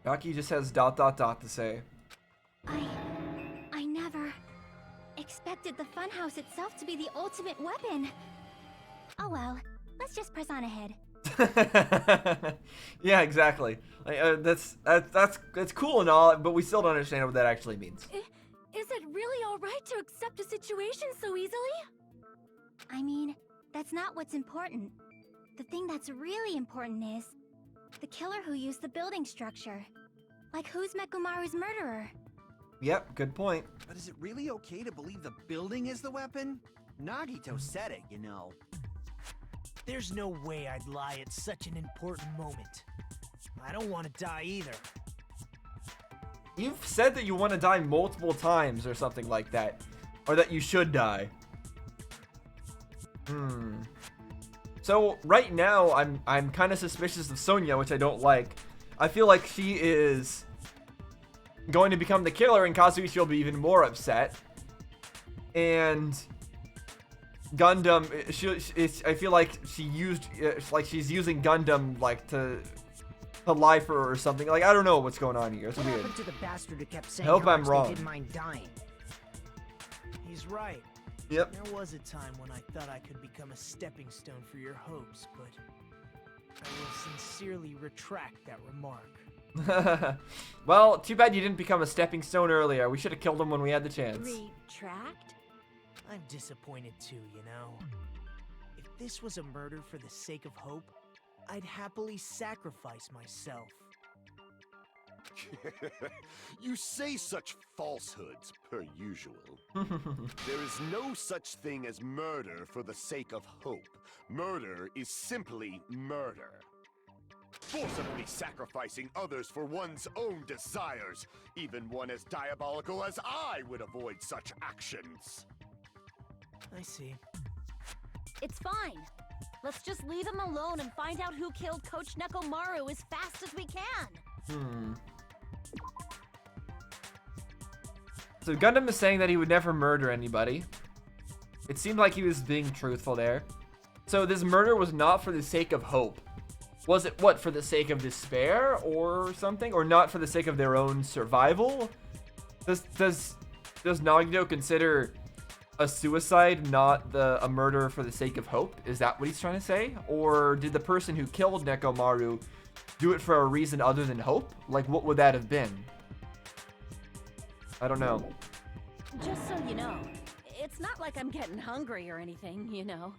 Rocky just has dot dot dot to say. I never expected the funhouse itself to be the ultimate weapon. Oh well, let's just press on ahead. Yeah, exactly. That's cool and all, but we still don't understand what that actually means. Is it really alright to accept a situation so easily? I mean, that's not what's important. The thing that's really important is the killer who used the building structure. Like, who's Mekomaru's murderer? Yep, good point. But is it really okay to believe the building is the weapon? Nagito said it, you know. There's no way I'd lie at such an important moment. I don't want to die either. You've said that you want to die multiple times or something like that. Or that you should die. So right now I'm kind of suspicious of Sonia, which I don't like. I feel like she is going to become the killer, and Kazuichi will be even more upset. And Gundam, I feel like she's using Gundam like to lie for her or something. Like, I don't know what's going on here. It's What weird. happened to the bastard who kept saying I hope how I'm much wrong. they didn't mind dying? He's right. Yep. There was a time when I thought I could become a stepping stone for your hopes, but I will sincerely retract that remark. Well, too bad you didn't become a stepping stone earlier. We should have killed him when we had the chance. Retract? I'm disappointed too, you know. If this was a murder for the sake of hope, I'd happily sacrifice myself. You say such falsehoods, per usual. There is no such thing as murder for the sake of hope. Murder is simply murder. Forcibly sacrificing others for one's own desires. Even one as diabolical as I would avoid such actions. I see. It's fine. Let's just leave him alone and find out who killed Coach Nekomaru as fast as we can. So Gundam is saying that he would never murder anybody. It seemed like he was being truthful there. So this murder was not for the sake of hope. Was it, what, for the sake of despair or something? Or not for the sake of their own survival? Does Nagito consider a suicide not a murder for the sake of hope? Is that what he's trying to say? Or did the person who killed Nekomaru do it for a reason other than hope? Like, what would that have been? I don't know. Just so you know, it's not like I'm getting hungry or anything, you know.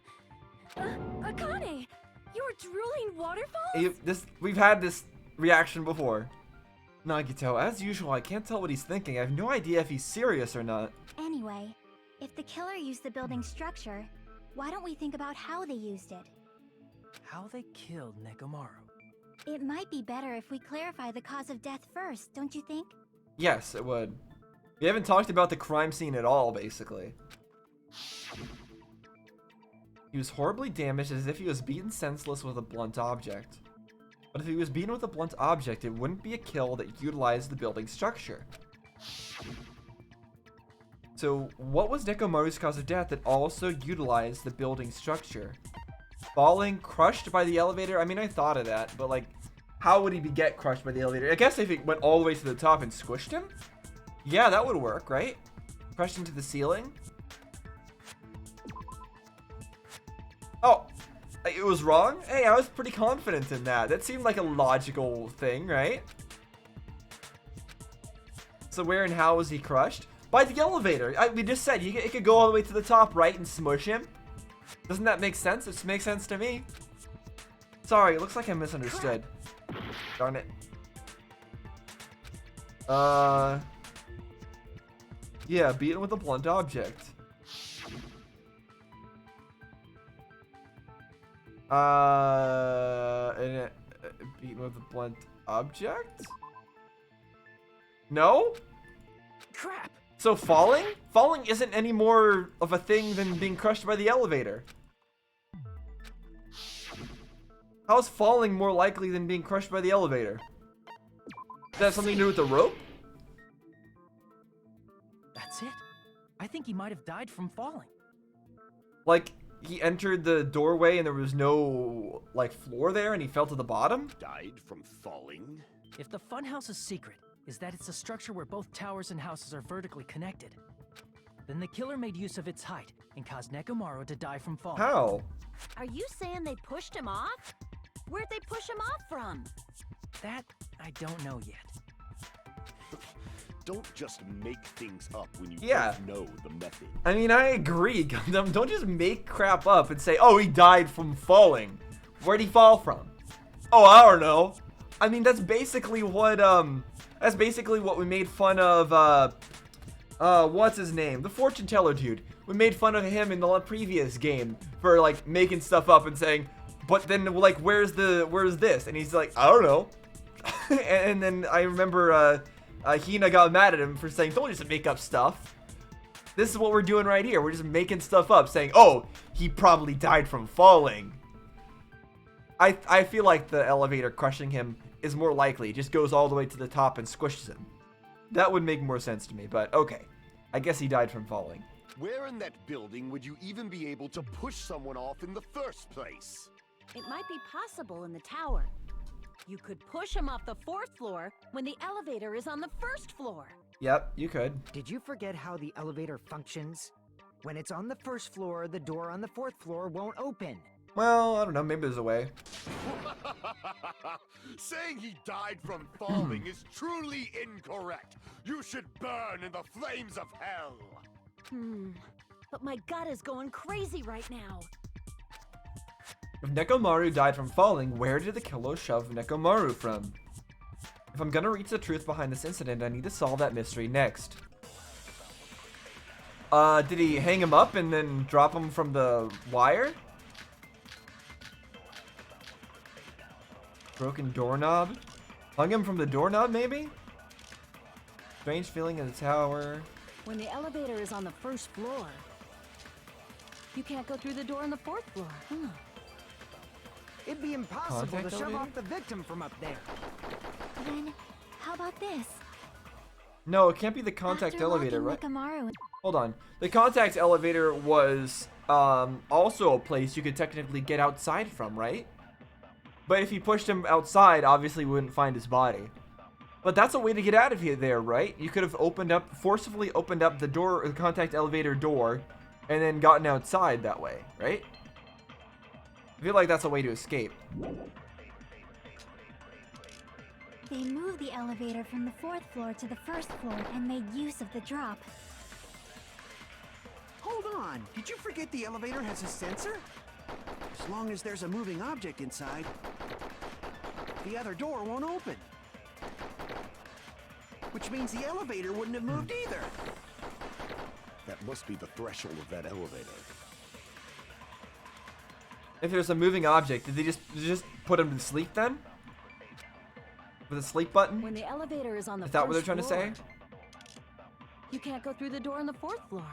Akane! You were drooling waterfalls? We've had this reaction before. Nagito, as usual, I can't tell what he's thinking. I have no idea if he's serious or not. Anyway, if the killer used the building structure, why don't we think about how they used it? How they killed Nekomaru. It might be better if we clarify the cause of death first, don't you think? Yes, it would. We haven't talked about the crime scene at all, basically. He was horribly damaged as if he was beaten senseless with a blunt object. But if he was beaten with a blunt object, it wouldn't be a kill that utilized the building structure. So, what was Nekomaru's cause of death that also utilized the building structure? Falling, crushed by the elevator? I mean, I thought of that, but like, how would he get crushed by the elevator? I guess if he went all the way to the top and squished him? Yeah, that would work, right? Crushed into the ceiling? Oh, it was wrong? Hey, I was pretty confident in that. That seemed like a logical thing, right? So where and how was he crushed? By the elevator. We just said it could go all the way to the top, right, and smush him. Doesn't that make sense? It makes sense to me. Sorry, it looks like I misunderstood. Darn it. Yeah, beaten with a blunt object. Beaten with a blunt object? No? Crap! So falling? Falling isn't any more of a thing than being crushed by the elevator. How's falling more likely than being crushed by the elevator? Does that have something to do with the rope? That's it. I think he might have died from falling. Like, he entered the doorway and there was no, like, floor there and he fell to the bottom? Died from falling? If the funhouse's secret is that it's a structure where both towers and houses are vertically connected, then the killer made use of its height and caused Nekomaru to die from falling. How? Are you saying they pushed him off? Where'd they push him off from? That I don't know yet. Don't just make things up when you Yeah. don't know the method. I mean, I agree, Gundam. Don't just make crap up and say, oh, he died from falling. Where'd he fall from? Oh, I don't know. I mean, that's basically what we made fun of, what's his name? The fortune teller dude. We made fun of him in the previous game for, like, making stuff up and saying, but then, like, where's this? And he's like, I don't know. And then I remember, Hina got mad at him for saying, don't just make up stuff. This is what we're doing right here. We're just making stuff up, saying, oh, he probably died from falling. I feel like the elevator crushing him is more likely. It just goes all the way to the top and squishes him. That would make more sense to me, but okay. I guess he died from falling. Where in that building would you even be able to push someone off in the first place? It might be possible in the tower. You could push him off the 4th floor when the elevator is on the 1st floor. Yep, you could. Did you forget how the elevator functions? When it's on the 1st floor, the door on the 4th floor won't open. Well, I don't know. Maybe there's a way. Saying he died from falling is truly incorrect. You should burn in the flames of hell. But my gut is going crazy right now. If Nekomaru died from falling, where did the killer shove Nekomaru from? If I'm gonna reach the truth behind this incident, I need to solve that mystery next. Did he hang him up and then drop him from the wire? Broken doorknob? Hung him from the doorknob, maybe? Strange feeling in the tower. When the elevator is on the 1st floor, you can't go through the door on the 4th floor. It'd be impossible Contact to shove elevator? off the victim from up there. Then, how about this? No, it can't be the contact After elevator, locking right? Nekomaru Hold on. The contact elevator was also a place you could technically get outside from, right? But if you pushed him outside, obviously we wouldn't find his body. But that's a way to get out of here there, right? You could have forcibly opened up the door, the contact elevator door, and then gotten outside that way, right? I feel like that's a way to escape. They moved the elevator from the 4th floor to the 1st floor and made use of the drop. Hold on. Did you forget the elevator has a sensor? As long as there's a moving object inside, the other door won't open. Which means the elevator wouldn't have moved either. That must be the threshold of that elevator. If there's a moving object, did they just put him to sleep then? With a sleep button? When the elevator is on the 1st Is that what they're trying to floor, say? you can't go through the door on the 4th floor.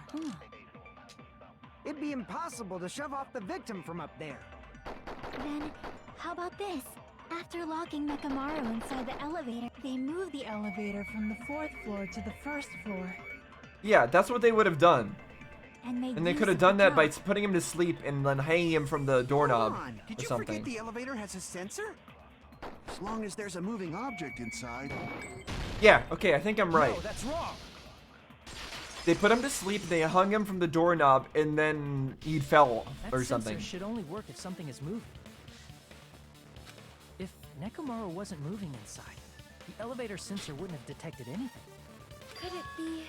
It'd be impossible to shove off the victim from up there. Then, how about this? After locking Nekomaru inside the elevator, they moved the elevator from the 4th floor to the 1st floor Yeah, that's what they would have done. and made And they use could have of the done that by drop. putting him to sleep and then hanging him from the doorknob Hold on. Did or you something. forget the elevator has a sensor? As long as there's a moving object inside. Yeah, okay, I think I'm right. No, that's wrong. They put him to sleep, they hung him from the doorknob, and then he fell That or sensor something. should only work if something is moving. If Nekomaru wasn't moving inside, the elevator sensor wouldn't have detected anything. Could it be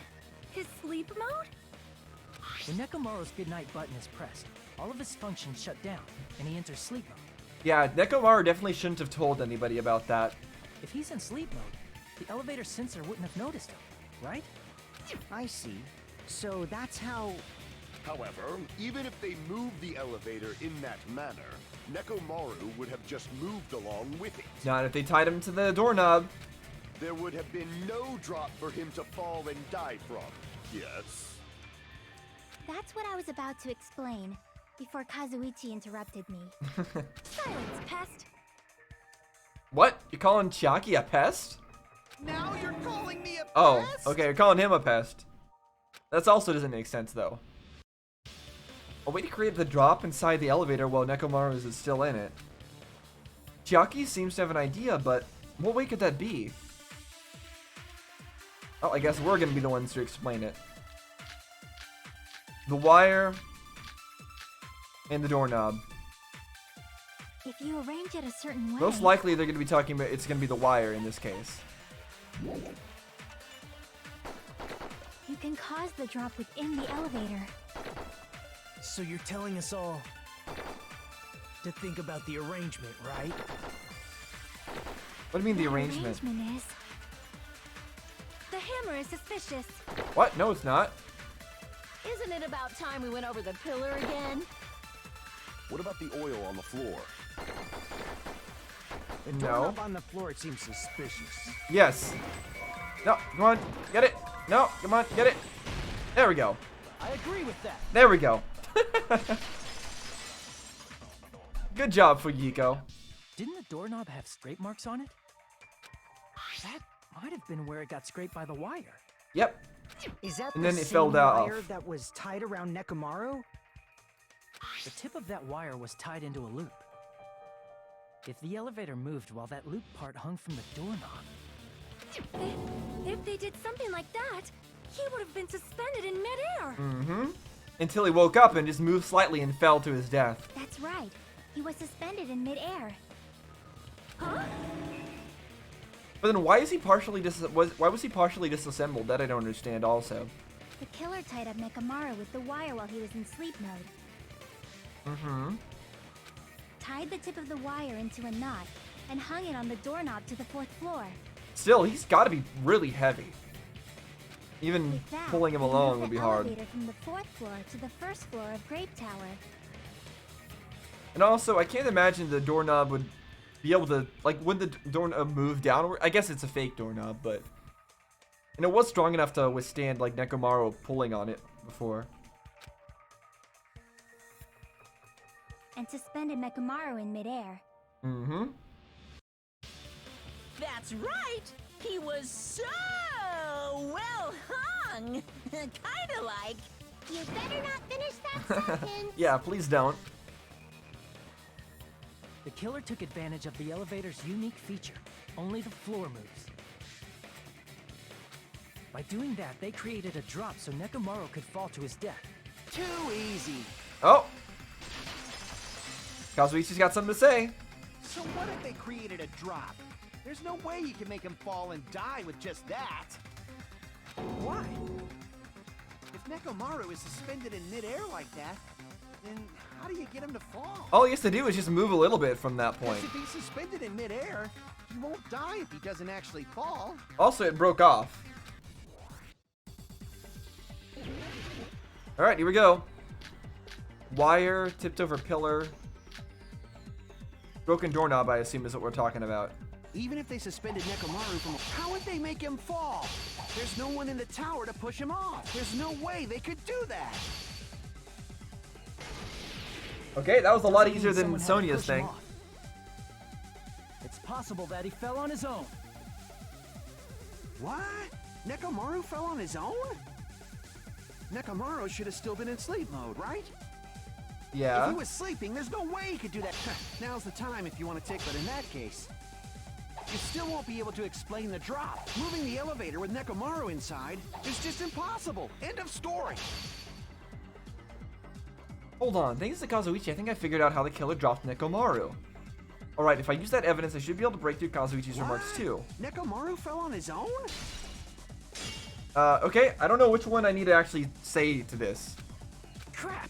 his sleep mode? When Nekomaru's goodnight button is pressed, all of his functions shut down, and he enters sleep mode. Yeah, Nekomaru definitely shouldn't have told anybody about that. If he's in sleep mode, the elevator sensor wouldn't have noticed him, right? I see. So that's how... However, even if they moved the elevator in that manner, Nekomaru would have just moved along with it. Not if they tied him to the doorknob. There would have been no drop for him to fall and die from. Yes? That's what I was about to explain before Kazuichi interrupted me. Silence, pest! What? You're calling Chiaki a pest? Now you're calling me a pest? Oh, okay, you're calling him a pest. That also doesn't make sense, though. A way to create the drop inside the elevator while Nekomaru is still in it. Chiaki seems to have an idea, but What way could that be? Oh, I guess we're gonna be the ones to explain it. The wire and the doorknob. If you arrange it a certain way... Most likely they're gonna be talking about it's gonna be the wire in this case. You can cause the drop within the elevator. So you're telling us all to think about the arrangement, right? What do you mean the arrangement? arrangement is... The hammer is suspicious. What? No, it's not. Isn't it about time we went over the pillar again? What about the oil on the floor? The No. doorknob on the floor seems suspicious. Yes. No, come on, get it. No, come on, get it. There we go. I agree with that. There we go. Good job, Fujiko. Didn't the doorknob have scrape marks on it? That might have been where it got scraped by the wire. Yep. Is that And the then it same fell down wire off. that was tied around Nekomaru? The tip of that wire was tied into a loop. If the elevator moved while that loop part hung from the doorknob... If they did something like that, he would have been suspended in midair. Mm-hmm. Until he woke up and just moved slightly and fell to his death. That's right. He was suspended in midair. Huh? But then why is he partially why was he partially disassembled? That I don't understand also. The killer tied up Nekomaru with the wire while he was in sleep mode. Mm-hmm. Tied the tip of the wire into a knot and hung it on the doorknob to the 4th floor. Still, he's got to be really heavy. Even With that, pulling him he along moved would be the hard. elevator from the 4th floor to the 1st floor of Grape Tower. And also, I can't imagine the doorknob would be able to, like, would the doorknob move downward? I guess it's a fake doorknob, but... And it was strong enough to withstand, like, Nekomaru pulling on it before. And suspended Nekomaru in midair. Mm-hmm. That's right! He was so well hung! Kinda like... You better not finish that sentence. Yeah, please don't. The killer took advantage of the elevator's unique feature. Only the floor moves. By doing that, they created a drop so Nekomaru could fall to his death. Too easy. Oh! Kazuichi's got something to say. So what if they created a drop? There's no way you can make him fall and die with just that. Why? If Nekomaru is suspended in midair like that, then how do you get him to fall? All he has to do is just move a little bit from that point. Because if he's suspended in midair, he won't die if he doesn't actually fall. Also, it broke off. Alright, here we go. Wire, tipped over pillar. Broken doorknob, I assume, is what we're talking about. Even if they suspended Nekomaru from... How would they make him fall? There's no one in the tower to push him off. There's no way they could do that. Okay, that was a lot Doesn't easier mean than someone had to Sonia's push him thing. off. It's possible that he fell on his own. What? Nekomaru fell on his own? Nekomaru should have still been in sleep mode, right? If Yeah. he was sleeping, there's no way he could do that. Now's the time if you want to take, but in that case, you still won't be able to explain the drop. Moving the elevator with Nekomaru inside is just impossible. End of story. Hold on, thanks to Kazuichi, I think I figured out how the killer dropped Nekomaru. Alright, if I use that evidence, I should be able to break through Kazuichi's remarks too. Nekomaru fell on his own? Okay, I don't know which one I need to actually say to this. Crap.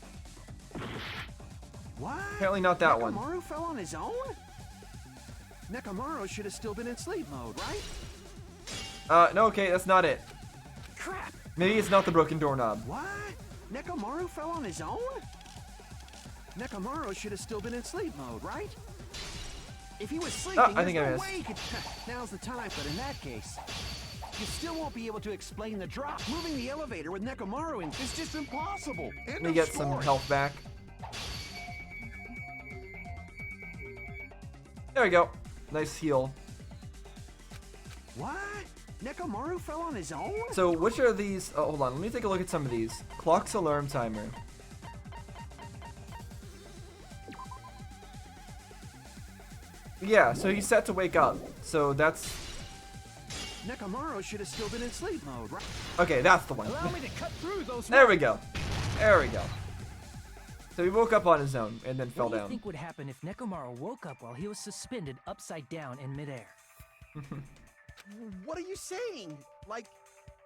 What? Apparently not that one. Nekomaru fell on his own? Nekomaru should have still been in sleep mode, right? No, okay, that's not it. Crap. Maybe it's not the broken doorknob. What? Nekomaru fell on his own? Nekomaru should have still been in sleep mode, right? If he was sleeping, I think I there's no missed. way he could... Now's the time, but in that case, you still won't be able to explain the drop. Moving the elevator with Nekomaru in is just impossible. End Let me of get some story. health back. There we go. Nice heal. What? Nekomaru fell on his own? So, which are these? Oh, hold on. Let me take a look at some of these. Clock's alarm timer. Yeah, so he's set to wake up. So that's... Nekomaru should have still been in sleep mode, right? Okay, that's the one. Allow me to cut through those There we go. There we go. So he woke up on his own and then fell What do you down. think would happen if Nekomaru woke up while he was suspended upside down in midair? What are you saying? Like,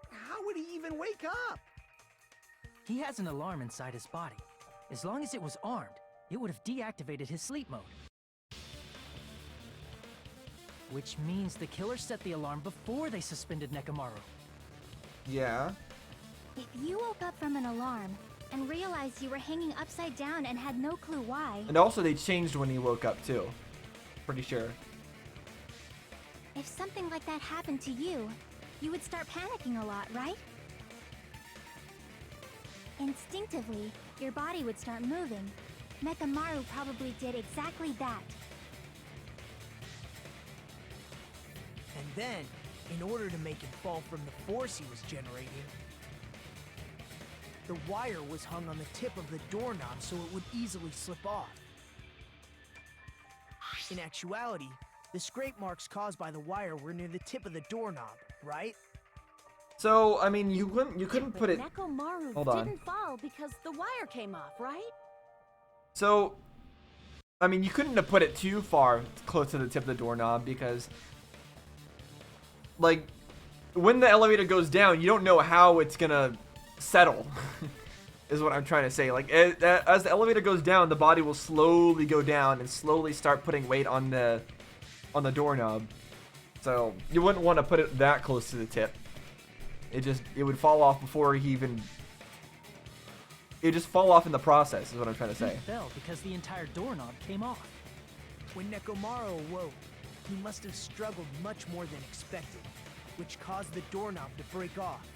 how would he even wake up? He has an alarm inside his body. As long as it was armed, it would have deactivated his sleep mode. Which means the killer set the alarm before they suspended Nekomaru. Yeah. If you woke up from an alarm and realized you were hanging upside down and had no clue why, And also they changed when he woke up too. Pretty sure. if something like that happened to you, you would start panicking a lot, right? Instinctively, your body would start moving. Nekomaru probably did exactly that. And then, in order to make him fall from the force he was generating, the wire was hung on the tip of the doorknob so it would easily slip off. In actuality, the scrape marks caused by the wire were near the tip of the doorknob, right? So, I mean, you couldn't But put it... Nekomaru Hold on. didn't fall because the wire came off, right? So, I mean, you couldn't have put it too far close to the tip of the doorknob because, like, when the elevator goes down, you don't know how it's gonna settle, is what I'm trying to say. Like, as the elevator goes down, the body will slowly go down and slowly start putting weight on the doorknob. So, you wouldn't want to put it that close to the tip. It would fall off before he even... It'd just fall off in the process, is what I'm trying to say. He fell because the entire doorknob came off. When Nekomaru awoke, he must have struggled much more than expected, which caused the doorknob to break off.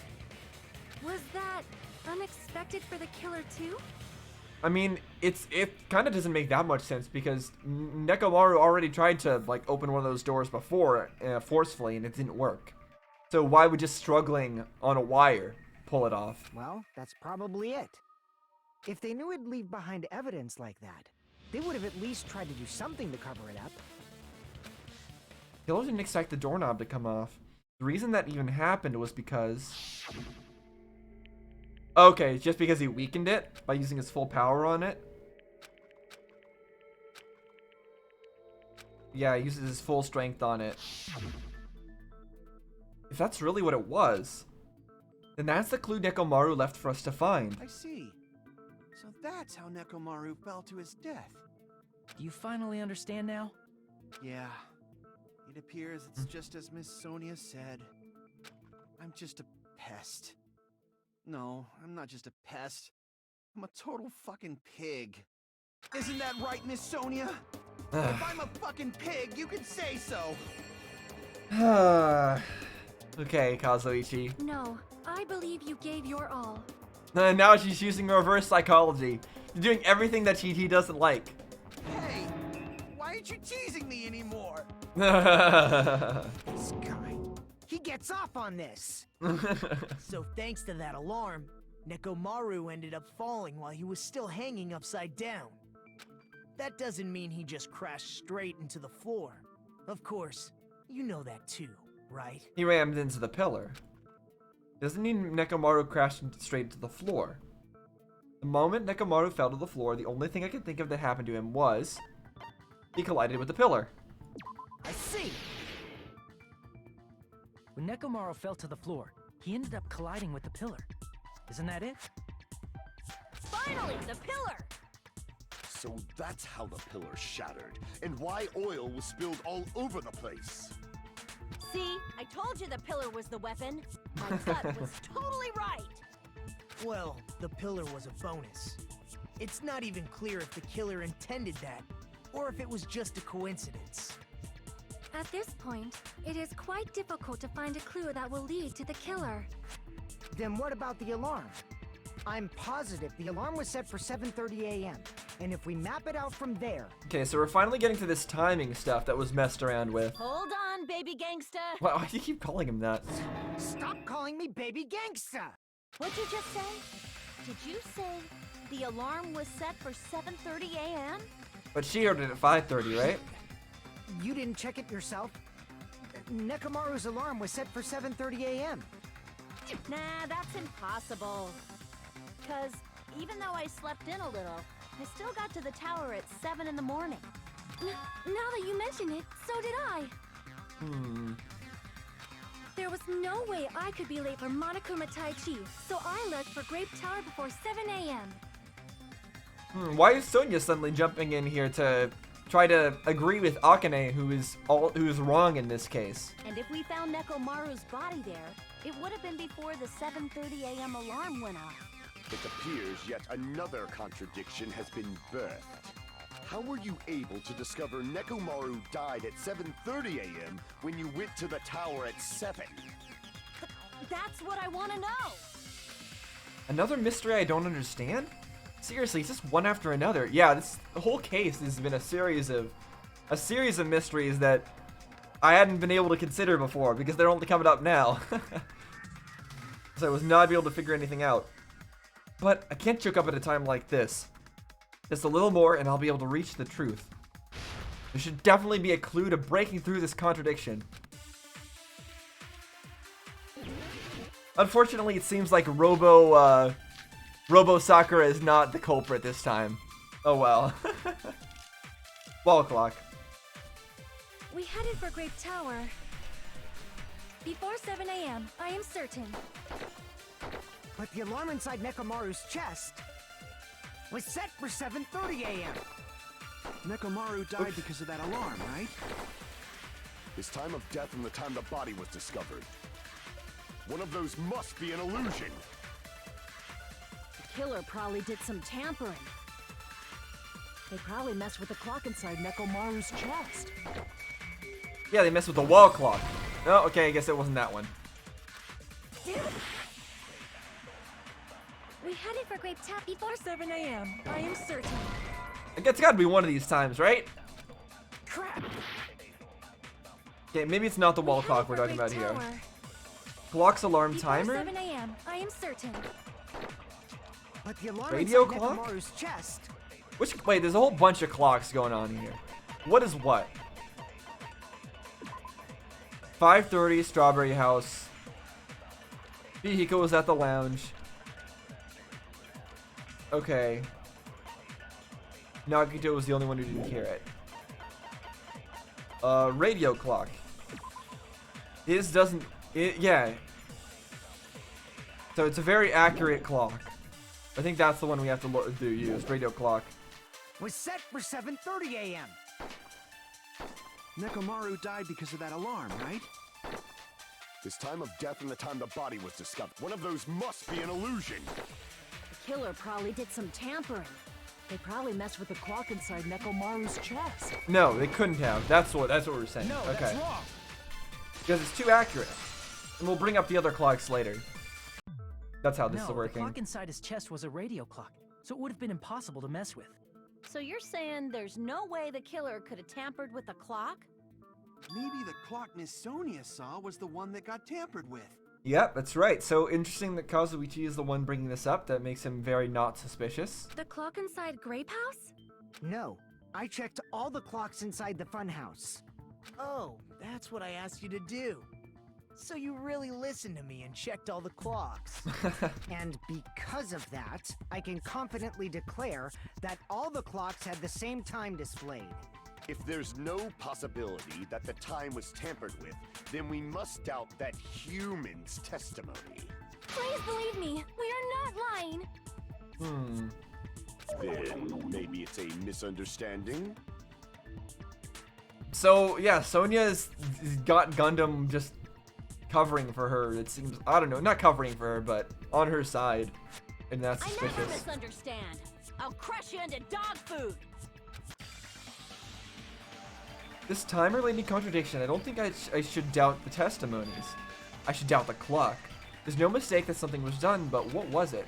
Was that unexpected for the killer too? I mean, it kind of doesn't make that much sense because Nekomaru already tried to like open one of those doors before forcefully and it didn't work. So why would just struggling on a wire pull it off? Well, that's probably it. If they knew it'd leave behind evidence like that, they would have at least tried to do something to cover it up. Killer didn't expect the doorknob to come off. The reason that even happened was because... Okay, just because he weakened it by using his full power on it. Yeah, he uses his full strength on it. If that's really what it was, then that's the clue Nekomaru left for us to find. I see. So that's how Nekomaru fell to his death. Do you finally understand now? Yeah. It appears it's just as Miss Sonia said. I'm just a pest. No, I'm not just a pest. I'm a total fucking pig. Isn't that right, Miss Sonia? If I'm a fucking pig, you can say so. Okay, Kazuichi. No, I believe you gave your all. Now she's using reverse psychology. She's doing everything that Chi-Chi doesn't like. Hey, why aren't you teasing me anymore? This guy, he gets off on this. So thanks to that alarm, Nekomaru ended up falling while he was still hanging upside down. That doesn't mean he just crashed straight into the floor. Of course, you know that too, right? He rammed into the pillar. Doesn't mean Nekomaru crashed straight to the floor. The moment Nekomaru fell to the floor, the only thing I could think of that happened to him was he collided with the pillar. I see. When Nekomaru fell to the floor, he ended up colliding with the pillar. Isn't that it? Finally, the pillar! So that's how the pillar shattered, and why oil was spilled all over the place. See, I told you the pillar was the weapon. My gut was totally right. Well, the pillar was a bonus. It's not even clear if the killer intended that, or if it was just a coincidence. At this point, it is quite difficult to find a clue that will lead to the killer. Then what about the alarm? I'm positive the alarm was set for 7:30 a.m. And if we map it out from there... Okay, so we're finally getting to this timing stuff that was messed around with. Hold on, baby gangsta. Why do you keep calling him that? Stop calling me baby gangsta! What'd you just say? Did you say the alarm was set for 7:30 a.m.? But she heard it at 5:30, right? You didn't check it yourself? Nekomaru's alarm was set for 7:30 a.m. Nah, that's impossible. Because even though I slept in a little, I still got to the tower at 7 in the morning. Now that you mention it, so did I. There was no way I could be late for Monokuma Tai Chi, so I left for Grape Tower before 7 a.m. Why is Sonia suddenly jumping in here to try to agree with Akane, who is wrong in this case? And if we found Nekomaru's body there, it would have been before the 7:30 a.m. alarm went off. It appears yet another contradiction has been birthed. How were you able to discover Nekomaru died at 7:30 a.m. when you went to the tower at 7? That's what I want to know! Another mystery I don't understand? Seriously, it's just one after another. Yeah, the whole case has been a series of mysteries that I hadn't been able to consider before because they're only coming up now. So I was not able to figure anything out. But I can't choke up at a time like this. Just a little more and I'll be able to reach the truth. There should definitely be a clue to breaking through this contradiction. Unfortunately, it seems like Robo Sakura is not the culprit this time. Oh well. Wall clock. We headed for Grape Tower before 7 a.m., I am certain. But the alarm inside Nekomaru's chest was set for 7:30 a.m. Nekomaru died because of that alarm, right? His time of death and the time the body was discovered. One of those must be an illusion. The killer probably did some tampering. They probably messed with the clock inside Nekomaru's chest. Yeah, they messed with the wall clock. Oh, okay, I guess it wasn't that one. We headed for Grape Tower before 7 a.m., I am certain. It's gotta be one of these times, right? Crap! Okay, maybe it's not the wall clock we're talking about here. Clock's alarm timer? 7 a.m., I am certain. But the alarm Radio inside clock? Nekomaru's chest. Wait, there's a whole bunch of clocks going on here. What is what? 5:30, Strawberry House. Vehicle was at the lounge. Okay. Nagito was the only one who didn't hear it. Radio clock. His doesn't... yeah. So it's a very accurate clock. I think that's the one we have to use. Radio clock. Was set for 7:30 a.m. Nekomaru died because of that alarm, right? His time of death and the time the body was discovered. One of those must be an illusion. The killer probably did some tampering. They probably messed with the clock inside Nekomaru's chest. No, they couldn't have. That's what we're saying. No, okay. that's wrong. Because it's too accurate. And we'll bring up the other clocks later. That's how this is The working. clock inside his chest was a radio clock, so it would have been impossible to mess with. So you're saying there's no way the killer could have tampered with the clock? Maybe the clock Miss Sonia saw was the one that got tampered with. Yep, that's right. So interesting that Kazuichi is the one bringing this up. That makes him very not suspicious. The clock inside Grape House? No, I checked all the clocks inside the funhouse. Oh, that's what I asked you to do. So you really listened to me and checked all the clocks. And because of that, I can confidently declare that all the clocks had the same time displayed. If there's no possibility that the time was tampered with, then we must doubt that human's testimony. Please believe me, we are not lying. Then maybe it's a misunderstanding? So yeah, Sonia's got Gundam just covering for her. It seems, I don't know, not covering for her, but on her side, and that's I never suspicious. misunderstand. I'll crush you into dog food. This time-related contradiction. I don't think I should doubt the testimonies. I should doubt the clock. There's no mistake that something was done, but what was it?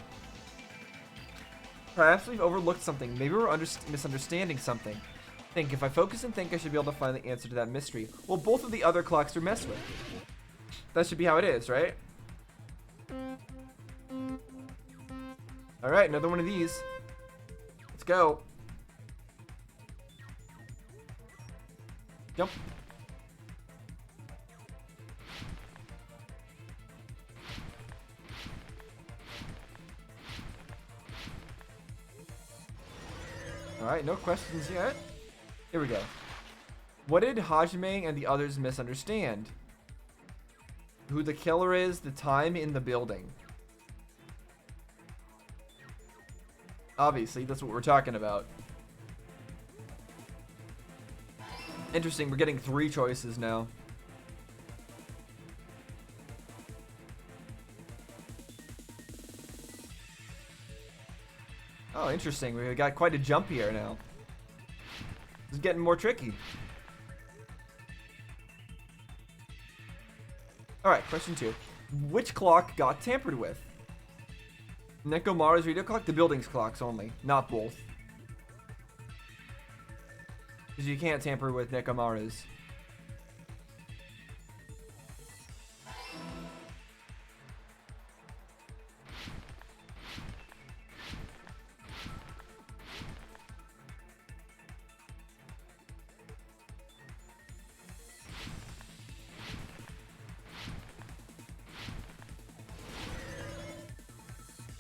Perhaps we've overlooked something. Maybe we're misunderstanding something. Think, if I focus and think, I should be able to find the answer to that mystery. Well, both of the other clocks are messed with. That should be how it is, right? Alright, another one of these. Let's go. Jump. Alright, no questions yet. Here we go. What did Hajime and the others misunderstand? Who the killer is, the time in the building. Obviously, that's what we're talking about. Interesting, we're getting 3 choices now. Oh, interesting. We got quite a jump here now. This is getting more tricky. Alright, question 2. Which clock got tampered with? Nekomaru's radio clock? The building's clocks only, not both. Because you can't tamper with Nekomaru's.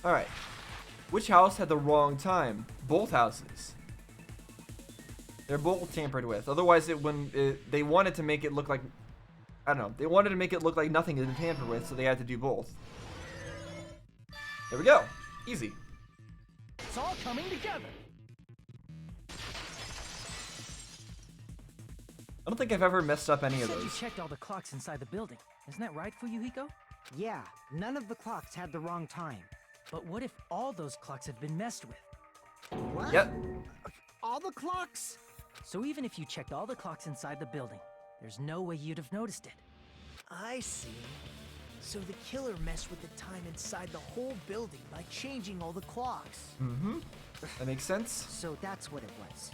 Alright. Which house had the wrong time? Both houses. They're both tampered with. Otherwise, they wanted to make it look like... I don't know. They wanted to make it look like nothing had been tampered with, so they had to do both. There we go. Easy. It's all coming together. I don't think I've ever messed up any You of said you those. checked all the clocks inside the building. Isn't that right, Fuyuhiko? Yeah, none of the clocks had the wrong time. But what if all those clocks have been messed with? What? Yep. All the clocks? So even if you checked all the clocks inside the building, there's no way you'd have noticed it. I see. So the killer messed with the time inside the whole building by changing all the clocks. Mm-hmm. That makes sense. So that's what it was.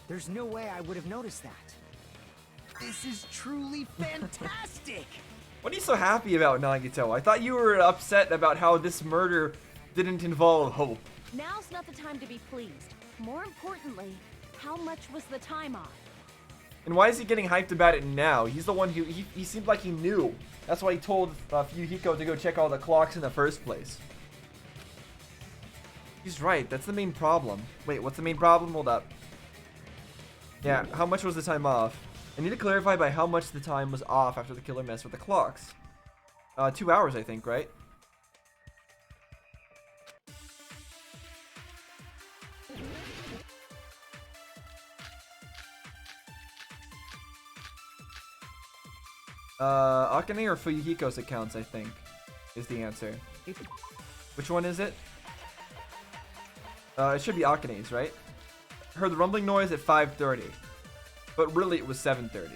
There's no way I would have noticed that. This is truly fantastic! What are you so happy about, Nagito? I thought you were upset about how this murder didn't involve Hope. Now's not the time to be pleased. More importantly, how much was the time off? And why is he getting hyped about it now? He's the one who, he seemed like he knew. That's why he told Fuyuhiko to go check all the clocks in the first place. He's right, that's the main problem. Wait, what's the main problem? Hold up. Yeah, how much was the time off? I need to clarify by how much the time was off after the killer messed with the clocks. 2 hours, I think, right? Akane or Fuyuhiko's accounts, I think, is the answer. Which one is it? It should be Akane's, right? Heard the rumbling noise at 5:30. But really it was 7:30.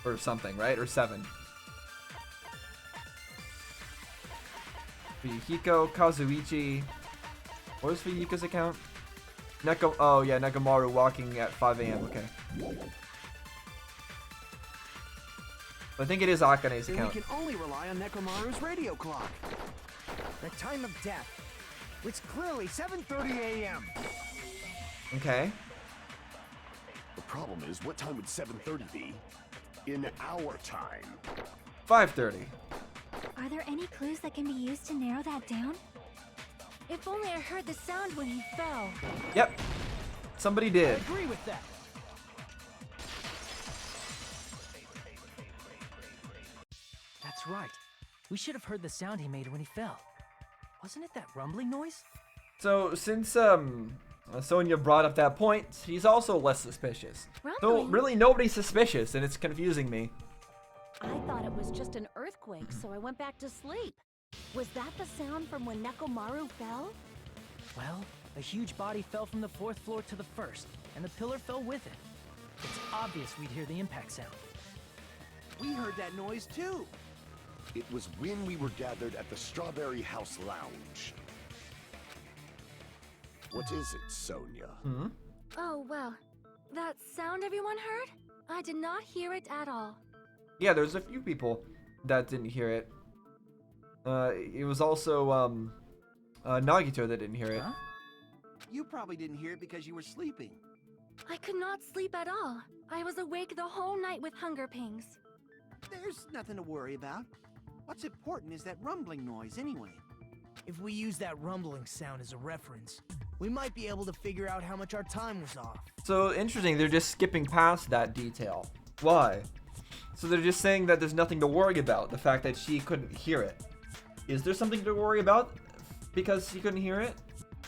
Or something, right? Or 7. Fuyuhiko, Kazuichi. What was Fuyuhiko's account? Oh yeah, Nekomaru walking at 5 a.m. Okay. I think it is Akane's Then account. we can only rely on Nekomaru's radio clock. The time of death. It's clearly 7:30 a.m. Okay. The problem is, what time would 7:30 be? In our time. 5:30. Are there any clues that can be used to narrow that down? If only I heard the sound when he fell. Yep. Somebody I did. agree with that. That's right. We should have heard the sound he made when he fell. Wasn't it that rumbling noise? So since Sonia brought up that point, he's also less suspicious. So Rumbling? really nobody's suspicious, and it's confusing me. I thought it was just an earthquake, so I went back to sleep. Was that the sound from when Nekomaru fell? Well, a huge body fell from the 4th floor to the 1st, and the pillar fell with it. It's obvious we'd hear the impact sound. We heard that noise too. It was when we were gathered at the Strawberry House Lounge. What is it, Sonia? Oh, well. That sound everyone heard? I did not hear it at all. Yeah, there's a few people that didn't hear it. It was also Nagito that didn't hear it. Huh? You probably didn't hear it because you were sleeping. I could not sleep at all. I was awake the whole night with hunger pangs. There's nothing to worry about. What's important is that rumbling noise anyway. If we use that rumbling sound as a reference, we might be able to figure out how much our time was off. So interesting, they're just skipping past that detail. Why? So they're just saying that there's nothing to worry about, the fact that she couldn't hear it. Is there something to worry about because she couldn't hear it?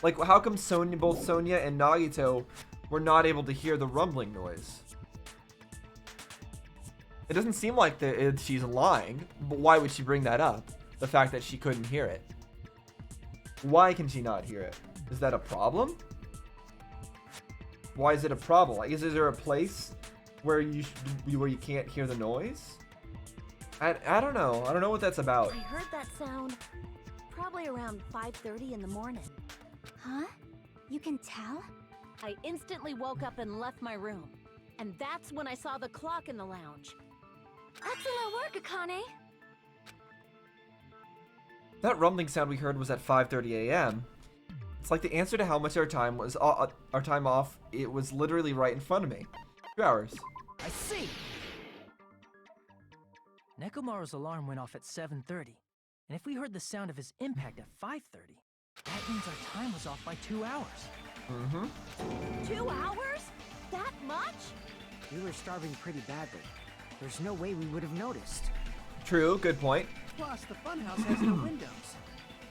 Like, how come both Sonia and Nagito were not able to hear the rumbling noise? It doesn't seem like she's lying, but why would she bring that up? The fact that she couldn't hear it. Why can she not hear it? Is that a problem? Why is it a problem? Like, is there a place where you can't hear the noise? I don't know. I don't know what that's about. I heard that sound probably around 5:30 in the morning. Huh? You can tell? I instantly woke up and left my room. And that's when I saw the clock in the lounge. Excellent work, Akane. That rumbling sound we heard was at 5:30 a.m. It's like the answer to how much our time off. It was literally right in front of me. 2 hours. I see! Nekomaru's alarm went off at 7:30, and if we heard the sound of his impact at 5:30, that means our time was off by 2 hours. Mm-hmm. 2 hours? That much? We were starving pretty badly. There's no way we would have noticed. True. Good point. Plus, the funhouse has no windows.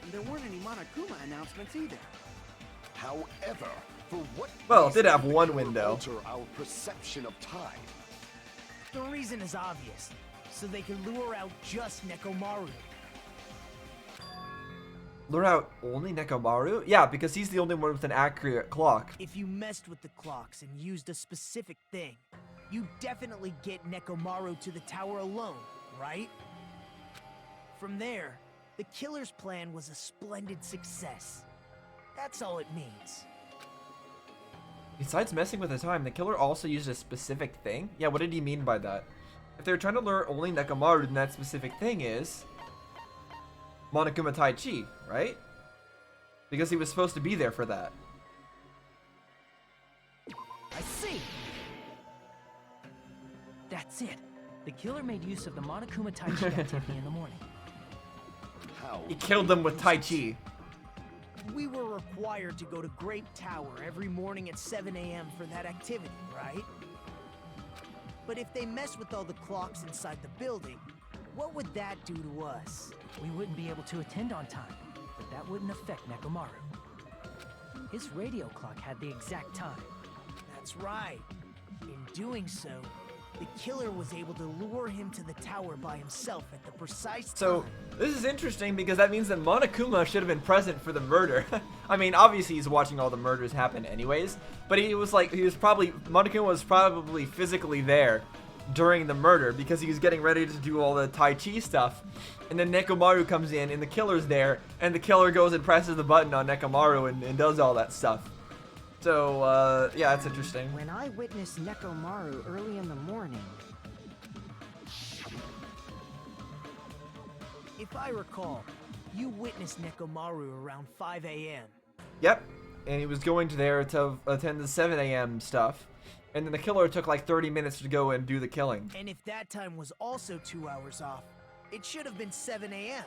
And there weren't any Monokuma announcements either. However, for what Well, it did reason have would one the Killer window. alter our perception of time? The reason is obvious. So they can lure out just Nekomaru. Lure out only Nekomaru? Yeah, because he's the only one with an accurate clock. If you messed with the clocks and used a specific thing, you definitely get Nekomaru to the tower alone, right? From there, the killer's plan was a splendid success. That's all it means. Besides messing with the time, the killer also used a specific thing? Yeah, what did he mean by that? If they're trying to lure only Nekomaru, then that specific thing is Monokuma Tai Chi, right? Because he was supposed to be there for that. I see! That's it. The killer made use of the Monokuma Tai Chi activity in the morning. How? He killed them with Tai Chi. We were required to go to Great Tower every morning at 7 a.m. for that activity, right? But if they mess with all the clocks inside the building, what would that do to us? We wouldn't be able to attend on time, but that wouldn't affect Nekomaru. His radio clock had the exact time. That's right. In doing so, the killer was able to lure him to the tower by himself at the precise time. So, this is interesting because that means that Monokuma should have been present for the murder. I mean, obviously he's watching all the murders happen anyways, but Monokuma was probably physically there during the murder because he was getting ready to do all the Tai Chi stuff. And then Nekomaru comes in and the killer's there, and the killer goes and presses the button on Nekomaru and does all that stuff. So, yeah, that's interesting. When I witnessed Nekomaru early in the morning... If I recall, you witnessed Nekomaru around 5 a.m. Yep, and he was going to there to attend the 7 a.m. stuff. And then the killer took like 30 minutes to go and do the killing. And if that time was also 2 hours off, it should have been 7 a.m.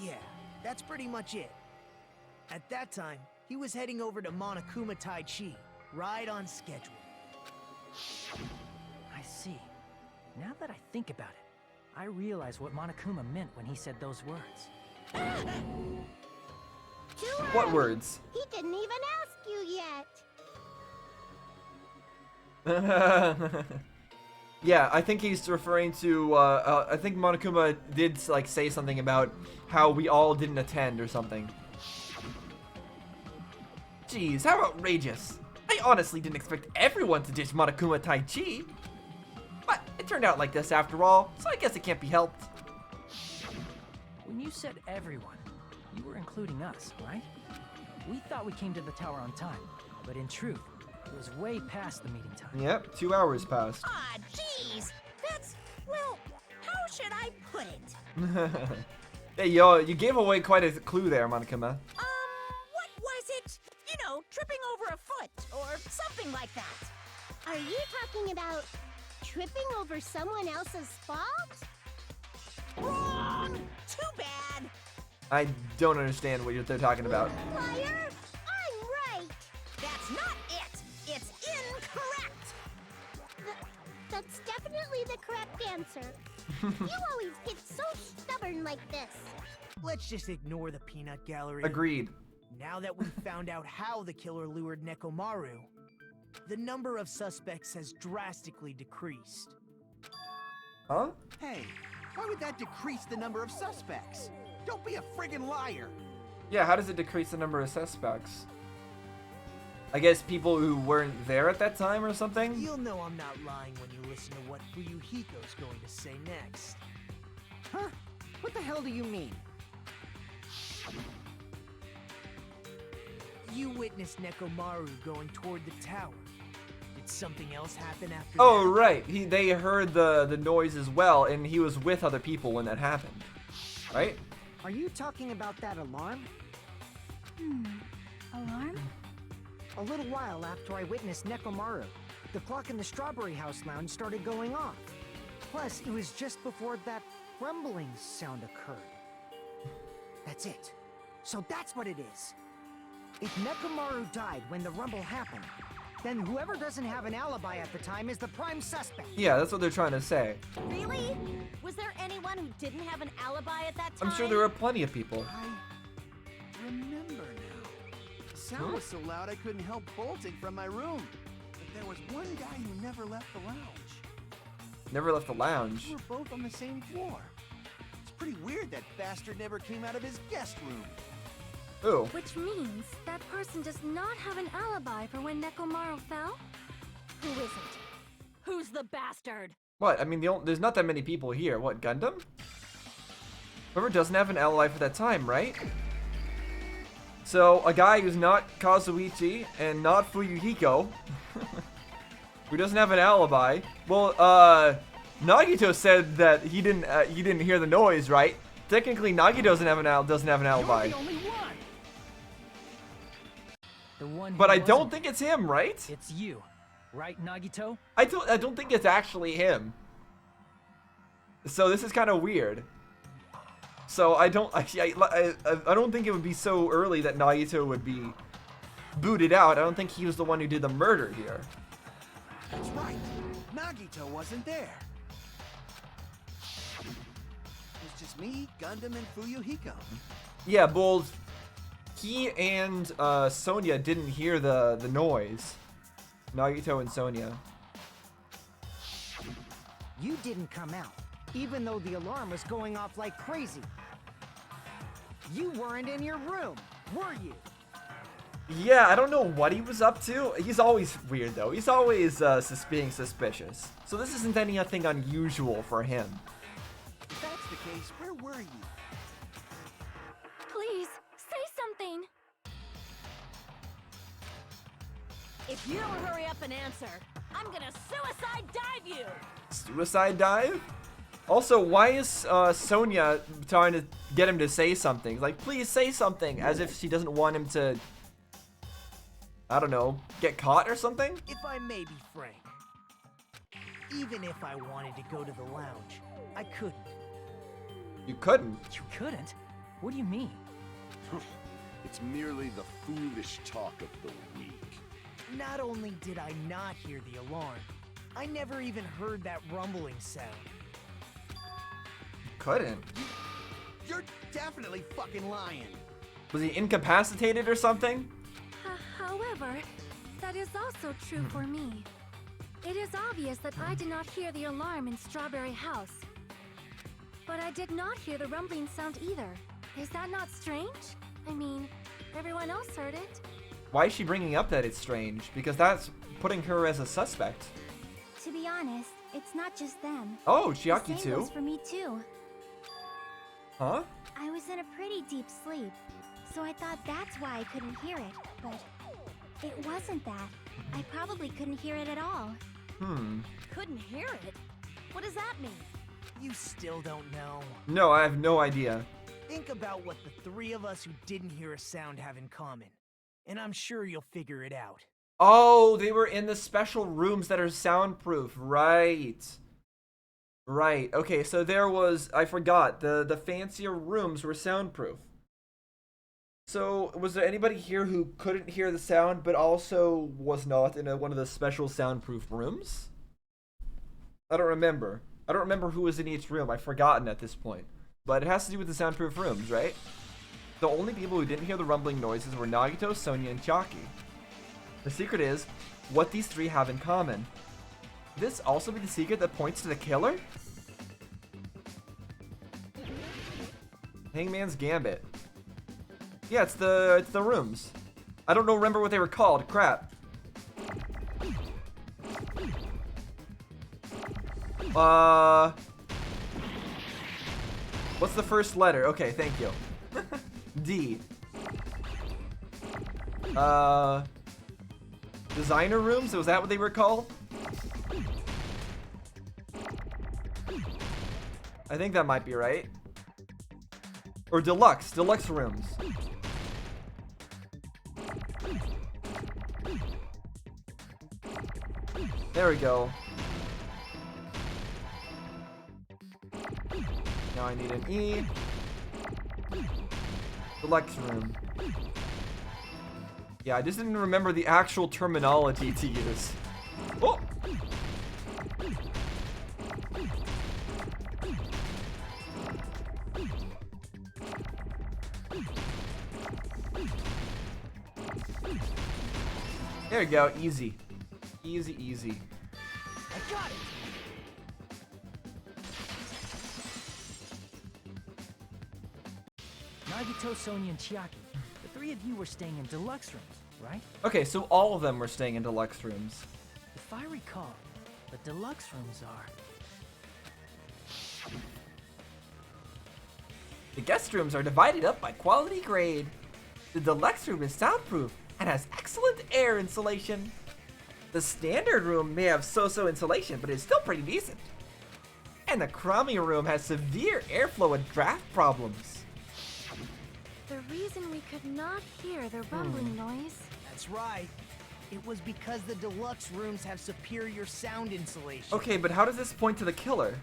Yeah, that's pretty much it. At that time, he was heading over to Monokuma Tai Chi, right on schedule. I see. Now that I think about it, I realize what Monokuma meant when he said those words. What words? He didn't even ask you yet. Yeah, I think he's referring to, I think Monokuma did, like, say something about how we all didn't attend or something. Jeez, how outrageous. I honestly didn't expect everyone to ditch Monokuma Tai Chi. But it turned out like this after all, so I guess it can't be helped. When you said everyone, you were including us, right? We thought we came to the tower on time, but in truth, it was way past the meeting time. Yep, 2 hours passed. Ah, jeez! That's, well, how should I put it? Hey, yo, you gave away quite a clue there, Monokuma. What was it? You know, tripping over a foot, or something like that. Are you talking about tripping over someone else's fault? Wrong! Too bad! I don't understand what they're talking about. Liar! I'm right! That's not it! It's incorrect! That's definitely the correct answer. You always get so stubborn like this. Let's just ignore the peanut gallery. Agreed. Now that we've found out how the killer lured Nekomaru, the number of suspects has drastically decreased. Huh? Hey, why would that decrease the number of suspects? Don't be a friggin' liar. Yeah, how does it decrease the number of suspects? I guess people who weren't there at that time or something? You'll know I'm not lying when you listen to what Fuyuhiko's going to say next. Huh? What the hell do you mean? You witnessed Nekomaru going toward the tower. Did something else happen after Oh, that? right. They heard the noise as well, and he was with other people when that happened. Right? Are you talking about that alarm? Alarm? A little while after I witnessed Nekomaru, the clock in the Strawberry House lounge started going off. Plus, it was just before that rumbling sound occurred. That's it. So that's what it is. If Nekomaru died when the rumble happened, then whoever doesn't have an alibi at the time is the prime suspect. Yeah, that's what they're trying to say. Really? Was there anyone who didn't have an alibi at that time? I'm sure there were plenty of people. I remember now. The sound was so loud I couldn't help bolting from my room. But there was one guy who never left the lounge. Never left the lounge. We were both on the same floor. It's pretty weird that bastard never came out of his guest room. Ooh. Which means that person does not have an alibi for when Nekomaru fell? Who is it? Who's the bastard? What? I mean, there's not that many people here. What, Gundam? Whoever doesn't have an alibi for that time, right? So, a guy who's not Kazuichi and not Fuyuhiko, who doesn't have an alibi. Well, Nagito said that he didn't hear the noise, right? Technically, Nagito doesn't have an alibi. You're the only one. The one. But who I don't wasn't. think it's him, right? It's you, right, Nagito? I don't think it's actually him. So this is kind of weird. So I don't think it would be so early that Nagito would be booted out. I don't think he was the one who did the murder here. That's right. Nagito wasn't there. It was just me, Gundam, and Fuyuhiko. Yeah, Bulls. He and Sonia didn't hear the noise. Nagito and Sonia. You didn't come out, even though the alarm was going off like crazy. You weren't in your room, were you? Yeah, I don't know what he was up to. He's always weird, though. He's always being suspicious. So this isn't anything unusual for him. If that's the case, where were you? Please, say something. If you don't hurry up and answer, I'm gonna suicide dive you! Suicide dive? Also, why is Sonia trying to get him to say something? Like, please say something, as if she doesn't want him to, I don't know, get caught or something? If I may be frank, even if I wanted to go to the lounge, I couldn't. You couldn't. You couldn't? What do you mean? It's merely the foolish talk of the weak. Not only did I not hear the alarm, I never even heard that rumbling sound. Couldn't. You're definitely fucking lying. Was he incapacitated or something? However, that is also true for me. It is obvious that I did not hear the alarm in Strawberry House. But I did not hear the rumbling sound either. Is that not strange? I mean, everyone else heard it. Why is she bringing up that it's strange? Because that's putting her as a suspect. To be honest, it's not just them. Oh, The Chiaki same too? goes for me too. Huh? I was in a pretty deep sleep, so I thought that's why I couldn't hear it, but it wasn't that. I probably couldn't hear it at all. Couldn't hear it? What does that mean? You still don't know. No, I have no idea. Think about what the three of us who didn't hear a sound have in common, and I'm sure you'll figure it out. Oh, they were in the special rooms that are soundproof. Right. Right. Okay, so there was, I forgot, the fancier rooms were soundproof. So, was there anybody here who couldn't hear the sound but also was not in one of the special soundproof rooms? I don't remember. I don't remember who was in each room. I've forgotten at this point. But it has to do with the soundproof rooms, right? The only people who didn't hear the rumbling noises were Nagito, Sonia, and Chiaki. The secret is what these three have in common. Could this also be the secret that points to the killer? Hangman's Gambit. Yeah, it's the rooms. I don't remember what they were called. Crap. What's the first letter? Okay, thank you. D. Designer rooms? Was that what they were called? I think that might be right. Or deluxe rooms. There we go. Now I need an E. Deluxe room. Yeah, I just didn't remember the actual terminology to use. Oh! There we go, easy. Easy, easy. I got it! Nagito, Sonia, and Chiaki. The three of you were staying in deluxe rooms, right? Okay, so all of them were staying in deluxe rooms. If I recall, the deluxe rooms are... The guest rooms are divided up by quality grade. The deluxe room is soundproof and has excellent air insulation. The standard room may have so-so insulation, but it's still pretty decent. And the crummy room has severe airflow and draft problems. The reason we could not hear the rumbling noise. That's right. It was because the deluxe rooms have superior sound insulation. Okay, but how does this point to the killer?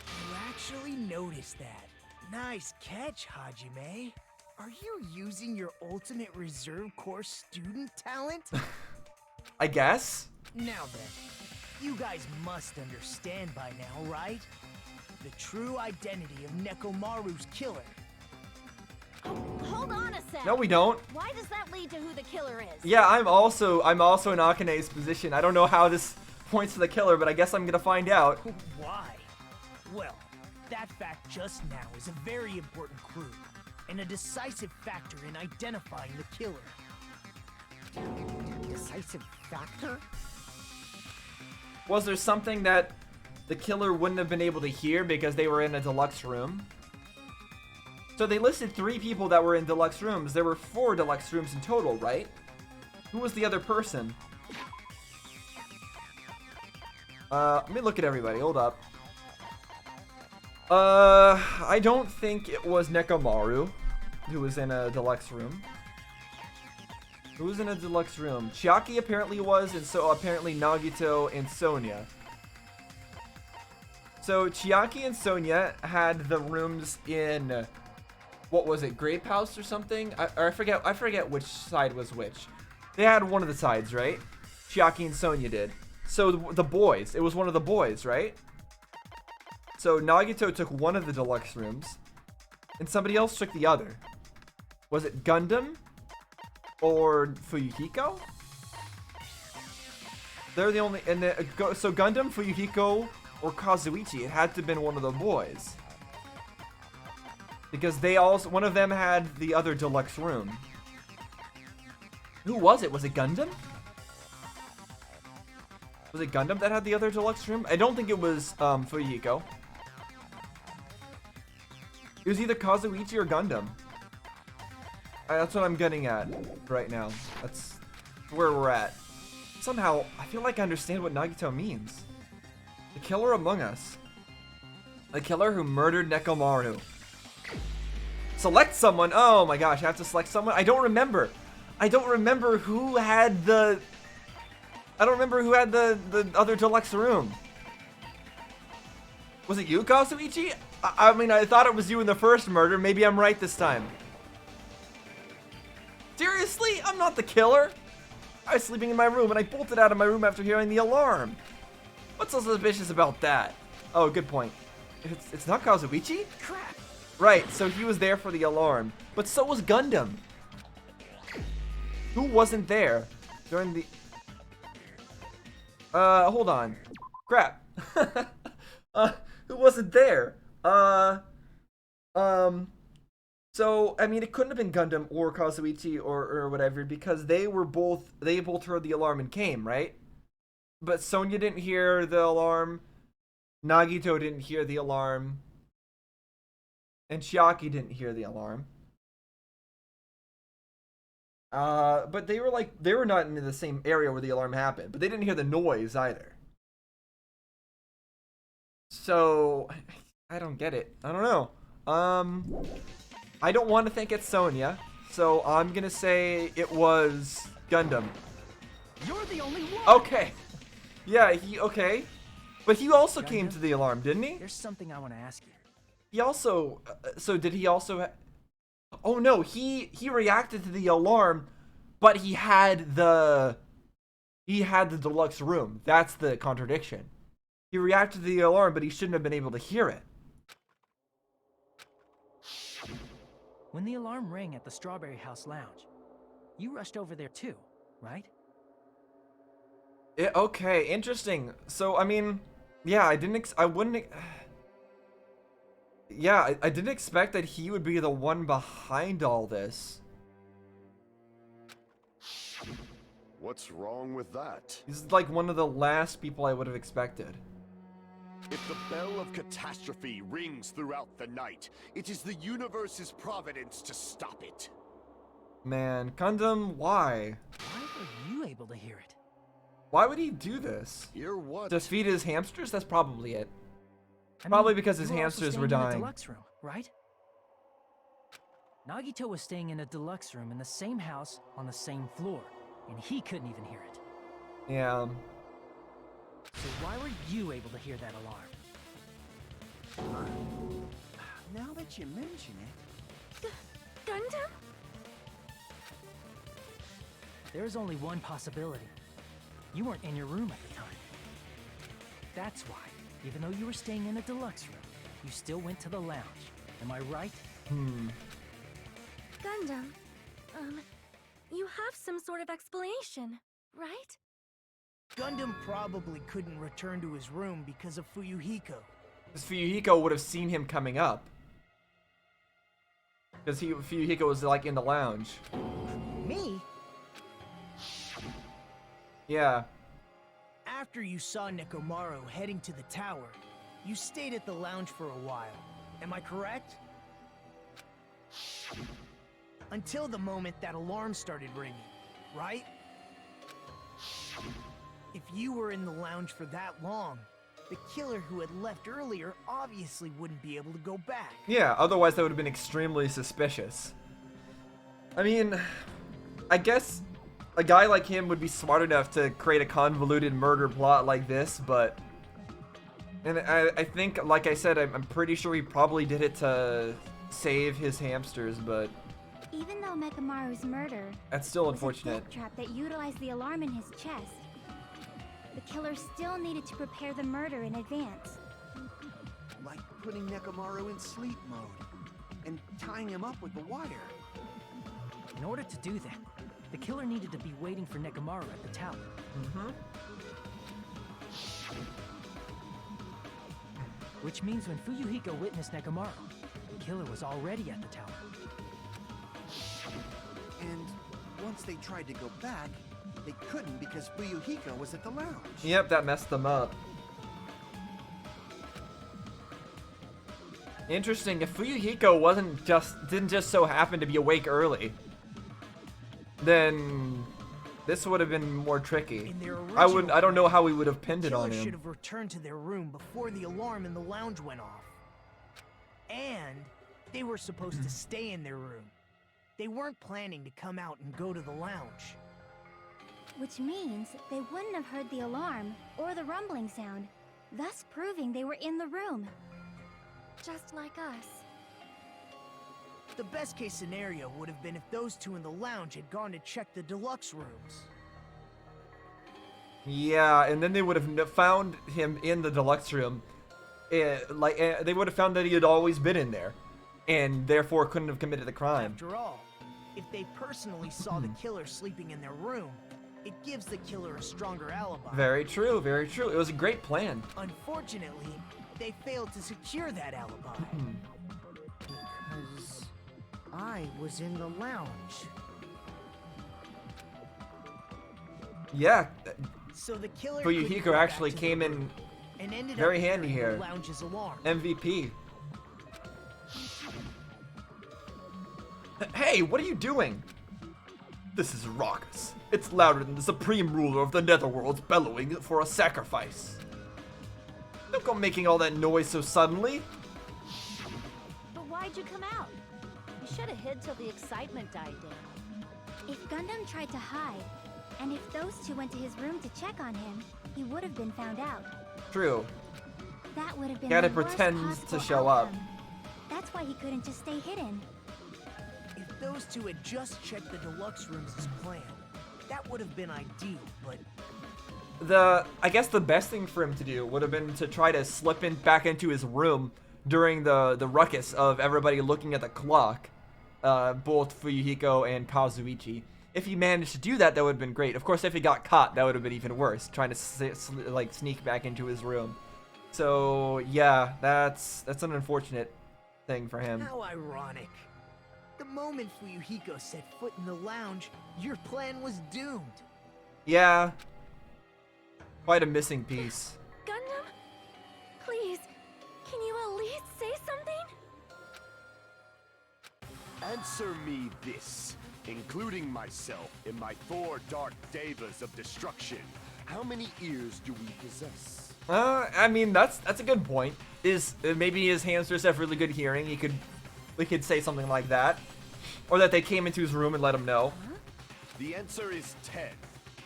You actually noticed that. Nice catch, Hajime. Are you using your ultimate reserve corps student talent? I guess. Now then, you guys must understand by now, right? The true identity of Nekomaru's killer. Oh, hold on a sec. No, we don't. Why does that lead to who the killer is? Yeah, I'm also in Akane's position. I don't know how this points to the killer, but I guess I'm gonna find out. Why? Well, that fact just now is a very important clue, and a decisive factor in identifying the killer. Decisive factor? Was there something that the killer wouldn't have been able to hear because they were in a deluxe room? So they listed 3 people that were in deluxe rooms. There were 4 deluxe rooms in total, right? Who was the other person? Let me look at everybody. Hold up. I don't think it was Nekomaru who was in a deluxe room. Who was in a deluxe room? Chiaki apparently was, and so apparently Nagito and Sonia. So Chiaki and Sonia had the rooms in, what was it, Grape House or something? I forget which side was which. They had one of the sides, right? Chiaki and Sonia did. So the boys, it was one of the boys, right? So Nagito took one of the deluxe rooms, and somebody else took the other. Was it Gundam or Fuyuhiko? They're the only, and so Gundam, Fuyuhiko, or Kazuichi. It had to have been one of the boys. Because they also, one of them had the other deluxe room. Who was it? Was it Gundam? Was it Gundam that had the other deluxe room? I don't think it was Fuyuhiko. It was either Kazuichi or Gundam. That's what I'm getting at right now. That's where we're at. Somehow, I feel like I understand what Nagito means. The killer among us. The killer who murdered Nekomaru. Select someone. Oh my gosh, I have to select someone. I don't remember. I don't remember who had the... I don't remember who had the other deluxe room. Was it you, Kazuichi? I mean, I thought it was you in the first murder. Maybe I'm right this time. Seriously? I'm not the killer. I was sleeping in my room and I bolted out of my room after hearing the alarm. What's so suspicious about that? Oh, good point. It's not Kazuichi? Crap. Right, so he was there for the alarm. But so was Gundam. Who wasn't there during the... hold on. Crap. Who wasn't there? So, I mean, it couldn't have been Gundam or Kazuichi or whatever, because they both heard the alarm and came, right? But Sonya didn't hear the alarm, Nagito didn't hear the alarm, and Chiaki didn't hear the alarm. But they were not in the same area where the alarm happened, but they didn't hear the noise either. So, I don't get it. I don't know. I don't want to think it's Sonya, so I'm gonna say it was Gundam. You're the only one. Okay. Yeah, okay. But he also came to the alarm, didn't he? There's something I want to ask you. He also, so did he also, oh no, he reacted to the alarm, but he had the deluxe room. That's the contradiction. He reacted to the alarm, but he shouldn't have been able to hear it. When the alarm rang at the Strawberry House Lounge, you rushed over there too, right? Okay, interesting. So, I mean, yeah, I didn't expect that he would be the one behind all this. What's wrong with that? He's like one of the last people I would have expected. If the bell of catastrophe rings throughout the night, it is the universe's providence to stop it. Man, Gundam, why? Why were you able to hear it? Why would he do this? Hear what? Just feed his hamsters? That's probably it. I Probably mean, because his you were also hamsters staying were in the dying. deluxe room, right? Nagito was staying in a deluxe room in the same house on the same floor, and he couldn't even hear it. Yeah. So why were you able to hear that alarm? Now that you mention it... Gundam? There is only one possibility. You weren't in your room at the time. That's why, even though you were staying in a deluxe room, you still went to the lounge. Am I right? Gundam, you have some sort of explanation, right? Gundam probably couldn't return to his room because of Fuyuhiko. Because Fuyuhiko would have seen him coming up. Because Fuyuhiko was like in the lounge. Me? Yeah. After you saw Nekomaru heading to the tower, you stayed at the lounge for a while. Am I correct? Until the moment that alarm started ringing, right? If you were in the lounge for that long, the killer who had left earlier obviously wouldn't be able to go back. Yeah, otherwise that would have been extremely suspicious. I mean, I guess a guy like him would be smart enough to create a convoluted murder plot like this, but... And I think, like I said, I'm pretty sure he probably did it to save his hamsters, but... Even though Nekomaru's murder That's still was unfortunate. a death trap that utilized the alarm in his chest, the killer still needed to prepare the murder in advance. Like putting Nekomaru in sleep mode and tying him up with the wire. In order to do that, the killer needed to be waiting for Nekomaru at the tower. Which means when Fuyuhiko witnessed Nekomaru, the killer was already at the tower. And once they tried to go back, they couldn't because Fuyuhiko was at the lounge. Yep, that messed them up. Interesting, if Fuyuhiko didn't just so happen to be awake early, then this would have been more tricky. In their I original don't know how we would have pinned the it on killer should him. have returned to their room before the alarm in the lounge went off. And they were supposed to stay in their room. they weren't planning to come out and go to the lounge. Which means they wouldn't have heard the alarm or the rumbling sound, thus proving they were in the room. Just like us. The best case scenario would have been if those two in the lounge had gone to check the deluxe rooms. Yeah, and then they would have found him in the deluxe room. They would have found that he had always been in there, and therefore couldn't have committed the crime. After all, if they personally saw the killer sleeping in their room, it gives the killer a stronger alibi. Very true, very true. It was a great plan. Unfortunately, they failed to secure that alibi. Because I was in the lounge. Yeah, So the killer Fuyuhiko couldn't go back actually to the came in room and ended very up handy hearing here. the lounge's alarm. MVP. Hey, what are you doing? This is raucous. It's louder than the supreme ruler of the netherworld's bellowing for a sacrifice. Don't go making all that noise so suddenly. But why'd you come out? You should have hid till the excitement died down. If Gundam tried to hide, and if those two went to his room to check on him, he would have been found out. True. That would have been He had the to worst pretend to possible show up. outcome. That's why he couldn't just stay hidden. If those two had just checked the deluxe rooms as planned, that would have been ideal, but I guess the best thing for him to do would have been to try to slip back into his room during the ruckus of everybody looking at the clock, both Fuyuhiko and Kazuichi. If he managed to do that, that would have been great. Of course, if he got caught, that would have been even worse, trying to sneak back into his room. So yeah, that's an unfortunate thing for him. how ironic. The moment Fuyuhiko set foot in the lounge, your plan was doomed. Yeah, quite a missing piece. Gundam? Please, can you at least say something? Answer me this, including myself in my 4 dark devas of destruction. How many ears do we possess? I mean, that's a good point. Maybe his hamsters have really good hearing? We could say something like that, or that they came into his room and let him know. The answer is 10.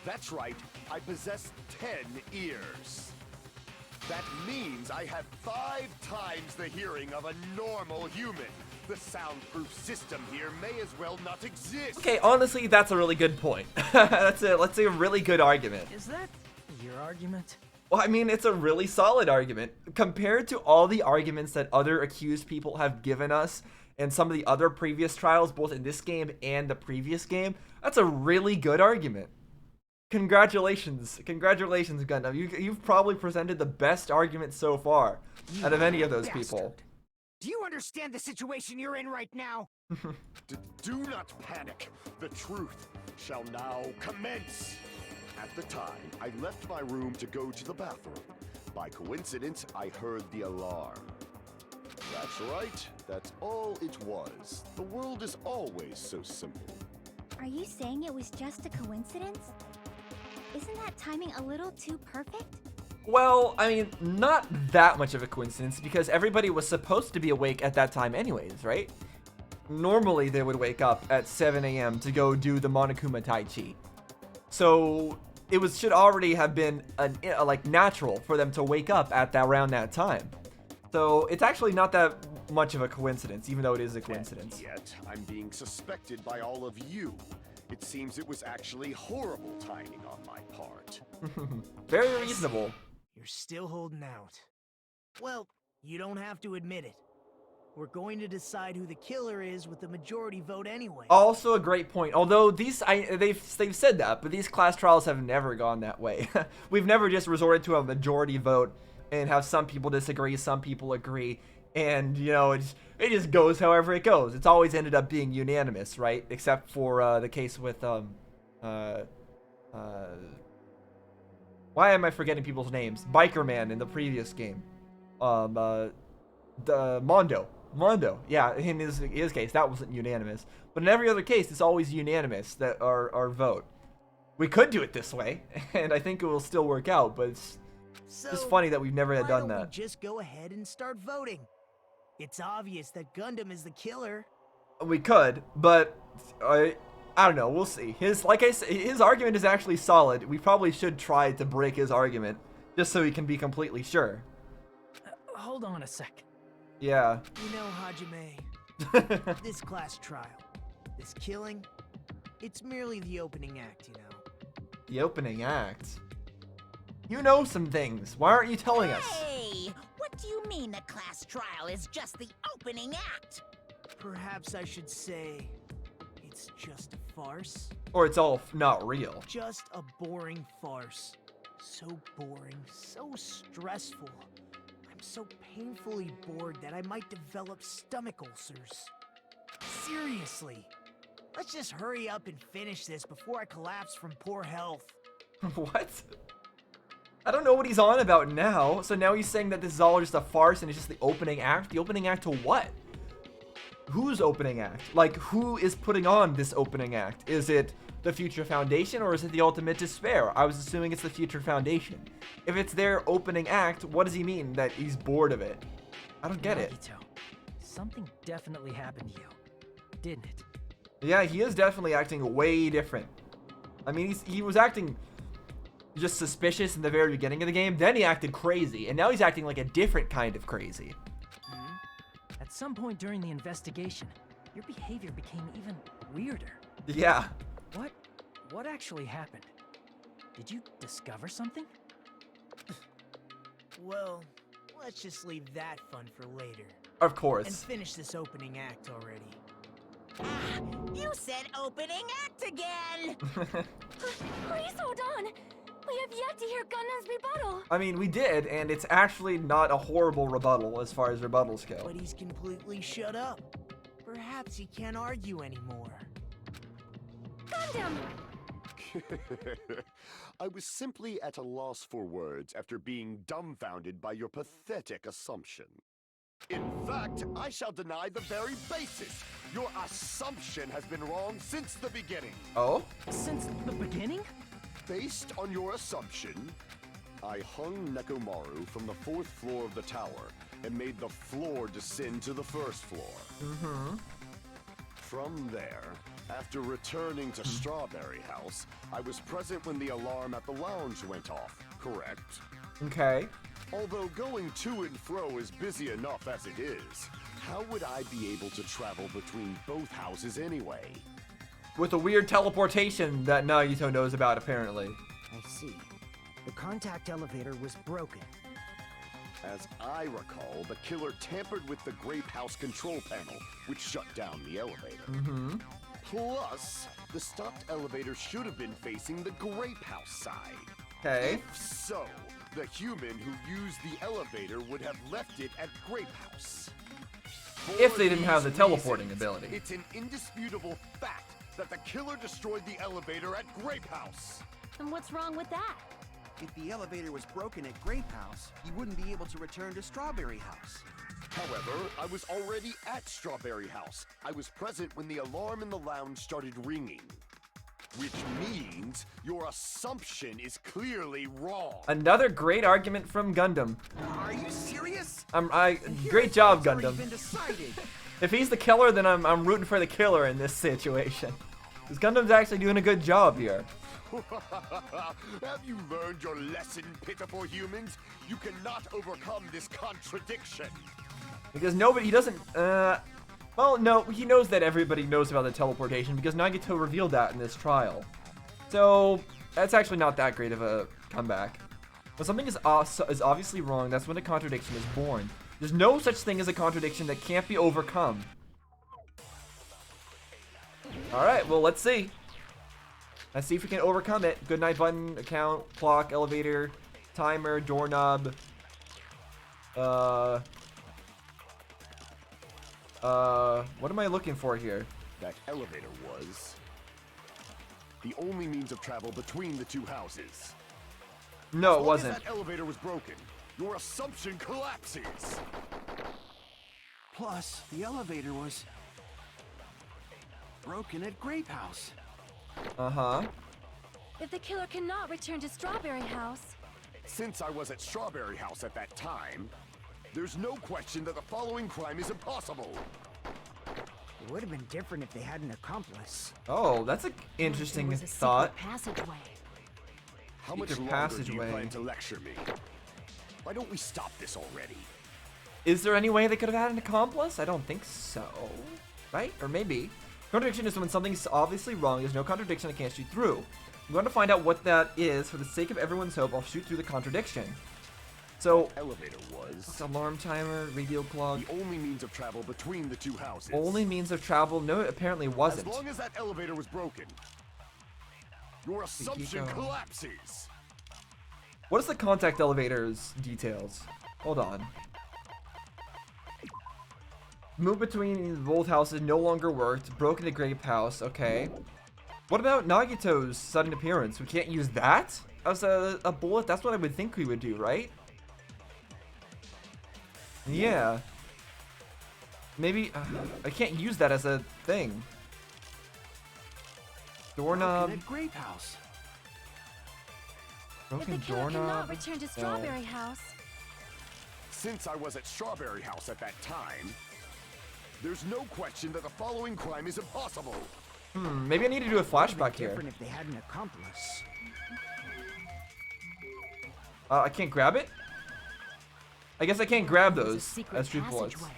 That's right, I possess 10 ears. That means I have 5 times the hearing of a normal human. The soundproof system here may as well not exist. Okay, honestly, that's a really good point. That's a really good argument. Is that your argument? Well, I mean, it's a really solid argument. Compared to all the arguments that other accused people have given us and some of the other previous trials, both in this game and the previous game, that's a really good argument. Congratulations, Gundam. You've probably presented the best argument so far out of any of those people. Do you understand the situation you're in right now? Do not panic. The truth shall now commence. At the time, I left my room to go to the bathroom. By coincidence, I heard the alarm. That's right. That's all it was. The world is always so simple. Are you saying it was just a coincidence? Isn't that timing a little too perfect? Well, I mean, not that much of a coincidence because everybody was supposed to be awake at that time anyways, right? Normally, they would wake up at 7 a.m. to go do the Monokuma Tai Chi. So should already have been natural for them to wake up at around that time. So it's actually not that much of a coincidence, even though it is a coincidence. And yet, I'm being suspected by all of you. It seems it was actually horrible timing on my part. Very reasonable. You're still holding out. Well, you don't have to admit it. We're going to decide who the killer is with the majority vote anyway. Also a great point. Although they've said that, but these class trials have never gone that way. We've never just resorted to a majority vote and have some people disagree, some people agree, and it just goes however it goes. It's always ended up being unanimous, right? Except for the case with why am I forgetting people's names? Biker Man in the previous game. The Mondo. Yeah, in his case, that wasn't unanimous. But in every other case, it's always unanimous that our vote. We could do it this way, and I think it will still work out, but it's just funny that we've never had done Why don't that. we just go ahead and start voting? It's obvious that Gundam is the killer. We could, but I don't know. We'll see. Like I said, his argument is actually solid. We probably should try to break his argument just so he can be completely sure. Hold on a sec. Yeah. You know, Hajime, this class trial, this killing, it's merely the opening act, you know. The opening act. You know some things. Why aren't you telling us? Hey, what do you mean the class trial is just the opening act? Perhaps I should say it's just a farce. Or it's all not real. Just a boring farce. So boring, so stressful. I'm so painfully bored that I might develop stomach ulcers. Seriously. Let's just hurry up and finish this before I collapse from poor health. What? I don't know what he's on about now. So now he's saying that this is all just a farce and it's just the opening act? The opening act to what? Whose opening act? Like, who is putting on this opening act? Is it the Future Foundation or is it the Ultimate Despair? I was assuming it's the Future Foundation. If it's their opening act, what does he mean that he's bored of it? I don't get it. Nagito, something definitely happened to you, didn't it? Yeah, he is definitely acting way different. I mean, he was acting just suspicious in the very beginning of the game, then he acted crazy, and now he's acting like a different kind of crazy. At some point during the investigation, your behavior became even weirder. Yeah. What actually happened? Did you discover something? Well, let's just leave that fun for later. Of And course. finish this opening act already. Ah, you said opening act again! Please hold on. We have yet to hear Gundam's rebuttal. I mean, we did, and it's actually not a horrible rebuttal as far as rebuttals go. But he's completely shut up. Perhaps he can't argue anymore. Gundam! I was simply at a loss for words after being dumbfounded by your pathetic assumption. In fact, I shall deny the very basis. Your assumption has been wrong since the beginning. Oh? Since the beginning? Based on your assumption, I hung Nekomaru from the 4th floor of the tower and made the floor descend to the 1st floor. Mm-hmm. From there, after returning to Strawberry House, I was present when the alarm at the lounge went off, correct? Okay. Although going to and fro is busy enough as it is, how would I be able to travel between both houses anyway? With a weird teleportation that Nagito knows about, apparently. I see. The contact elevator was broken. As I recall, the killer tampered with the Grape House control panel, which shut down the elevator. Mm-hmm. Plus, the stopped elevator should have been facing the Grape House side. Okay. If so, the human who used the elevator would have left it at Grape House. If they didn't have the these teleporting reasons, ability. It's an indisputable fact that the killer destroyed the elevator at Grape House. And what's wrong with that? If the elevator was broken at Grape House, he wouldn't be able to return to Strawberry House. However, I was already at Strawberry House. I was present when the alarm in the lounge started ringing. Which means your assumption is clearly wrong. Another great argument from Gundam. Are you serious? Great job, It's already Gundam. been decided. If he's the killer, then I'm rooting for the killer in this situation. Because Gundam's actually doing a good job here. Have you learned your lesson, pitiful humans? You cannot overcome this contradiction. Because he doesn't, well, no, he knows that everybody knows about the teleportation because Nagito revealed that in this trial. So, that's actually not that great of a comeback. When something is obviously wrong, that's when a contradiction is born. There's no such thing as a contradiction that can't be overcome. Alright, well, let's see. Let's see if we can overcome it. Goodnight button, account, clock, elevator, timer, doorknob. What am I looking for here? That elevator was the only means of travel between the two houses. No, it As long as wasn't. that elevator was broken, your assumption collapses. Plus, the elevator was broken at Grape House. Uh-huh. If the killer cannot return to Strawberry House, Since I was at Strawberry House at that time, there's no question that the following crime is impossible. It would have been different if they had an accomplice. Oh, that's an interesting thought. Passageway. How much Secret longer do you passageway. plan to lecture me? Why don't we stop this already? Is there any way they could have had an accomplice? I don't think so. Right? Or maybe. Contradiction is when something's obviously wrong. There's no contradiction I can't shoot through. I'm going to find out what that is. For the sake of everyone's hope, I'll shoot through the contradiction. So, Elevator was alarm timer, radio clock. the only means of travel between the two houses. Only means of travel? No, it apparently wasn't. As long as that elevator was broken, your assumption go. collapses. What is the contact elevator's details? Hold on. Move between both houses no longer worked. Broken the grape house. Okay. What about Nagito's sudden appearance? We can't use that as a bullet? That's what I would think we would do, right? Yeah. Maybe I can't use that as a thing. Doorknob. Broken at Grape House. If the Broken killer doorknob. cannot return to Strawberry House, Since I was at Strawberry House at that time, there's no question that the following crime is impossible. Maybe I need to do a flashback here. Different if they had an accomplice. I can't grab it? I guess I can't grab There's a those secret as truth bullets. passageway.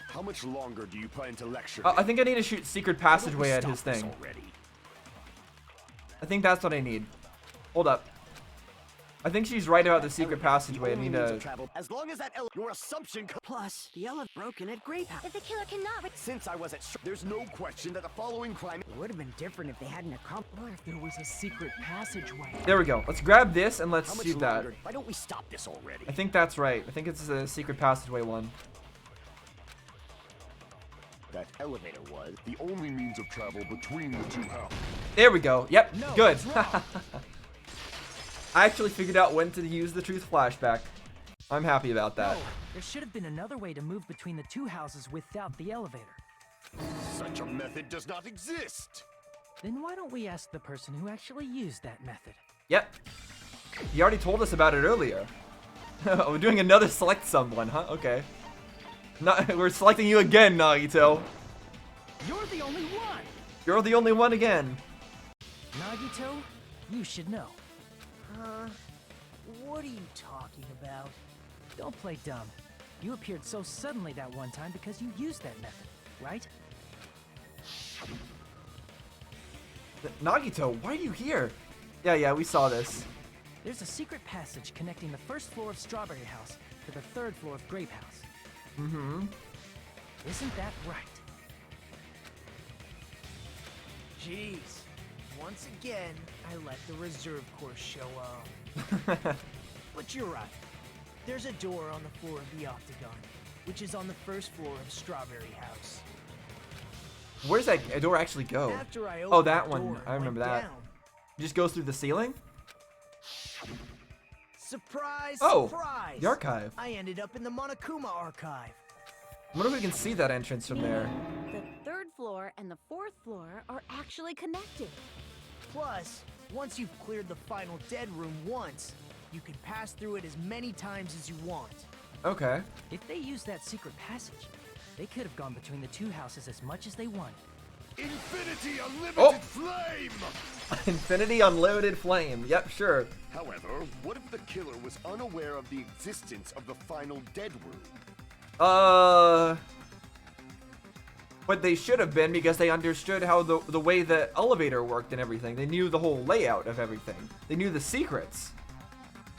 How much longer do you plan to lecture I me? think I need to shoot secret Why don't we passageway at stop his this thing. already? I think that's what I need. Hold up. I think she's right about the secret passageway. I The need only means to. of travel, as long as that your assumption. Plus, the elevator broken at Grape House. if the killer cannot Since I was at, there's no question that the following crime. It would have been different if they had an accomplice. Or if there was a secret passageway. There we go. Let's grab this and How let's much shoot that. longer? Why don't we stop this already? I think that's right. I think it's the secret passageway one. That elevator was the only means of travel between the two houses. There we go. Yep. No, Good. it's wrong. I actually figured out when to use the truth flashback. I'm happy about that. No, there should have been another way to move between the two houses without the elevator. Such a method does not exist. Then why don't we ask the person who actually used that method? Yep. You already told us about it earlier. We're doing another select someone, huh? Okay. We're selecting you again, Nagito. You're the only one! You're the only one again. Nagito, you should know. What are you talking about? Don't play dumb. You appeared so suddenly that one time because you used that method, right? Nagito, why are you here? Yeah, we saw this. There's a secret passage connecting the first floor of Strawberry House to the third floor of Grape House. Mm-hmm. Isn't that right? Jeez. Once again, I let the reserve course show up. But you're right. There's a door on the floor of the Octagon, which is on the first floor of Strawberry House. Where does that door actually go? After I Oh, opened that the one. door I and remember went that. down, It just goes through the ceiling? surprise, Oh, surprise! the archive. I ended up in the Monokuma archive. I wonder if we can see that entrance from there. The third floor and the fourth floor are actually connected. Plus, once you've cleared the final dead room once, you can pass through it as many times as you want. Okay. If they used that secret passage, they could have gone between the two houses as much as they wanted. Infinity Unlimited Oh! Flame! Infinity Unlimited Flame. Yep, sure. However, what if the killer was unaware of the existence of the final dead room? But they should have been because they understood how the way the elevator worked and everything. They knew the whole layout of everything. They knew the secrets.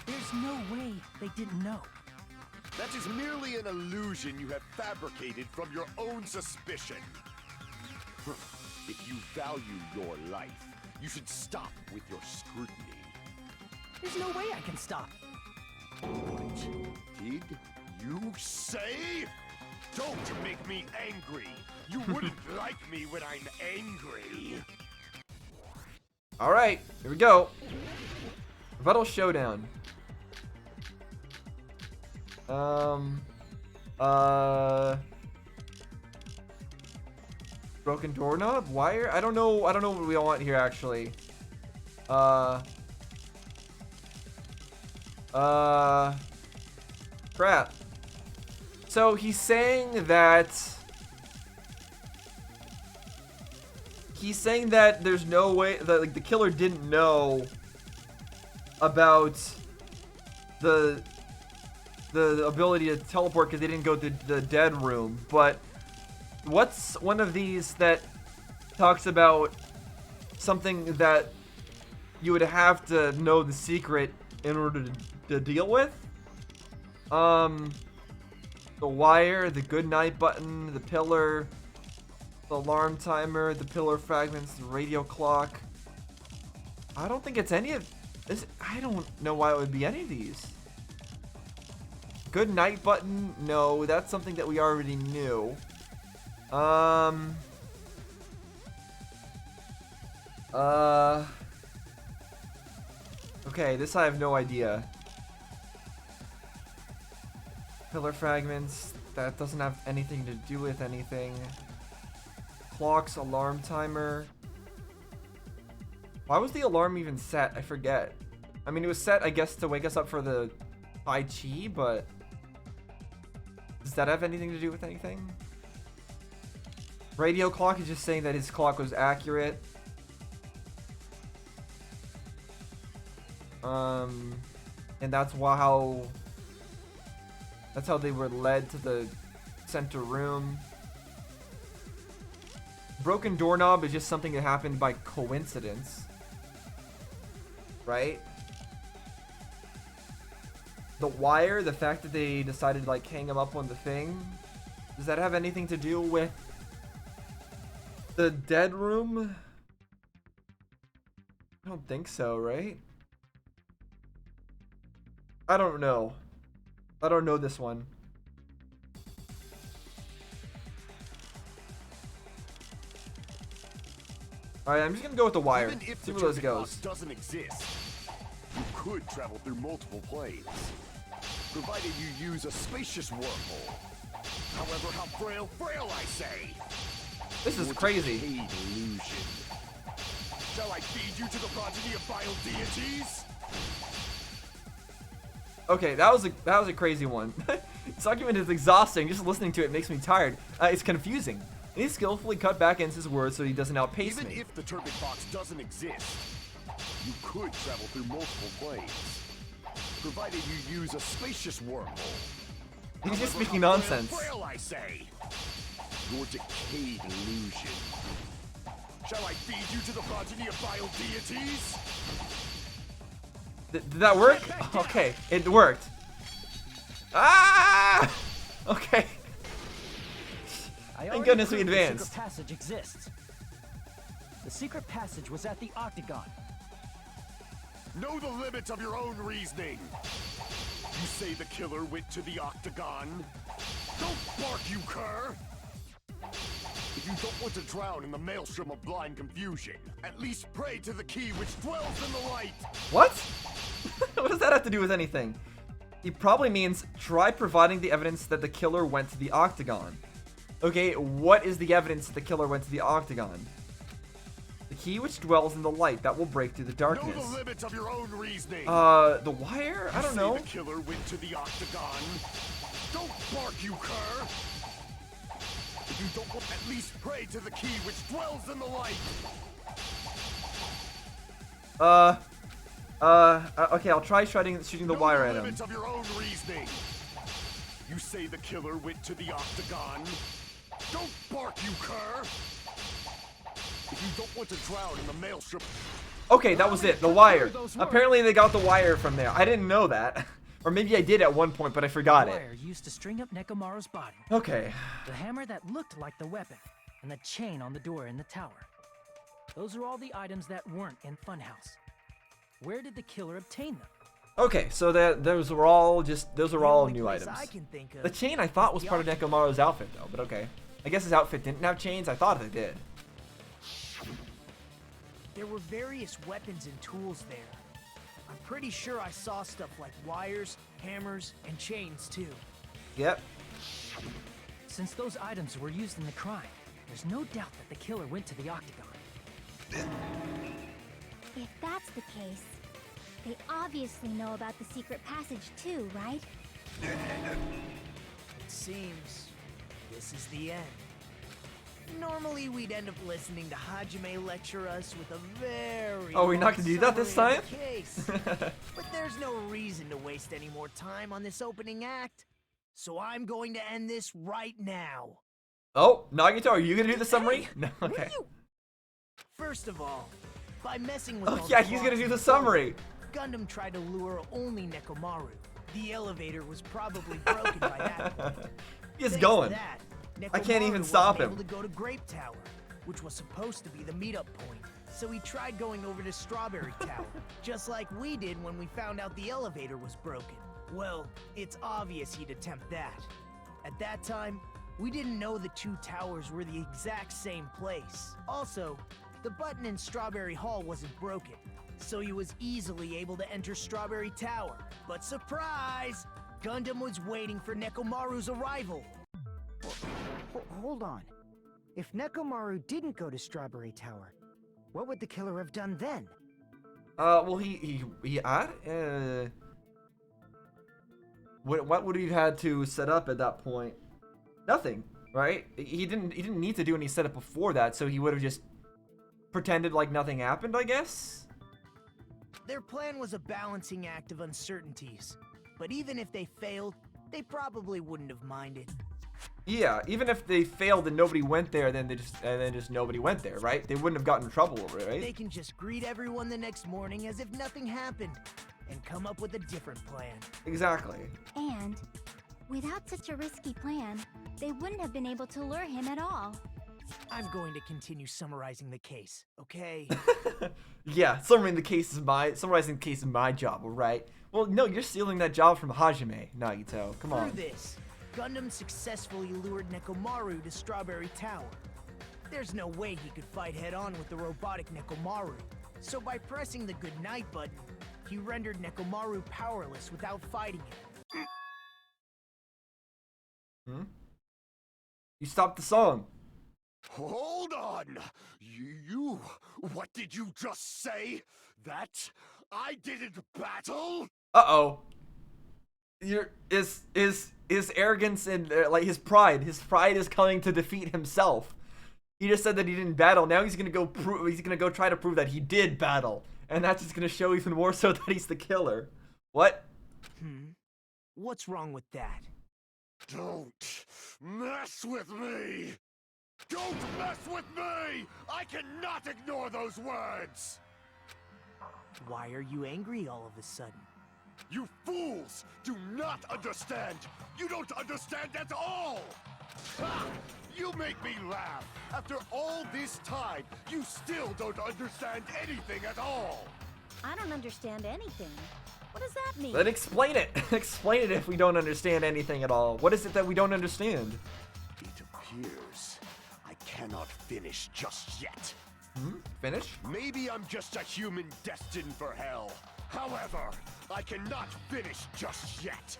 There's no way they didn't know. That is merely an illusion you have fabricated from your own suspicion. If you value your life, you should stop with your scrutiny. There's no way I can stop. What did you say? Don't make me angry. You wouldn't like me when I'm angry. All right, here we go. Rebuttal Showdown. Broken doorknob? Wire? I don't know what we want here actually. Crap. So he's saying that he's saying that there's no way that like the killer didn't know about the ability to teleport because they didn't go to the dead room. But what's one of these that talks about something that you would have to know the secret in order to deal with? The wire, the goodnight button, the pillar, the alarm timer, the pillar fragments, the radio clock. I don't think it's any of this. I don't know why it would be any of these. Good night button, no, that's something that we already knew. Okay, this I have no idea. Pillar fragments, that doesn't have anything to do with anything. Clocks, alarm timer. Why was the alarm even set? I forget. I mean, it was set, I guess, to wake us up for the Tai Chi, but does that have anything to do with anything? Radio clock is just saying that his clock was accurate. And that's how they were led to the center room. Broken doorknob is just something that happened by coincidence, right? The wire, the fact that they decided to like hang him up on the thing, does that have anything to do with the dead room? I don't think so, right? I don't know. I don't know this one. Alright, I'm just gonna go with the wire. Even if See the where this turret goes. box doesn't exist, you could travel through multiple planes, provided you use a spacious wormhole. However, how frail I say. This is Your crazy. decayed illusion. Shall I feed you to the progeny of vile deities? Okay, that was a crazy one. This argument is exhausting. Just listening to it makes me tired. It's confusing. And he skillfully cut back into his words so he doesn't outpace Even me. if the turbid box doesn't exist, you could travel through multiple planes, provided you use a spacious wormhole. He's just However, speaking how nonsense. frail I say. Your decayed illusion. Shall I feed you to the progeny of vile deities? Did that work? Okay, it worked. Ah! Okay. Thank goodness we advanced. The secret passage exists. The secret passage was at the Octagon. Know the limits of your own reasoning. You say the killer went to the Octagon? Don't bark, you cur! If you don't want to drown in the maelstrom of blind confusion, at least pray to the key which dwells in the light! What? What does that have to do with anything? He probably means try providing the evidence that the killer went to the Octagon. Okay, what is the evidence that the killer went to the Octagon? The key which dwells in the light that will break through the darkness. Know the limits of your own reasoning. The wire? I don't know. The killer went to the Octagon. Don't bark, you cur! If you don't want, at least pray to the key which dwells in the light. Okay, I'll try shooting the wire at him. Limits of your own reasoning. You say the killer went to the Octagon. Don't bark, you cur! If you don't want to drown in the maelstrom. Okay, that was it. The wire. Apparently they got the wire from there. I didn't know that. Or maybe I did at one point, but I forgot The it. wire used to string up Nekomaru's body. Okay. The hammer that looked like the weapon, and the chain on the door in the tower. Those are all the items that weren't in Funhouse. Where did the killer obtain them? Okay, so those were all The new only place items. I can think of The chain I thought was part of Nekomaru's outfit though, but okay. I guess his outfit didn't have chains. I thought it did. There were various weapons and tools there. I'm pretty sure I saw stuff like wires, hammers, and chains too. Yep. Since those items were used in the crime, there's no doubt that the killer went to the Octagon. If that's the case, they obviously know about the secret passage too, right? It seems this is the end. Normally, we'd end up listening to Hajime lecture us with a very Oh, we're not gonna do that this time? case. But there's no reason to waste any more time on this opening act. So I'm going to end this right now. Oh, Nagito, are you gonna do the summary? No, okay. First of all, by messing with Oh all yeah, the he's gonna clocks do and the summary. Gundam tried to lure only Nekomaru. The elevator was probably broken by that point. He's Thanks to going. that, I can't even Nekomaru stop wasn't him. able to go to Grape Tower, which was supposed to be the meetup point. So he tried going over to Strawberry Tower, just like we did when we found out the elevator was broken. Well, it's obvious he'd attempt that. At that time, we didn't know the two towers were the exact same place. Also, the button in Strawberry Hall wasn't broken, so he was easily able to enter Strawberry Tower. But surprise! Gundam was waiting for Nekomaru's arrival. Hold on. If Nekomaru didn't go to Strawberry Tower, what would the killer have done then? Well, what would he have had to set up at that point? Nothing, right? He didn't need to do any setup before that, so he would have just pretended like nothing happened, I guess. Their plan was a balancing act of uncertainties, but even if they failed, they probably wouldn't have minded. Yeah, even if they failed and nobody went there, then just nobody went there, right? They wouldn't have gotten in trouble over it, right? They can just greet everyone the next morning as if nothing happened, and come up with a different plan. Exactly. And without such a risky plan, they wouldn't have been able to lure him at all. I'm going to continue summarizing the case, okay? Yeah, summarizing the case is my job, alright? Well, no, you're stealing that job from Hajime, Nagito. Come on. Through this, Gundam successfully lured Nekomaru to Strawberry Tower. There's no way he could fight head-on with the robotic Nekomaru, so by pressing the goodnight button, he rendered Nekomaru powerless without fighting him. You stopped the song. Hold on! What did you just say? That I didn't battle? Uh-oh. His arrogance and like his pride is coming to defeat himself. He just said that he didn't battle. Now he's gonna go try to prove that he did battle, and that's just gonna show even more so that he's the killer. What? What's wrong with that? Don't mess with me! Don't mess with me! I cannot ignore those words! Why are you angry all of a sudden? You fools do not understand! You don't understand at all! Ha! You make me laugh! After all this time, you still don't understand anything at all! I don't understand anything. What does that mean? Then explain it. Explain it if we don't understand anything at all. What is it that we don't understand? It appears I cannot finish just yet. Finish? Maybe I'm just a human destined for hell. However, I cannot finish just yet.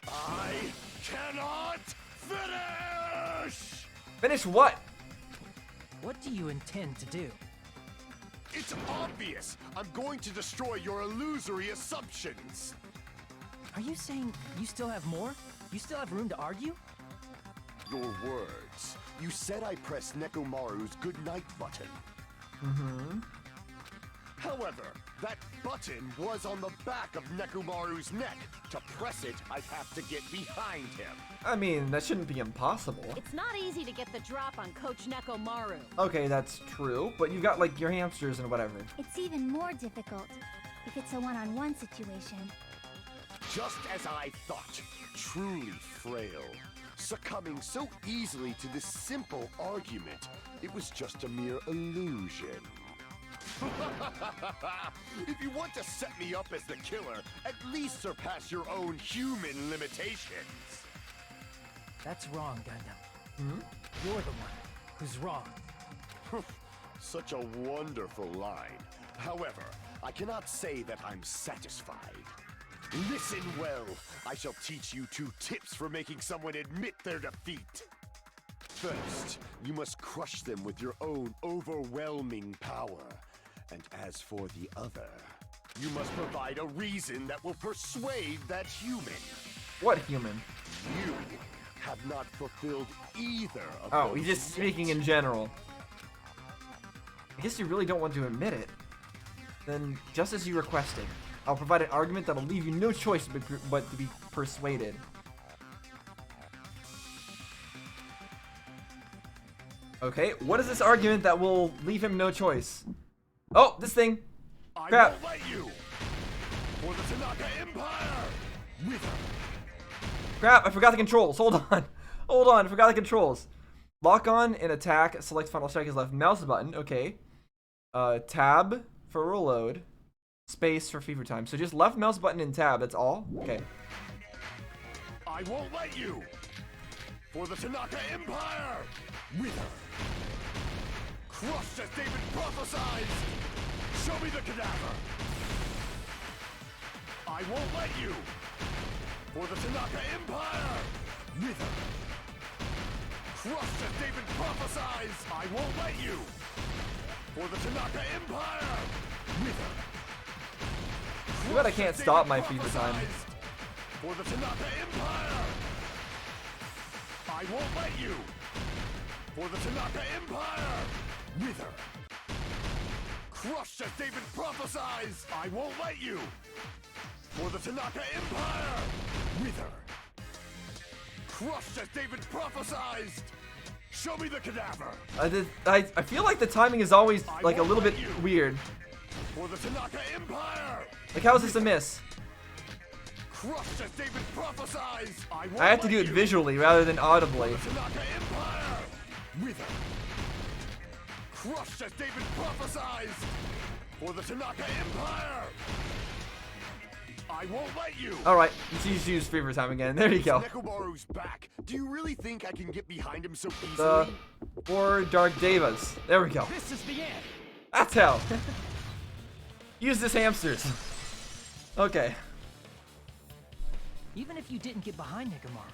I cannot finish! Finish what? What do you intend to do? It's obvious. I'm going to destroy your illusory assumptions. Are you saying you still have more? You still have room to argue? Your words. You said I pressed Nekomaru's goodnight button. However, that button was on the back of Nekomaru's neck. To press it, I'd have to get behind him. I mean, that shouldn't be impossible. It's not easy to get the drop on Coach Nekomaru. Okay, that's true, but you got like your hamsters and whatever. It's even more difficult if it's a one-on-one situation. Just as I thought, truly frail. Succumbing so easily to this simple argument, it was just a mere illusion. If you want to set me up as the killer, at least surpass your own human limitations. That's wrong, Gundam. You're the one who's wrong. Such a wonderful line. However, I cannot say that I'm satisfied. Listen well. I shall teach you 2 tips for making someone admit their defeat. First, you must crush them with your own overwhelming power. And as for the other, you must provide a reason that will persuade that human. What human? You. have not fulfilled either of Oh, those he's just yet. speaking in general. I guess you really don't want to admit it. Then, just as you requested, I'll provide an argument that'll leave you no choice but to be persuaded. Okay, what is this argument that will leave him no choice? Oh, this thing! I Crap! won't let you! For the Tanaka Empire! Wither! Crap, I forgot the controls. Hold on. Hold on, I forgot the controls. Lock on and attack. Select final strike is left mouse button. Okay. Tab for reload. Space for fever time. So just left mouse button and tab, that's all? Okay. I won't let you! For the Tanaka Empire! Wither! Crushed as David prophesied! Show me the cadaver! I won't let you! For the Tanaka Empire! Wither! Crushed as David prophesied! I won't let you! For the Tanaka Empire! Wither! Too bad I can't stop my fever time. For the Tanaka Empire! I won't let you! For the Tanaka Empire! Wither! Crushed as David prophesies! I won't let you! For the Tanaka Empire! Wither! Crushed as David prophesies! Show me the cadaver! I feel like the timing is always like a little bit weird. For the Tanaka Empire! Like, how is this a miss? Crushed as David prophesies! I have to do it visually rather than audibly. For the Tanaka Empire! Wither! Crushed as David prophesies! For the Tanaka Empire! I won't let you! Alright, let's use fever time again. There you go. Nekomaru's back. Do you really think I can get behind him so easily? The 4 Dark Devas. There we go. This is the end. That's how. Use this hamsters. Okay. Even if you didn't get behind Nekomaru,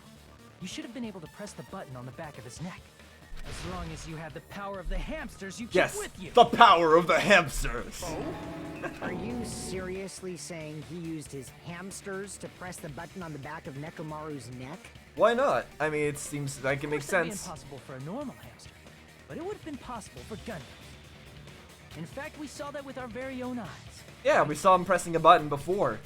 you should have been able to press the button on the back of his neck. As long as you had the power of the hamsters you keep Yes, with you. the power of the hamsters. Are you seriously saying he used his hamsters to press the button on the back of Nekomaru's neck? Why not? I mean, it seems like it makes That'd be sense. impossible for a normal hamster, but it would have been possible for Gundam. In fact, we saw that with our very own eyes. Yeah, we saw him pressing a button before.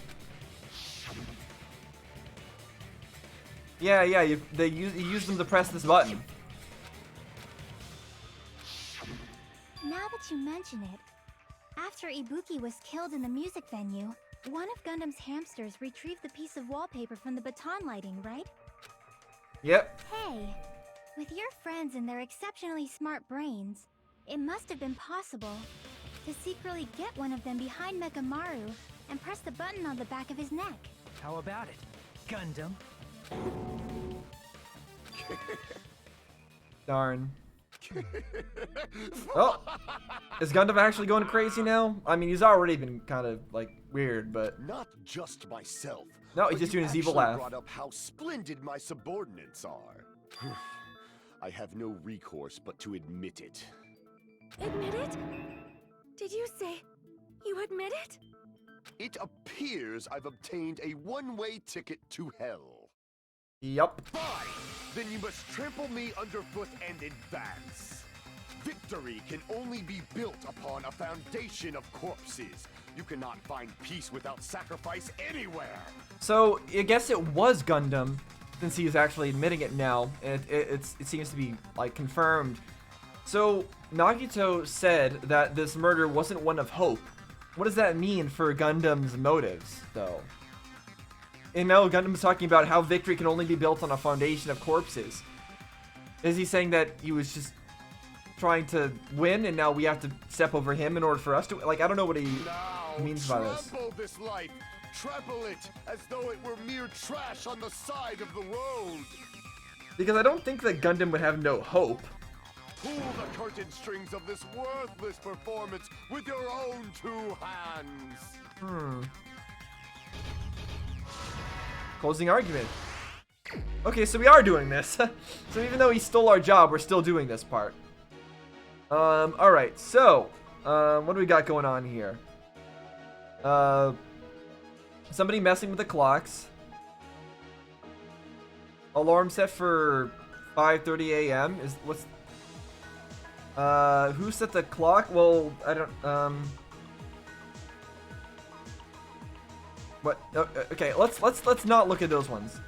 Yeah, he used them to press this button. Now that you mention it, after Ibuki was killed in the music venue, one of Gundam's hamsters retrieved the piece of wallpaper from the baton lighting, right? Yep. Hey, with your friends and their exceptionally smart brains, it must have been possible to secretly get one of them behind Nekomaru and press the button on the back of his neck. How about it, Gundam? Darn. Oh, is Gundam actually going crazy now? I mean, he's already been kind of like weird, but Not just myself. no, he's but just you doing his evil actually laugh. brought up how splendid my subordinates are. I have no recourse but to admit it. Admit it? Did you say you admit it? It appears I've obtained a one-way ticket to hell. Yup. Fine! Then you must trample me underfoot and advance. Victory can only be built upon a foundation of corpses. You cannot find peace without sacrifice anywhere. So I guess it was Gundam, since he's actually admitting it now. It seems to be like confirmed. So Nagito said that this murder wasn't one of hope. What does that mean for Gundam's motives, though? And now Gundam's talking about how victory can only be built on a foundation of corpses. Is he saying that he was just trying to win and now we have to step over him in order for us to, like, I don't know what he Now, means by this. trample this life. Trample it as though it were mere trash on the side of the road. Because I don't think that Gundam would have no hope. Pull the curtain strings of this worthless performance with your own two hands. Closing argument. Okay, so we are doing this. So even though he stole our job, we're still doing this part. Alright, so, what do we got going on here? Somebody messing with the clocks. Alarm set for 5:30 a.m. is what's who set the clock? Well, I don't what okay, let's not look at those ones.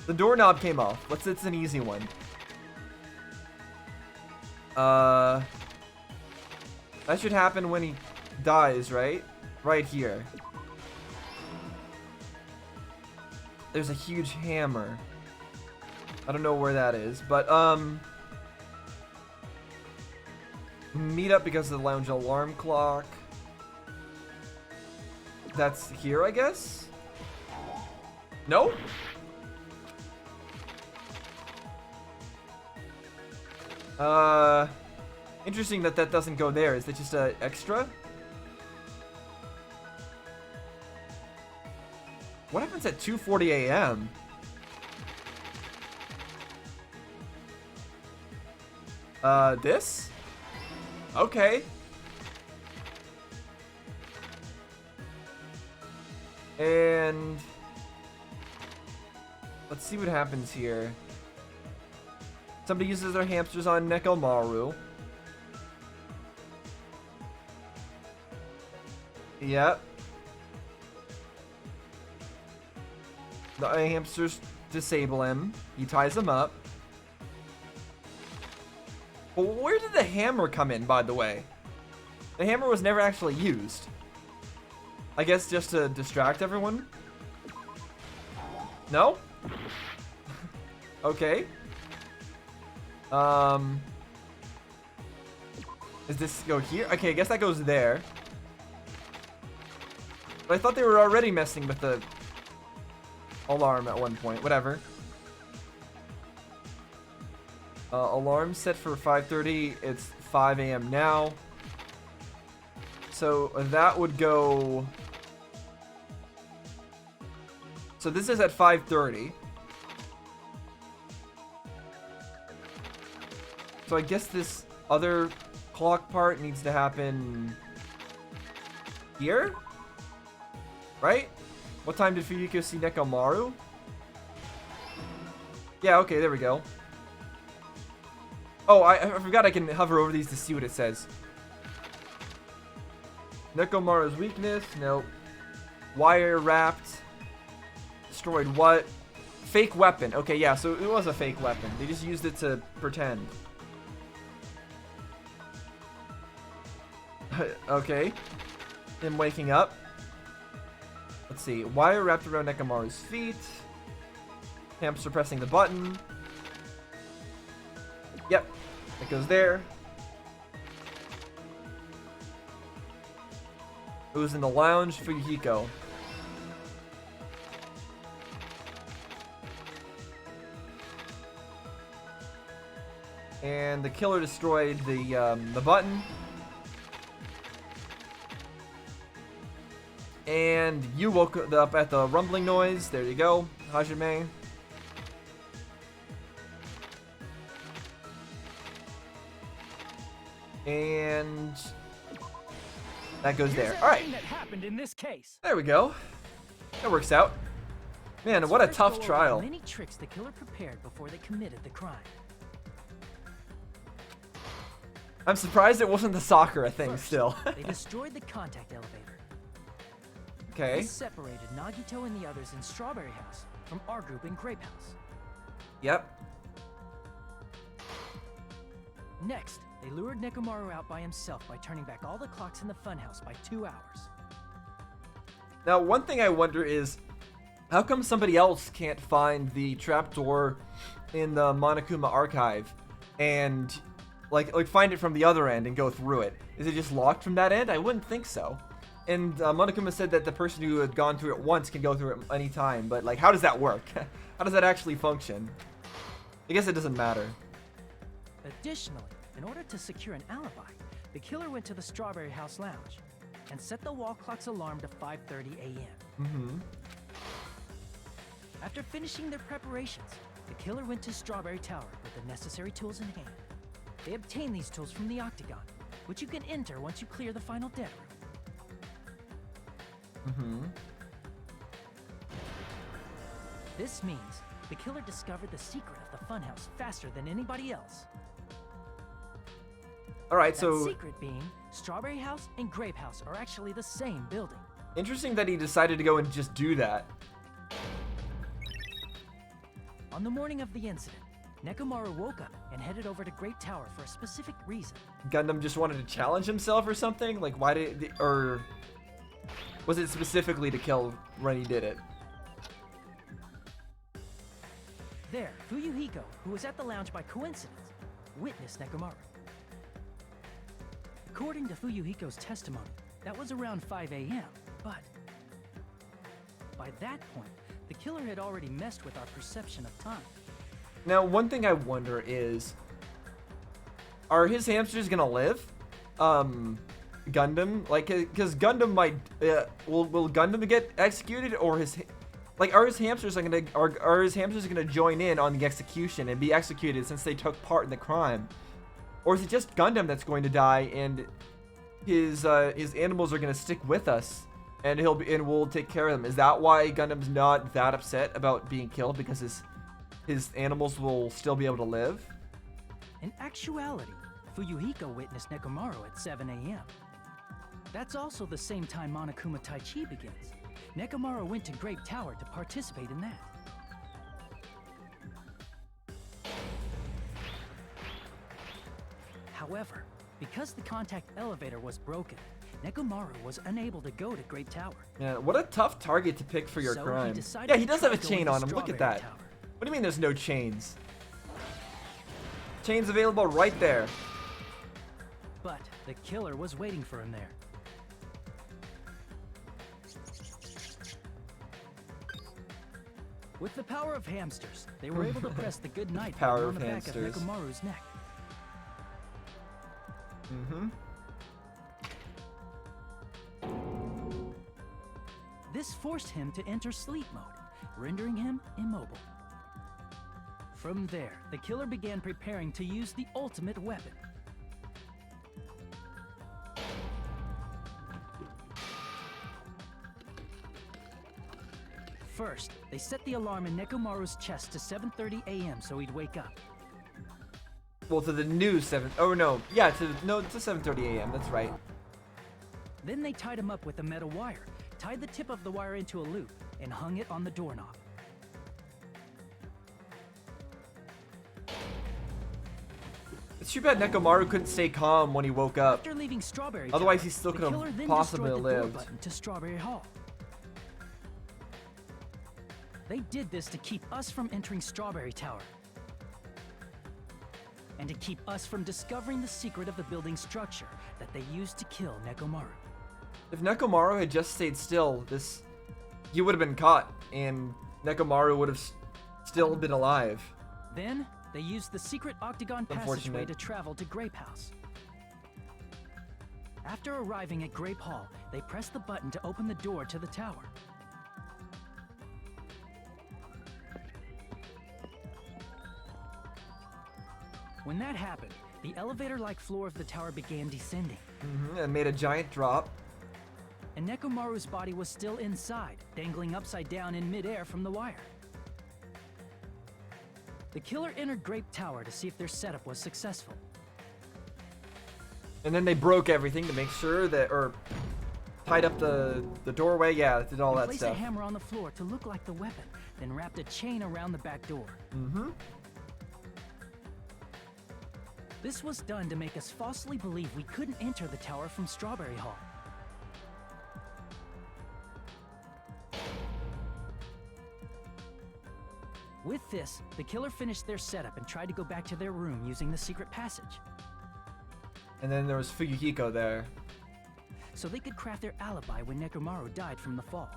The doorknob came off. It's an easy one. That should happen when he dies, right? Right here. There's a huge hammer. I don't know where that is, but meet up because of the lounge alarm clock. That's here, I guess? No? Interesting that doesn't go there. Is that just a extra? What happens at 2:40 a.m.? This? Okay. And let's see what happens here. Somebody uses their hamsters on Nekomaru. Yep. The hamsters disable him. He ties them up. But where did the hammer come in, by the way? The hammer was never actually used. I guess just to distract everyone? No? Okay. Does this go here? Okay, I guess that goes there. But I thought they were already messing with the alarm at one point. Whatever. Alarm set for 5:30. It's 5 a.m. now. So that would go... So this is at 5:30. So I guess this other clock part needs to happen here? Right? What time did Fuyuko see Nekomaru? Yeah, okay, there we go. Oh, I forgot I can hover over these to see what it says. Nekomaru's weakness? Nope. Wire wrapped. Destroyed what? Fake weapon. Okay, yeah, so it was a fake weapon. They just used it to pretend. Okay. Him waking up. Let's see. Wire wrapped around Nekomaru's feet. Hamster pressing the button. Yep. It goes there. It was in the lounge for Yuhiko. And the killer destroyed the button. And you woke up at the rumbling noise. There you go, Hajime. And that goes there. All right. That happened in this case. There we go. That works out. Man, what a tough trial. Many tricks the killer prepared before they committed the crime. I'm surprised it wasn't the Sakura thing. First, Still. They destroyed the contact elevator. Okay. This separated Nagito and the others in Strawberry House from our group in Grape House. Yep. Next, they lured Nekomaru out by himself by turning back all the clocks in the funhouse by 2 hours. Now, one thing I wonder is, how come somebody else can't find the trapdoor in the Monokuma archive and like find it from the other end and go through it? Is it just locked from that end? I wouldn't think so. And Monokuma said that the person who had gone through it once can go through it any time, but like, how does that work? How does that actually function? I guess it doesn't matter. Additionally, in order to secure an alibi, the killer went to the Strawberry House lounge and set the wall clock's alarm to 5:30 a.m. Mm-hmm. After finishing their preparations, the killer went to Strawberry Tower with the necessary tools in hand. They obtained these tools from the Octagon, which you can enter once you clear the final dead room. Mm-hmm. This means the killer discovered the secret of the funhouse faster than anybody else. Alright, That so secret being, Strawberry House and Grape House are actually the same building. interesting that he decided to go and just do that. On the morning of the incident, Nekomaru woke up and headed over to Great Tower for a specific reason. Gundam just wanted to challenge himself or something? Like, why did, or was it specifically to kill when he did it? There, Fuyuhiko, who was at the lounge by coincidence, witnessed Nekomaru. According to Fuyuhiko's testimony, that was around 5 a.m., but by that point, the killer had already messed with our perception of time. Now, one thing I wonder is, are his hamsters gonna live? Gundam, like, because Gundam might, will Gundam get executed, or are his hamsters gonna join in on the execution and be executed since they took part in the crime? Or is it just Gundam that's going to die, and his animals are gonna stick with us, and we'll take care of them? Is that why Gundam's not that upset about being killed, because his animals will still be able to live? In actuality, Fuyuhiko witnessed Nekomaru at 7 a.m. That's also the same time Monokuma Taichi begins. Nekomaru went to Grape Tower to participate in that. However, because the contact elevator was broken, Nekomaru was unable to go to Grape Tower. Yeah, what a tough target to pick for your So he crime. decided Yeah, to he does try have a going chain to on him. Look at Strawberry that. Tower. What do you mean there's no chains? Chains available right there. But the killer was waiting for him there. With the power of hamsters, they were able to press the good night Power button on of the back hamsters. of Nekomaru's neck. Mm-hmm. This forced him to enter sleep mode, rendering him immobile. From there, the killer began preparing to use the ultimate weapon. First, they set the alarm in Nekomaru's chest to 7:30 a.m. so he'd wake up. Well, to the new 7. Oh no, yeah, to 7:30 a.m. That's right. Then they tied him up with a metal wire, tied the tip of the wire into a loop, and hung it on the doorknob. It's too bad Nekomaru couldn't stay calm when he woke up. After leaving Strawberry Otherwise, Tower, he still the could killer have then possibly destroyed the door lived. button to Strawberry Hall. They did this to keep us from entering Strawberry Tower. And to keep us from discovering the secret of the building structure that they used to kill Nekomaru. If Nekomaru had just stayed still, he would have been caught, and Nekomaru would have still been alive. Then, they used the secret octagon passageway Unfortunate. to travel to Grape House. After arriving at Grape Hall, they pressed the button to open the door to the tower. When that happened, the elevator-like floor of the tower began descending, And made a giant drop. and Nekomaru's body was still inside, dangling upside down in midair from the wire. The killer entered Grape Tower to see if their setup was successful. And then they broke everything to make sure that, or tied up the doorway. Yeah, did all They that placed stuff. a hammer on the floor to look like the weapon, then wrapped a chain around the back door. This was done to make us falsely believe we couldn't enter the tower from Strawberry Hall. With this, the killer finished their setup and tried to go back to their room using the secret passage, And then there was Fuyuhiko there. so they could craft their alibi when Nekomaru died from the fall.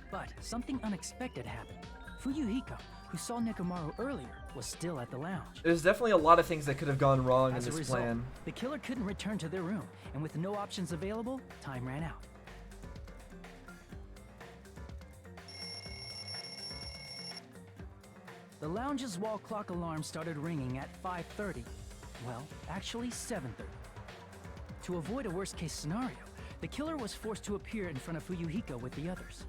But something unexpected happened. Fuyuhiko, who saw Nekomaru earlier, was still at the lounge. There's definitely a lot of things that could have gone wrong As in a this result, plan. the killer couldn't return to their room, and with no options available, time ran out. The lounge's wall clock alarm started ringing at 5:30. Well, actually 7:30. To avoid a worst-case scenario, the killer was forced to appear in front of Fuyuhiko with the others.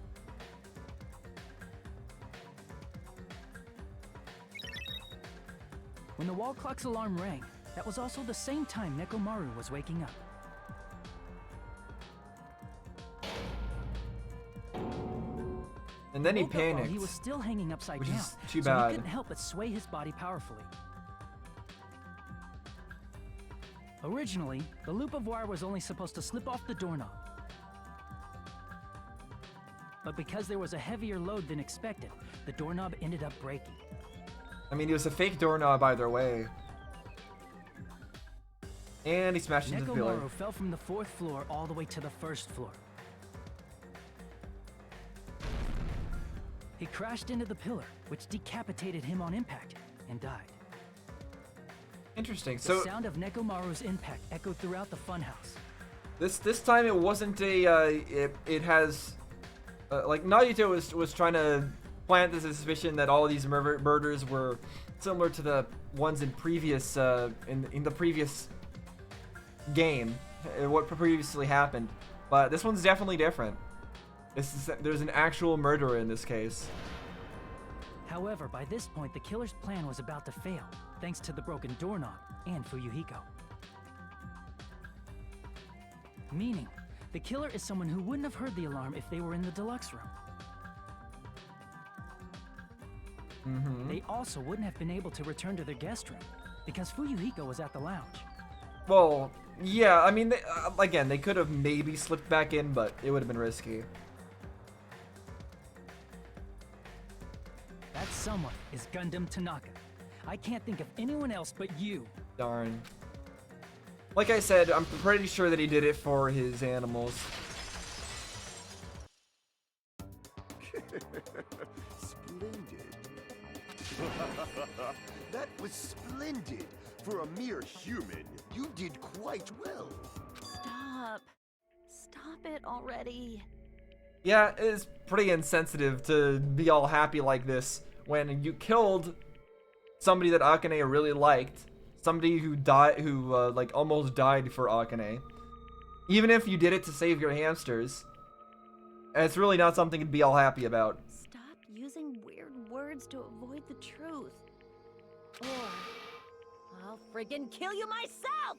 When the wall clock's alarm rang, that was also the same time Nekomaru was waking up. And then he woke up while panicked. He was still hanging upside Which down, is too so bad. he couldn't help but sway his body powerfully. Originally, the loop of wire was only supposed to slip off the doorknob. But because there was a heavier load than expected, the doorknob ended up breaking. I mean, it was a fake doorknob either way. And he smashed into the pillar. Nekomaru fell from the 4th floor all the way to the 1st floor. He crashed into the pillar, which decapitated him on impact, and died. Interesting. The So sound of Nekomaru's impact echoed throughout the funhouse. this time it wasn't a it has like Naruto was trying to plant the suspicion that all of these murders were similar to the ones in previous in the previous game, what previously happened, but this one's definitely different. There's an actual murderer in this case. However, by this point, the killer's plan was about to fail, thanks to the broken doorknob and Fuyuhiko. Meaning, the killer is someone who wouldn't have heard the alarm if they were in the deluxe room. They also wouldn't have been able to return to their guest room, because Fuyuhiko was at the lounge. Well, yeah, I mean, again, they could have maybe slipped back in, but it would have been risky. That someone is Gundam Tanaka. I can't think of anyone else but you. Darn. Like I said, I'm pretty sure that he did it for his animals. Splendid. That was splendid. For a mere human, you did quite well. Stop. Stop it already. Yeah, it's pretty insensitive to be all happy like this when you killed somebody that Akane really liked, somebody who died, like almost died for Akane. Even if you did it to save your hamsters, it's really not something to be all happy about. Stop using weird words to avoid the truth. Or I'll friggin' kill you myself!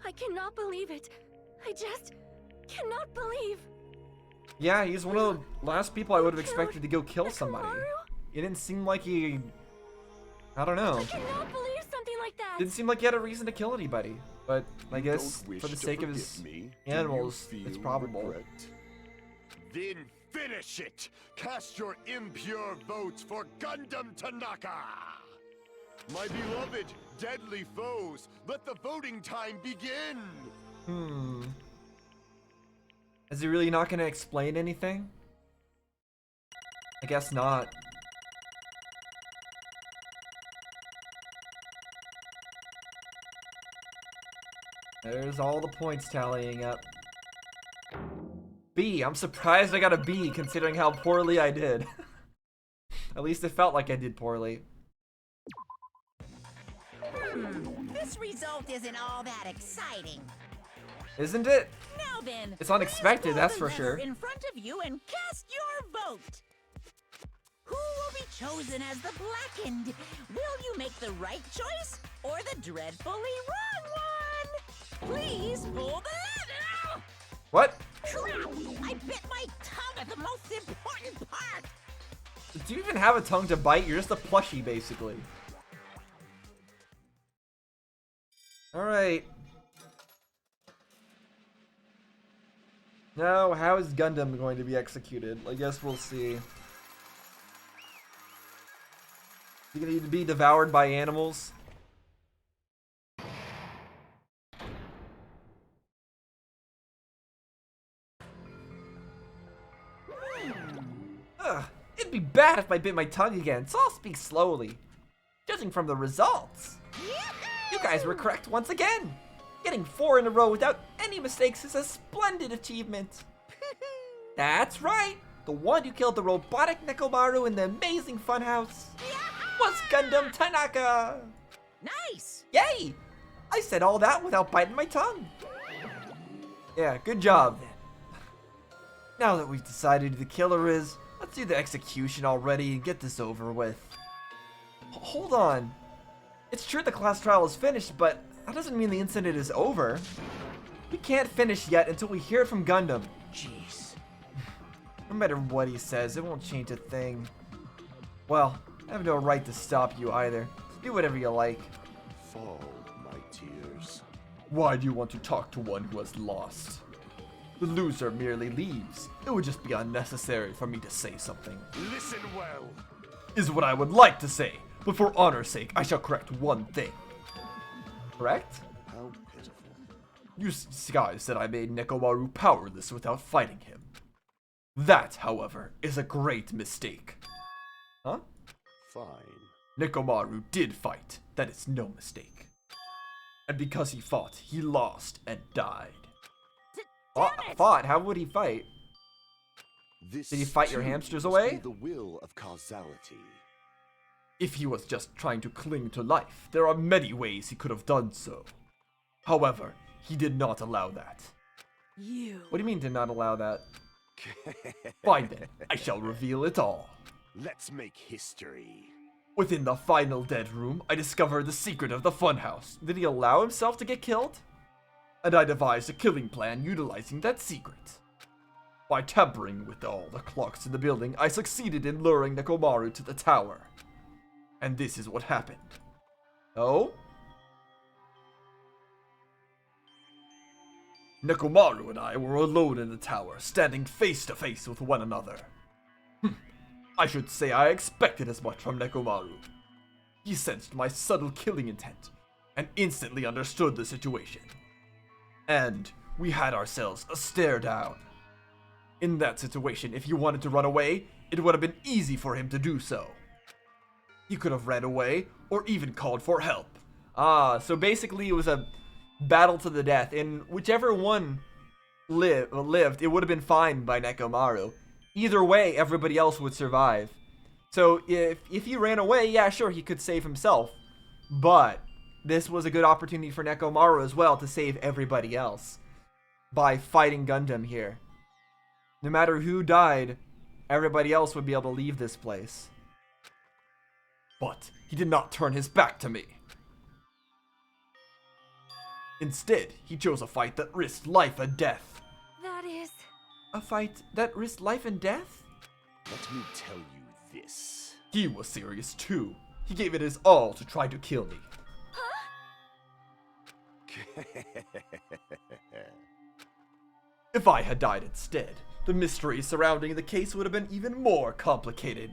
I cannot believe it. I just cannot believe. Yeah, he's one of the last people I would have expected to go kill Nekomaru? somebody. It didn't seem like he... I don't know. I cannot believe something like that. Didn't seem like he had a reason to kill anybody. But I You guess don't wish for the to sake of forget his me, do you animals, it's feel probable. regret? Then finish it! Cast your impure votes for Gundam Tanaka! My beloved, deadly foes, let the voting time begin! Is he really not going to explain anything? I guess not. There's all the points tallying up. B. I'm surprised I got a B considering how poorly I did. At least it felt like I did poorly. This result isn't all that exciting. Isn't it? Now then, It's unexpected, please that's pull for the sure. lever in front of you and cast your vote. Who will be chosen as the blackened? Will you make the right choice or the dreadfully wrong one? Please pull the lever. What? Crap! I bit my tongue at the most important part. Do you even have a tongue to bite? You're just a plushie, basically. Alright. Now, how is Gundam going to be executed? I guess we'll see. Is he going to be devoured by animals? Ugh, it'd be bad if I bit my tongue again, so I'll speak slowly. Judging from the results, you guys were correct once again. Getting 4 in a row without any mistakes is a splendid achievement. That's right. The one who killed the robotic Nekomaru in the amazing funhouse was Gundam Tanaka. Nice. Yay! I said all that without biting my tongue. Yeah, good job. Now that we've decided who the killer is, let's do the execution already and get this over with. Hold on. It's true the class trial is finished, but that doesn't mean the incident is over. We can't finish yet until we hear from Gundam. Jeez. No matter what he says, it won't change a thing. Well, I have no right to stop you either. So do whatever you like. Fall, my tears. Why do you want to talk to one who has lost? The loser merely leaves. It would just be unnecessary for me to say something. Listen well. Is what I would like to say, but for honor's sake, I shall correct one thing. Correct? How pitiful. You guys said I made Nekomaru powerless without fighting him. That, however, is a great mistake. Huh? Fine. Nekomaru did fight. That is no mistake. And because he fought, he lost and died. Fought? How would he fight? This Did he fight your too hamsters must away? be the will of causality. If he was just trying to cling to life, there are many ways he could have done so. However, he did not allow that. You. What do you mean did not allow that? Fine then, I shall reveal it all. Let's make history. Within the final dead room, I discovered the secret of the funhouse. Did he allow himself to get killed? And I devised a killing plan utilizing that secret. By tampering with all the clocks in the building, I succeeded in luring Nekomaru to the tower. And this is what happened. Oh? Nekomaru and I were alone in the tower, standing face to face with one another. I should say I expected as much from Nekomaru. He sensed my subtle killing intent, and instantly understood the situation. And we had ourselves a stare down. In that situation, if he wanted to run away, it would have been easy for him to do so. He could have ran away, or even called for help. So basically it was a battle to the death, and whichever one lived, it would have been fine by Nekomaru. Either way, everybody else would survive. So if he ran away, yeah, sure, he could save himself. But this was a good opportunity for Nekomaru as well to save everybody else by fighting Gundam here. No matter who died, everybody else would be able to leave this place. But he did not turn his back to me. Instead, he chose a fight that risked life and death. That is... A fight that risked life and death? Let me tell you this. He was serious too. He gave it his all to try to kill me. If I had died instead, the mystery surrounding the case would have been even more complicated.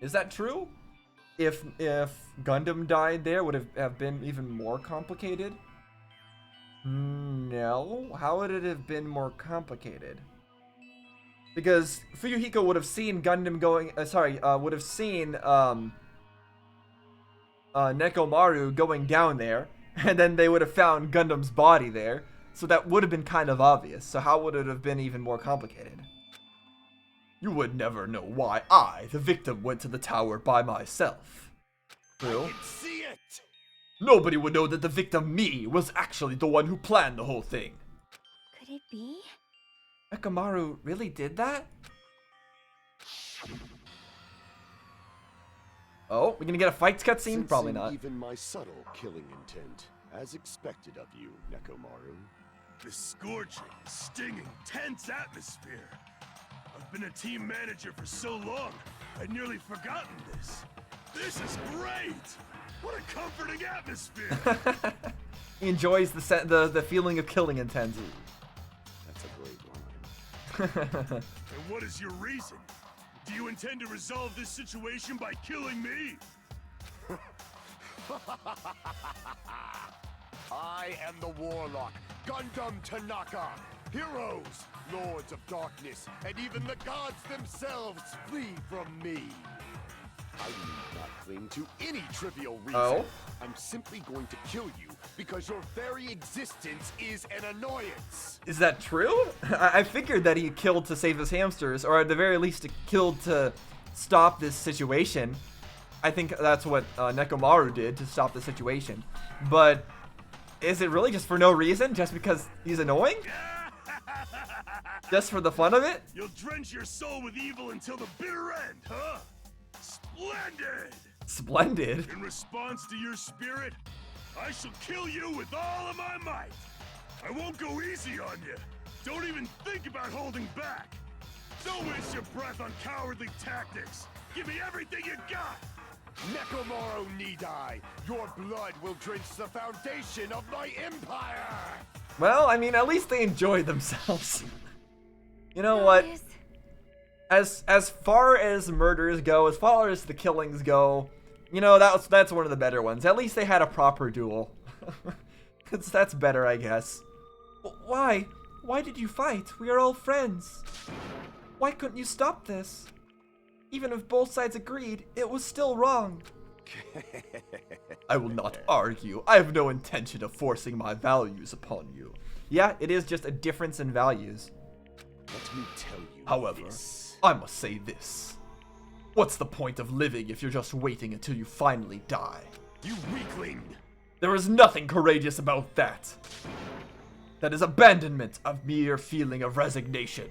Is that true? If Gundam died there, would it have been even more complicated? No. How would it have been more complicated? Because Fuyuhiko would have seen Gundam going, would have seen Nekomaru going down there, and then they would have found Gundam's body there. So that would have been kind of obvious. So how would it have been even more complicated? You would never know why I, the victim, went to the tower by myself. True. I can see it. Nobody would know that the victim, me, was actually the one who planned the whole thing. Could it be? Nekomaru really did that? Oh, we're gonna get a fight cutscene? Probably Sensing not. even my subtle killing intent, as expected of you, Nekomaru. The scorching, stinging, tense atmosphere. I've been a team manager for so long, I'd nearly forgotten this. This is great! What a comforting atmosphere! He enjoys the feeling of killing intent. That's a great line. And what is your reason? Do you intend to resolve this situation by killing me? I am the Warlock, Gundam Tanaka. Heroes, Lords of Darkness, and even the gods themselves flee from me. I need not cling to any trivial reason. Oh? I'm simply going to kill you because your very existence is an annoyance. Is that true? I figured that he killed to save his hamsters, or at the very least, killed to stop this situation. I think that's what Nekomaru did to stop the situation. But Is it really just for no reason? Just because he's annoying? Just for the fun of it? You'll drench your soul with evil until the bitter end, huh? Splendid! Splendid. In response to your spirit, I shall kill you with all of my might. I won't go easy on you. Don't even think about holding back. Don't waste your breath on cowardly tactics. Give me everything you got. Nekomaro need I. Your blood will drench the foundation of my empire. Well, I mean, at least they enjoyed themselves. You know what? As far as murders go, as far as the killings go, you know, that's one of the better ones. At least they had a proper duel. That's better, I guess. Why? Why did you fight? We are all friends. Why couldn't you stop this? Even if both sides agreed, it was still wrong. I will not argue. I have no intention of forcing my values upon you. Yeah, it is just a difference in values. Let me tell you However, this. I must say this. What's the point of living if you're just waiting until you finally die? You weakling! There is nothing courageous about that. That is abandonment, a mere feeling of resignation.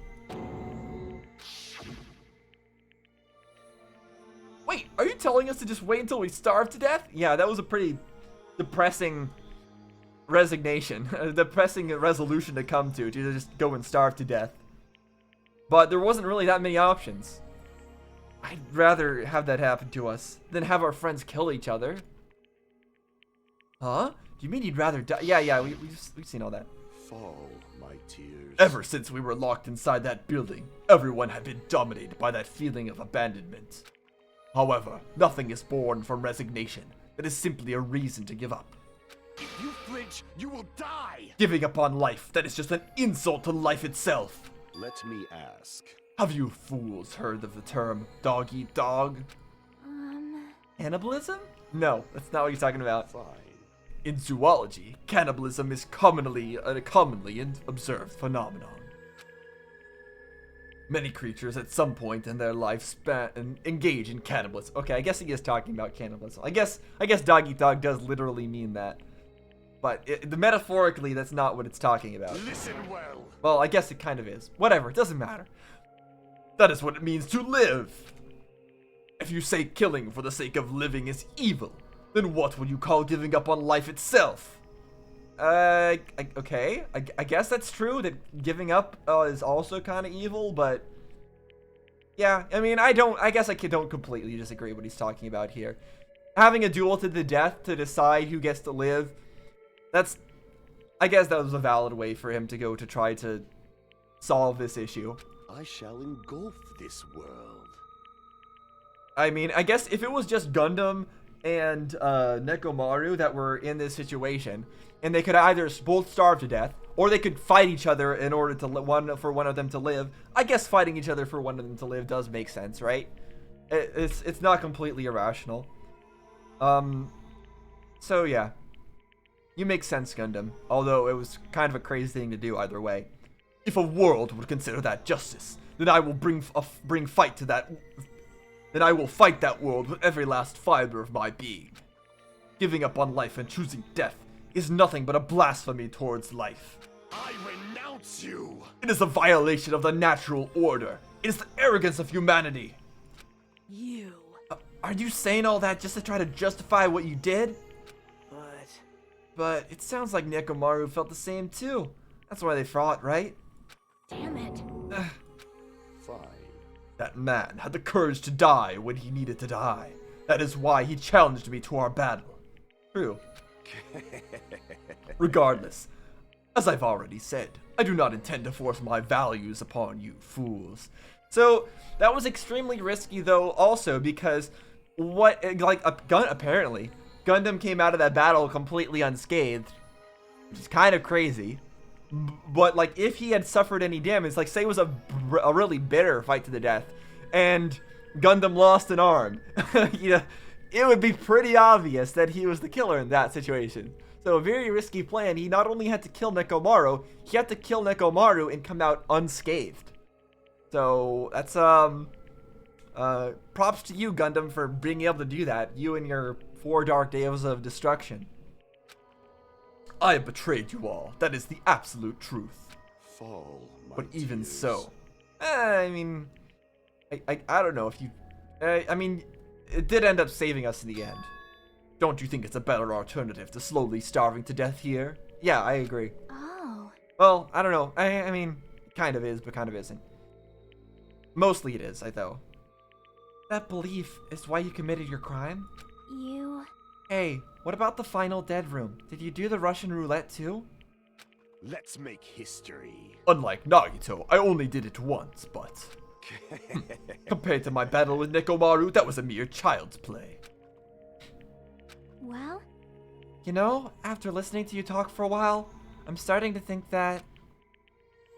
Wait, are you telling us to just wait until we starve to death? Yeah, that was a pretty depressing resignation, a depressing resolution to come to just go and starve to death. But there wasn't really that many options. I'd rather have that happen to us than have our friends kill each other. Huh? Do you mean you'd rather die? Yeah, we've seen all that. Fall, my tears. Ever since we were locked inside that building, everyone had been dominated by that feeling of abandonment. However, nothing is born from resignation. It is simply a reason to give up. If you flinch, you will die! Giving up on life, that is just an insult to life itself. Let me ask. Have you fools heard of the term dog eat dog? Cannibalism? No, that's not what he's talking about. Fine. In zoology, cannibalism is commonly observed phenomenon. Many creatures at some point in their lifespan engage in cannibalism. Okay, I guess he is talking about cannibalism. I guess dog eat dog does literally mean that. But metaphorically, that's not what it's talking about. Listen well. Well, I guess it kind of is. Whatever, it doesn't matter. That is what it means to live. If you say killing for the sake of living is evil, then what would you call giving up on life itself? Okay. I guess that's true that giving up is also kind of evil, but yeah, I mean, I guess I don't completely disagree what he's talking about here. Having a duel to the death to decide who gets to live, I guess that was a valid way for him to go to try to solve this issue. I shall engulf this world. I mean, I guess if it was just Gundam and Nekomaru that were in this situation, and they could either both starve to death, or they could fight each other in order to for one of them to live. I guess fighting each other for one of them to live does make sense, right? It's not completely irrational. So yeah, you make sense, Gundam. Although it was kind of a crazy thing to do either way. If a world would consider that justice, then I will bring fight to that. Then I will fight that world with every last fiber of my being. Giving up on life and choosing death is nothing but a blasphemy towards life. I renounce you! It is a violation of the natural order. It is the arrogance of humanity. You. Are you saying all that just to try to justify what you did? But it sounds like Nekomaru felt the same too. That's why they fought, right? Damn it. Fine. That man had the courage to die when he needed to die. That is why he challenged me to our battle. True. Regardless, as I've already said, I do not intend to force my values upon you fools. So that was extremely risky though also because apparently Gundam came out of that battle completely unscathed, which is kind of crazy. But like if he had suffered any damage, like say it was a really bitter fight to the death and Gundam lost an arm, it would be pretty obvious that he was the killer in that situation. So a very risky plan. He not only had to kill Nekomaru, he had to kill Nekomaru and come out unscathed. So that's props to you, Gundam, for being able to do that. You and your 4 Dark Days of Destruction. I have betrayed you all. That is the absolute truth. Fall, my But even tears. so, I mean, I don't know if you, I mean, it did end up saving us in the end. Don't you think it's a better alternative to slowly starving to death here? Yeah, I agree. Oh. Well, I don't know. I mean, kind of is, but kind of isn't. Mostly it is, though. That belief is why you committed your crime? You... Hey, what about the final dead room? Did you do the Russian roulette too? Let's make history. Unlike Nagito, I only did it once, but... compared to my battle with Nekomaru, that was a mere child's play. Well? You know, after listening to you talk for a while, I'm starting to think that...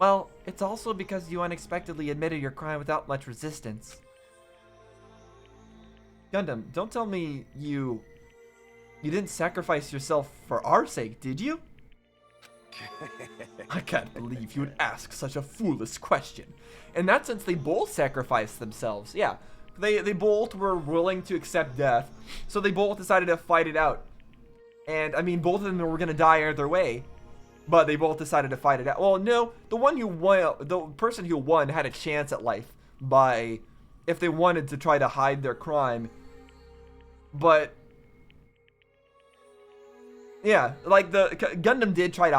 well, it's also because you unexpectedly admitted your crime without much resistance. Gundam, don't tell me you didn't sacrifice yourself for our sake, did you? I can't believe you would ask such a foolish question. In that sense, they both sacrificed themselves. Yeah, they both were willing to accept death, so they both decided to fight it out. And, I mean, both of them were going to die either way, but they both decided to fight it out. Well, no, the person who won had a chance at life by, if they wanted to try to hide their crime. But yeah, like the Gundam did try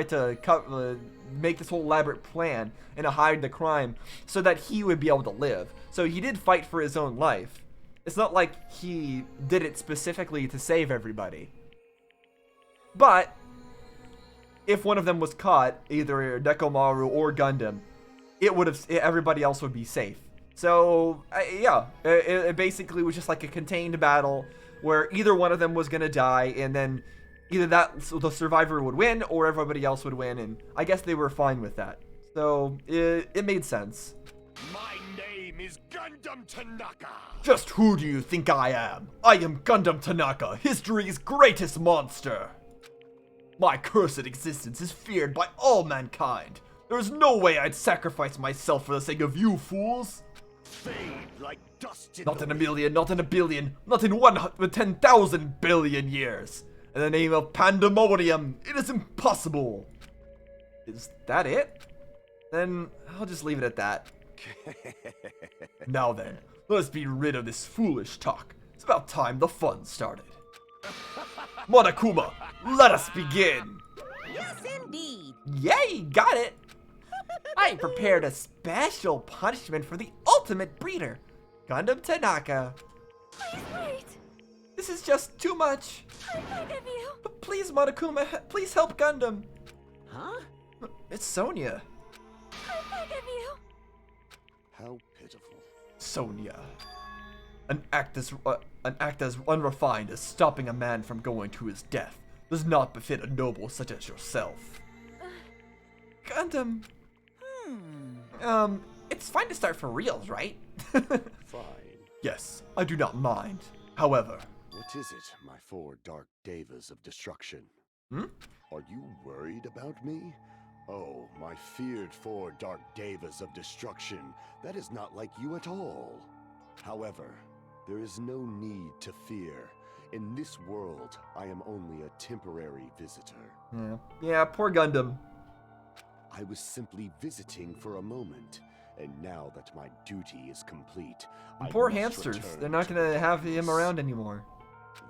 to make this whole elaborate plan and to hide the crime so that he would be able to live. So he did fight for his own life. It's not like he did it specifically to save everybody. But if one of them was caught, either Nekomaru or Gundam, everybody else would be safe. So yeah, it basically was just like a contained battle where either one of them was gonna die, and then either the survivor would win or everybody else would win, and I guess they were fine with that. So it made sense. My name is Gundam Tanaka. Just who do you think I am? I am Gundam Tanaka, history's greatest monster. My cursed existence is feared by all mankind. There is no way I'd sacrifice myself for the sake of you fools. Fade like dust in Not the in a million, not in a billion, not in 110,000 billion years. In the name of pandemonium, it is impossible. Is that it? Then I'll just leave it at that. Now then, let us be rid of this foolish talk. It's about time the fun started. Monokuma, let us begin. Yes, indeed. Yay, got it. I prepared a special punishment for the ultimate breeder, Gundam Tanaka. Please wait. This is just too much. I beg of you. But please, Monokuma, please help Gundam. Huh? It's Sonia. I beg of you. How pitiful. Sonia. An act as unrefined as stopping a man from going to his death does not befit a noble such as yourself. Gundam. It's fine to start for reals, right? Fine. Yes, I do not mind. However... What is it, my four dark devas of destruction? Hmm? Are you worried about me? Oh, my feared four dark devas of destruction. That is not like you at all. However, there is no need to fear. In this world, I am only a temporary visitor. Yeah, poor Gundam. I was simply visiting for a moment, and now that my duty is complete, I Poor must hamsters. return They're not to gonna have him darkness. around anymore.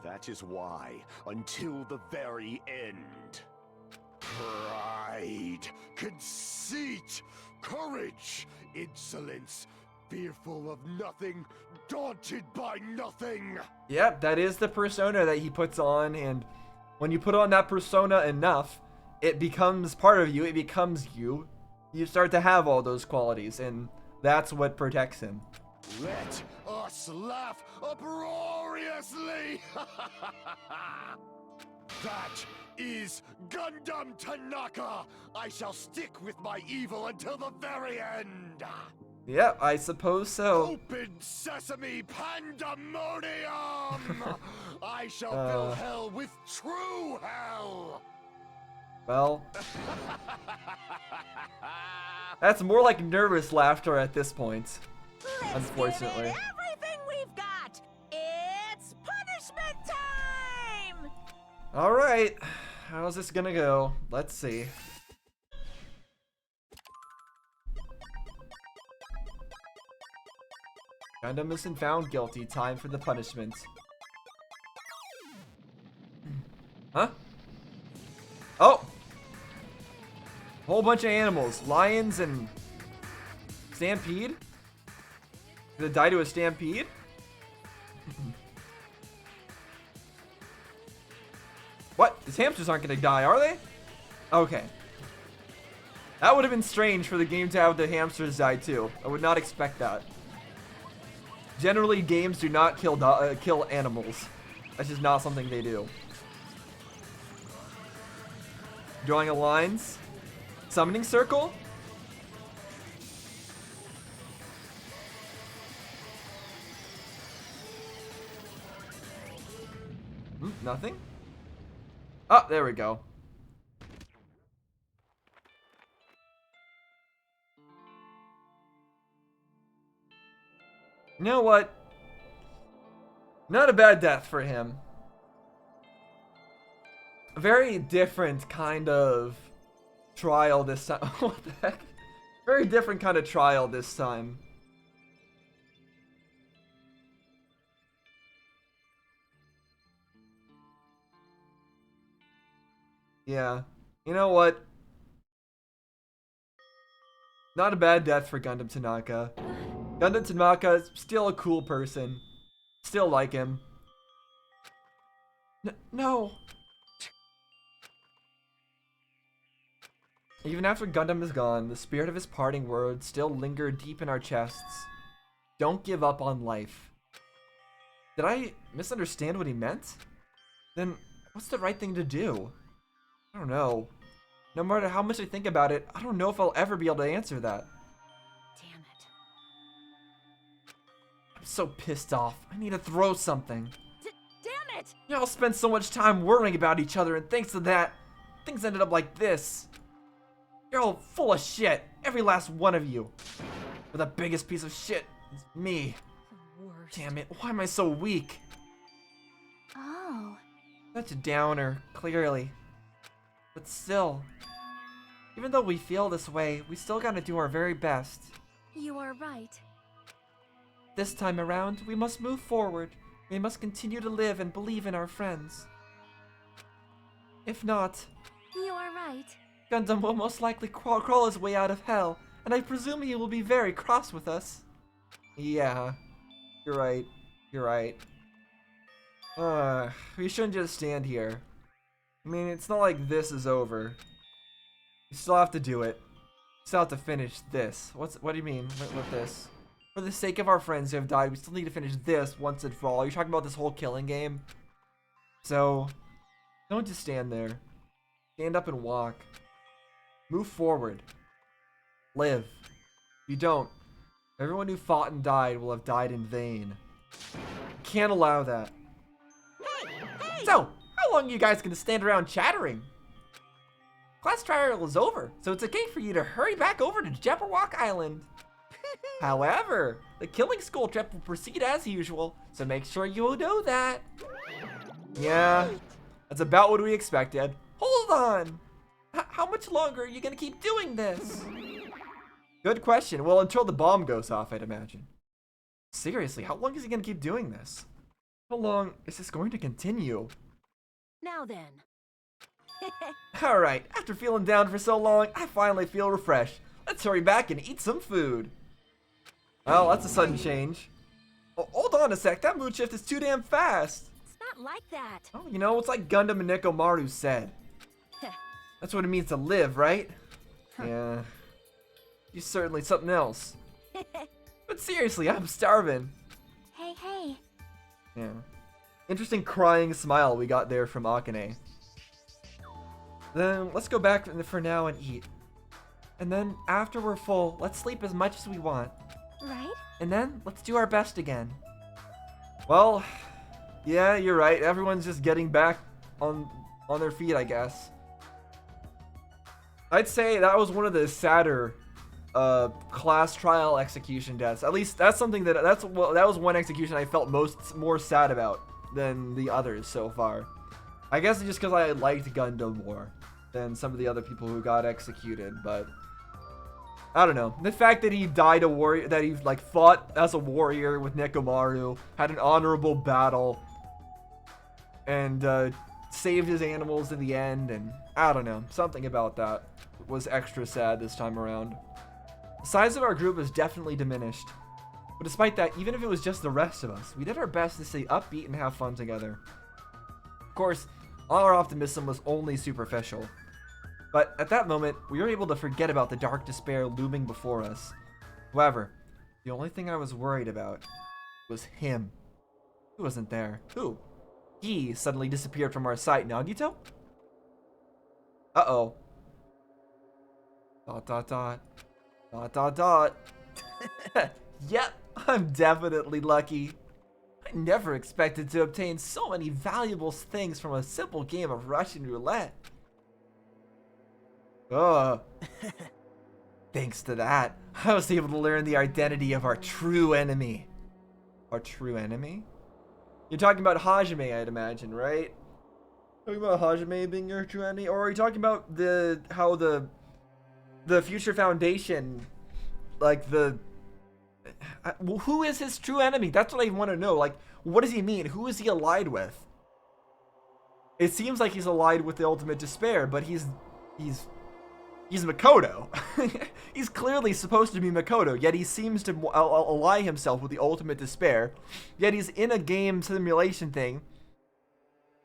That is why, until the very end, pride, conceit, courage, insolence, fearful of nothing, daunted by nothing. Yep, that is the persona that he puts on, and when you put on that persona enough, it becomes part of you, it becomes you. You start to have all those qualities, and that's what protects him. Let us laugh uproariously! That is Gundam Tanaka! I shall stick with my evil until the very end! Yep, I suppose so. Open sesame pandemonium! I shall fill hell with true hell! Well, that's more like nervous laughter at this point. Let's Unfortunately. give it everything we've got. It's punishment time. All right, how's this gonna go? Let's see. Gundam has been found guilty. Time for the punishment. Huh? Oh! Whole bunch of animals. Lions and... Stampede? Did it die to a stampede? What? These hamsters aren't gonna die, are they? Okay. That would have been strange for the game to have the hamsters die too. I would not expect that. Generally, games do not kill animals. That's just not something they do. Drawing a lines. Summoning circle. Nothing? Oh, there we go. You know what? Not a bad death for him. A very different kind of trial this time. What the heck? Very different kind of trial this time. Yeah. You know what? Not a bad death for Gundam Tanaka. Gundam Tanaka is still a cool person. Still like him. No. Even after Gundam is gone, the spirit of his parting words still linger deep in our chests. Don't give up on life. Did I misunderstand what he meant? Then what's the right thing to do? I don't know. No matter how much I think about it, I don't know if I'll ever be able to answer that. Damn it. I'm so pissed off. I need to throw something. Damn it! Y'all spent so much time worrying about each other, and thanks to that, things ended up like this. You're all full of shit. Every last one of you. But the biggest piece of shit is me. The worst. Damn it, why am I so weak? Oh. Such a downer, clearly. But still, even though we feel this way, we still gotta do our very best. You are right. This time around, we must move forward. We must continue to live and believe in our friends. If not, You are right. Gundam will most likely crawl his way out of hell, and I presume he will be very cross with us. Yeah, you're right. You're right. We shouldn't just stand here. I mean, it's not like this is over. You still have to do it. You still have to finish this. What do you mean with this? For the sake of our friends who have died, we still need to finish this once and for all. You're talking about this whole killing game? So, don't just stand there. Stand up and walk. Move forward. Live. If you don't, everyone who fought and died will have died in vain. Can't allow that. So, how long are you guys gonna stand around chattering? Class trial is over, so it's okay for you to hurry back over to Jabberwock Island. However, the killing school trip will proceed as usual, so make sure you know that. Yeah, that's about what we expected. Hold on! How much longer are you gonna keep doing this? Good question. Well, until the bomb goes off, I'd imagine. Seriously, how long is he gonna keep doing this? How long is this going to continue? Now then. Alright, after feeling down for so long, I finally feel refreshed. Let's hurry back and eat some food. Well, that's a sudden change. Oh, hold on a sec, that mood shift is too damn fast. It's not like that. Oh, you know, it's like Gundam and Nekomaru said. That's what it means to live, right? Yeah. You're certainly something else. But seriously, I'm starving. Hey. Yeah. Interesting crying smile we got there from Akane. Then let's go back for now and eat. And then after we're full, let's sleep as much as we want. Right? And then let's do our best again. Well, yeah, you're right. Everyone's just getting back on their feet, I guess. I'd say that was one of the sadder class trial execution deaths. At least that's something that was one execution I felt more sad about than the others so far. I guess it's just because I liked Gundam more than some of the other people who got executed, but I don't know. The fact that he died a warrior, that he like fought as a warrior with Nekomaru, had an honorable battle, and saved his animals in the end, and I don't know, something about that was extra sad this time around. The size of our group has definitely diminished, but despite that, even if it was just the rest of us, we did our best to stay upbeat and have fun together. Of course, all our optimism was only superficial. But at that moment, we were able to forget about the dark despair looming before us. However, the only thing I was worried about was him. He wasn't there. Who? He suddenly disappeared from our sight. Nagito? Uh-oh. ... Yep, I'm definitely lucky. I never expected to obtain so many valuable things from a simple game of Russian roulette. Thanks to that, I was able to learn the identity of our true enemy. Our true enemy? You're talking about Hajime, I'd imagine, right? Talking about Hajime being your true enemy? Or are you talking about how the Future Foundation, like who is his true enemy? That's what I want to know. Like, what does he mean? Who is he allied with? It seems like he's allied with the Ultimate Despair, but he's Makoto. He's clearly supposed to be Makoto, yet he seems to ally himself with the Ultimate Despair. Yet he's in a game simulation thing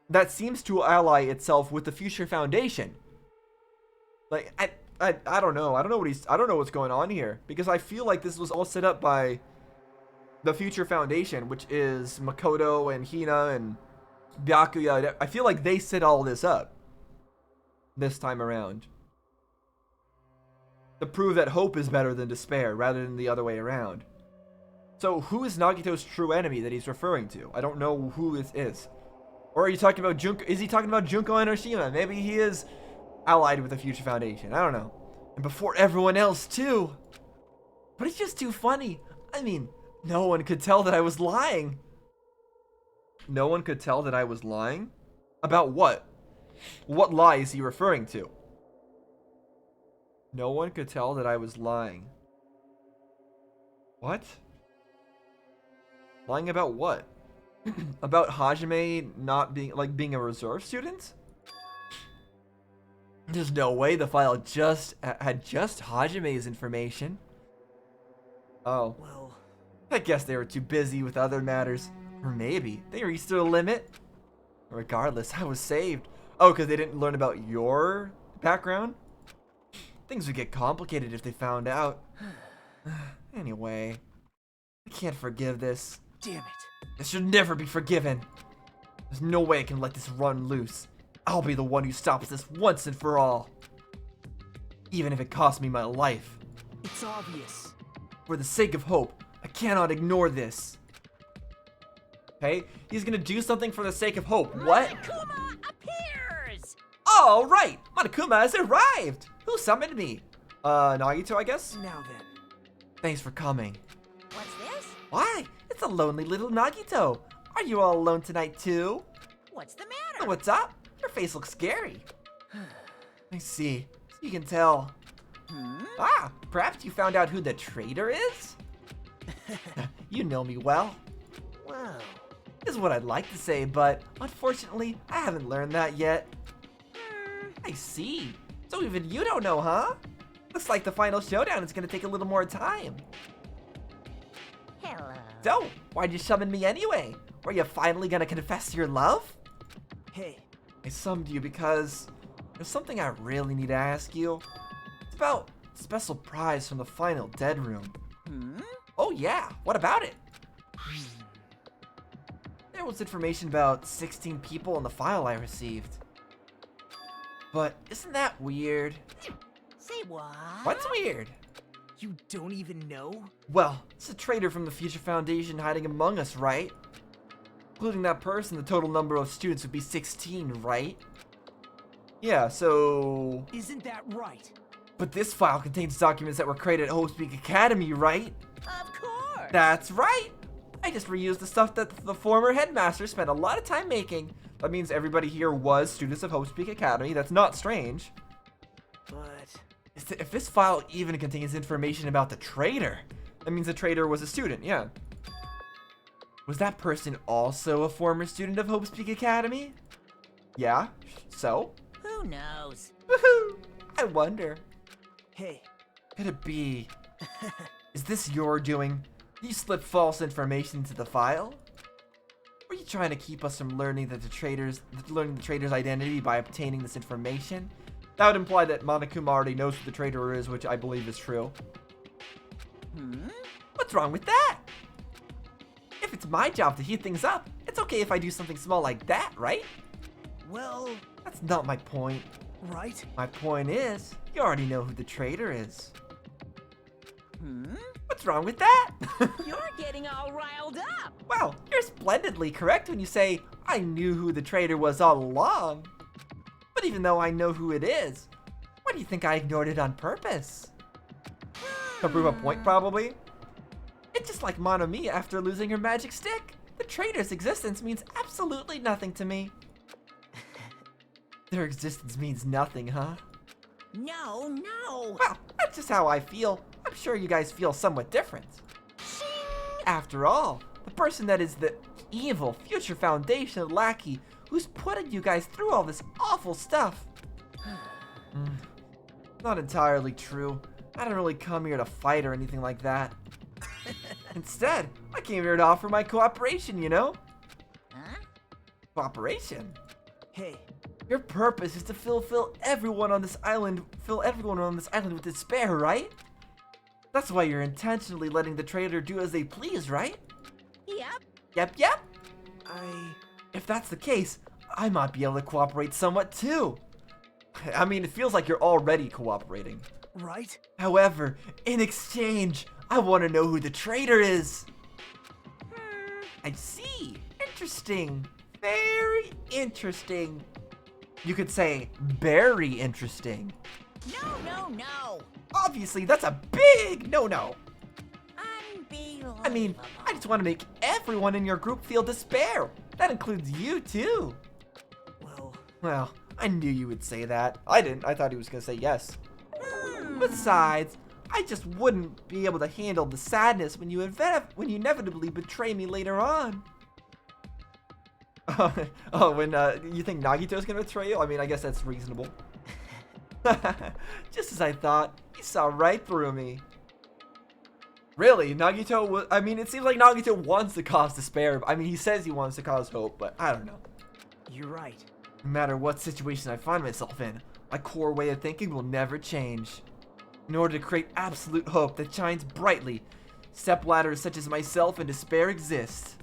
that seems to ally itself with the Future Foundation. Like, I don't know. I don't know what's going on here, because I feel like this was all set up by the Future Foundation, which is Makoto and Hina and Byakuya. I feel like they set all this up this time around to prove that hope is better than despair, rather than the other way around. So who is Nagito's true enemy that he's referring to? I don't know who this is. Or are you talking about Junko? Is he talking about Junko Enoshima? Maybe he is allied with the Future Foundation. I don't know. And before everyone else too. But it's just too funny. I mean, no one could tell that I was lying. No one could tell that I was lying? About what? What lie is he referring to? No one could tell that I was lying. What? Lying about what? About Hajime not being a reserve student? There's no way the file had just Hajime's information. Oh. Well, I guess they were too busy with other matters. Or maybe they reached their limit. Regardless, I was saved. Oh, because they didn't learn about your background? Things would get complicated if they found out. Anyway, I can't forgive this. Damn it. This should never be forgiven. There's no way I can let this run loose. I'll be the one who stops this once and for all. Even if it costs me my life. It's obvious. For the sake of hope, I cannot ignore this. Okay, he's gonna do something for the sake of hope. What? Monokuma appears! All right, Monokuma has arrived. Who summoned me? Nagito, I guess? Now then. Thanks for coming. What's this? Why? It's a lonely little Nagito. Are you all alone tonight too? What's the matter? What's up? Your face looks scary. I see. So you can tell. Ah, perhaps you found out who the traitor is? You know me well. Wow. Is what I'd like to say, but unfortunately, I haven't learned that yet. I see. So even you don't know, huh? Looks like the final showdown is gonna take a little more time. Hello. So, why'd you summon me anyway? Were you finally gonna confess your love? Hey. I summoned you because there's something I really need to ask you. It's about a special prize from the final dead room. Oh yeah, what about it? There was information about 16 people in the file I received. But isn't that weird? Say what? What's weird? You don't even know? Well, it's a traitor from the Future Foundation hiding among us, right? Including that person, the total number of students would be 16, right? Yeah, so... Isn't that right? But this file contains documents that were created at Hope's Peak Academy, right? Of course. That's right! I I just reused the stuff that the former headmaster spent a lot of time making. That means everybody here was students of Hope's Peak Academy. That's not strange. But If this file even contains information about the traitor, that means the traitor was a student, yeah. Was that person also a former student of Hope's Peak Academy? Yeah, so? Who knows? Woohoo! I wonder. hey, Could it be? Is this your doing? You slipped false information into the file? Were you trying to keep us from learning the traitor's identity by obtaining this information? That would imply that Monokuma already knows who the traitor is, which I believe is true. What's wrong with that? If it's my job to heat things up, it's okay if I do something small like that, right? well, That's not my point. right? My point is, you already know who the traitor is. What's wrong with that? You're getting all riled up. Well, you're splendidly correct when you say, I knew who the traitor was all along. But even though I know who it is, why do you think I ignored it on purpose? To prove a point, probably? It's just like Monomi after losing her magic stick. The traitor's existence means absolutely nothing to me. Their existence means nothing, huh? No. Well, that's just how I feel. I'm sure you guys feel somewhat different. After all, the person that is the evil future foundation lackey who's putting you guys through all this awful stuff. Not entirely true. I didn't really come here to fight or anything like that. Instead, I came here to offer my cooperation, you know? Huh? Cooperation? Hey, Your purpose is to fill everyone on this island with despair, right? That's why you're intentionally letting the traitor do as they please, right? Yep. Yep. I... If that's the case, I might be able to cooperate somewhat too. I mean, it feels like you're already cooperating. right? However, in exchange, I want to know who the traitor is. I see. Interesting. Very interesting. You could say very interesting. No. Obviously, that's a big no-no. Unbelievable. I mean, I just want to make everyone in your group feel despair. That includes you, too. Well, I knew you would say that. I didn't. I thought he was going to say yes. Besides, I just wouldn't be able to handle the sadness when you inevitably betray me later on. When you think Nagito's going to betray you? I mean, I guess that's reasonable. Just as I thought, he saw right through me. Really, Nagito I mean, it seems like Nagito wants to cause despair. I mean, he says he wants to cause hope, but I don't know. You're right. No matter what situation I find myself in, my core way of thinking will never change. In order to create absolute hope that shines brightly, stepladders such as myself and despair exist.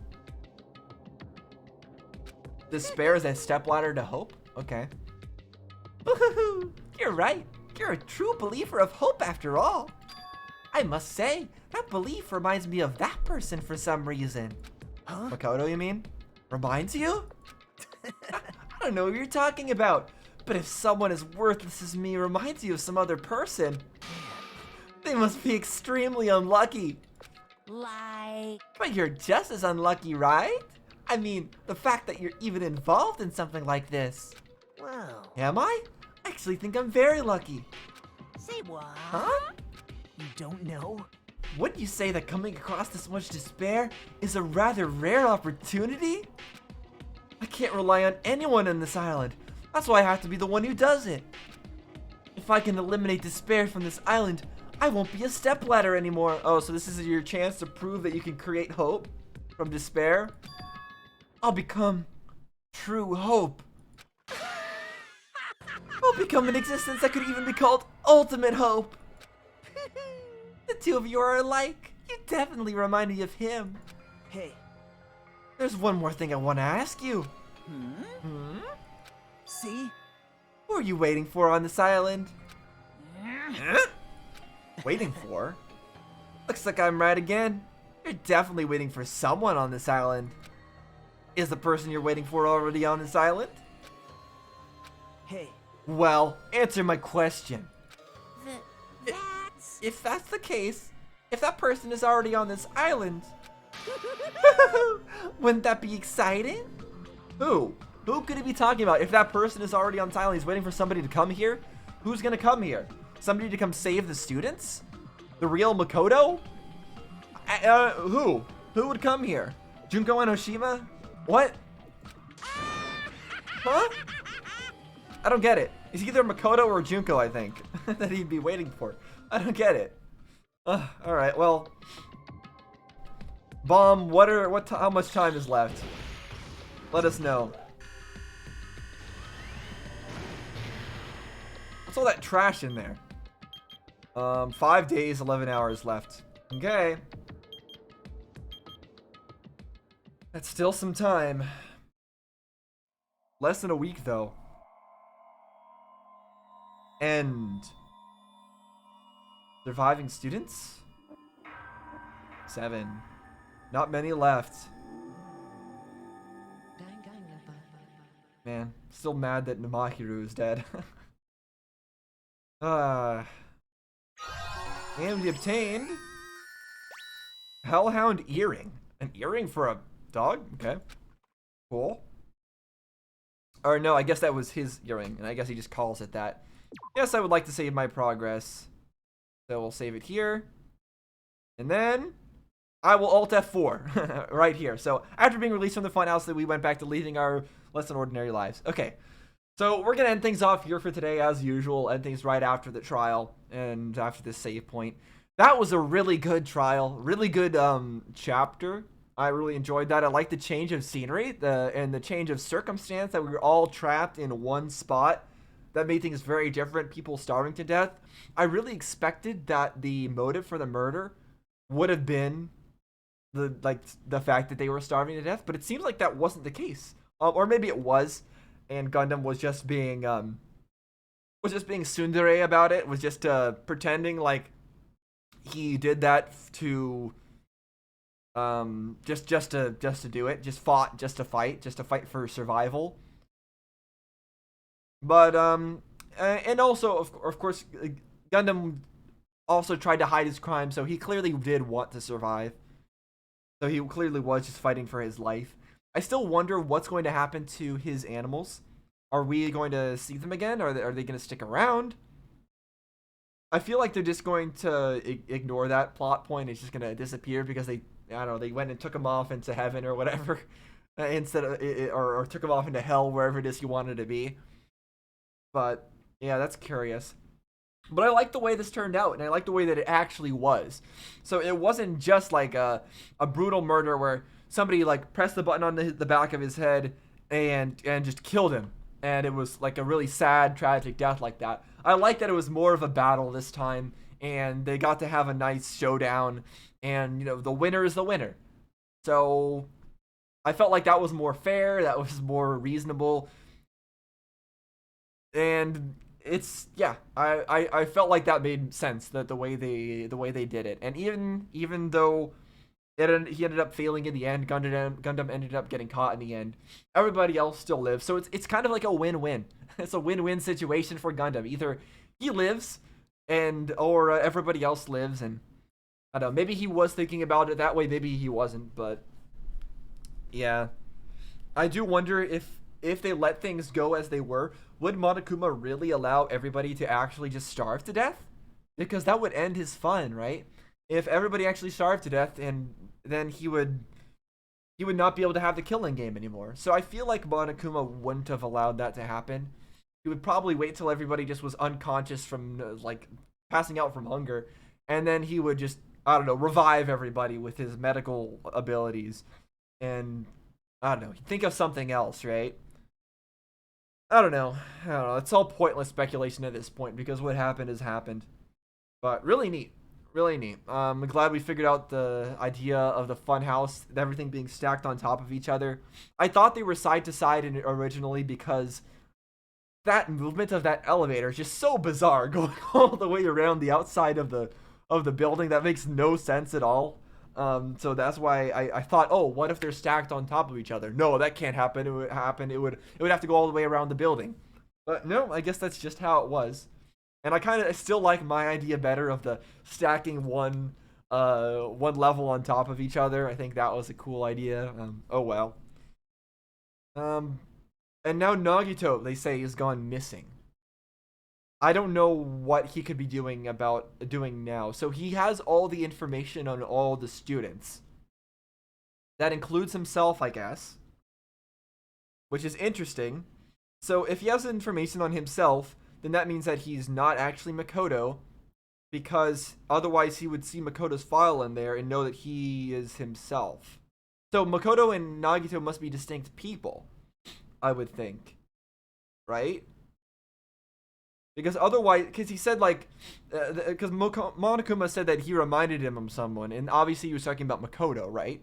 Despair is a stepladder to hope? Okay. Woohoo! You're right. You're a true believer of hope after all. I must say, that belief reminds me of that person for some reason. Huh? Makoto, you mean? Reminds you? I don't know what you're talking about, but if someone as worthless as me reminds you of some other person, they must be extremely unlucky. Like... But you're just as unlucky, right? I mean, the fact that you're even involved in something like this. Well, Am I? I actually think I'm very lucky. Say what? Huh? you don't know? Wouldn't you say that coming across this much despair is a rather rare opportunity? I can't rely on anyone on this island. That's why I have to be the one who does it. If I can eliminate despair from this island, I won't be a stepladder anymore. Oh, so this is your chance to prove that you can create hope from despair? I'll become true hope. I'll become an existence that could even be called ultimate hope. The two of you are alike. You definitely remind me of him. Hey, There's one more thing I want to ask you. see? Who are you waiting for on this island? Huh? Waiting for? Looks like I'm right again. You're definitely waiting for someone on this island. Is the person you're waiting for already on this island? Hey, Well, answer my question. That's... If that's the case, if that person is already on this island, Wouldn't that be exciting? Who? Who could he be talking about? If that person is already on Thailand, he's waiting for somebody to come here. Who's gonna come here? Somebody to come save the students? The real Makoto? Who? Who would come here? Junko and Oshima? What? Huh? I don't get it. It's either Makoto or Junko, I think, that he'd be waiting for. I don't get it. Alright, well. Bomb, how much time is left? Let us know. What's all that trash in there? 5 days, 11 hours left. Okay. That's still some time. Less than a week, though. End. Surviving students? 7. Not many left. Man, still mad that Namahiru is dead. And we obtained Hellhound earring. An earring for a dog? Okay. Cool. Or no, I guess that was his earring, and I guess he just calls it that. Yes, I would like to save my progress. So we'll save it here. And then I will Alt F4 right here. So after being released from the funhouse, we went back to leading our less than ordinary lives. Okay. So we're going to end things off here for today as usual. End things right after the trial and after this save point. That was a really good trial. Really good chapter. I really enjoyed that. I like the change of scenery and the change of circumstance that we were all trapped in one spot. That made things very different. People starving to death. I really expected that the motive for the murder would have been the fact that they were starving to death, but it seems like that wasn't the case. Or maybe it was, and Gundam was just being tsundere about it. Was just pretending like he did that to just to do it. Just to fight for survival. But and also of course Gundam also tried to hide his crime, so he clearly did want to survive. So he clearly was just fighting for his life. I still wonder what's going to happen to his animals. Are we going to see them again? Are they going to stick around? I feel like they're just going to ignore that plot point. It's just going to disappear because they went and took him off into heaven or whatever, instead of or took him off into hell, wherever it is he wanted to be. But yeah, that's curious. But I like the way this turned out, and I like the way that it actually was. So it wasn't just like a brutal murder where somebody like pressed the button on the back of his head and just killed him, and it was like a really sad, tragic death like that. I like that it was more of a battle this time, and they got to have a nice showdown, and the winner is the winner. So I felt like that was more fair, that was more reasonable. And it's I felt like that made sense, that the way they did it. And even though he ended up failing in the end, Gundam ended up getting caught in the end, everybody else still lives. So it's kind of like a win-win. It's a win-win situation for Gundam. Either he lives or everybody else lives, and I don't know, maybe he was thinking about it that way, maybe he wasn't, but yeah. I do wonder if they let things go as they were, would Monokuma really allow everybody to actually just starve to death? Because that would end his fun, right? If everybody actually starved to death, and then he would not be able to have the killing game anymore. So I feel like Monokuma wouldn't have allowed that to happen. He would probably wait till everybody just was unconscious from like passing out from hunger, and then he would just, I don't know, revive everybody with his medical abilities, and I don't know, think of something else, right? I don't know. It's all pointless speculation at this point because what happened has happened. But really neat. Really neat. I'm glad we figured out the idea of the funhouse, everything being stacked on top of each other. I thought they were side to side originally because that movement of that elevator is just so bizarre, going all the way around the outside of the building. That makes no sense at all. So that's why I thought, oh, what if they're stacked on top of each other? No, that can't happen. It would have to go all the way around the building. But no, I guess that's just how it was. And I still like my idea better of the stacking one one level on top of each other. I think that was a cool idea. Oh well. And now Nagito, they say, is gone missing. I don't know what he could be doing now. So he has all the information on all the students. That includes himself, I guess. Which is interesting. So if he has information on himself, then that means that he's not actually Makoto, because otherwise he would see Makoto's file in there and know that he is himself. So Makoto and Nagito must be distinct people, I would think. Right? Because otherwise, because he said like, because Monokuma said that he reminded him of someone, and obviously he was talking about Makoto, right?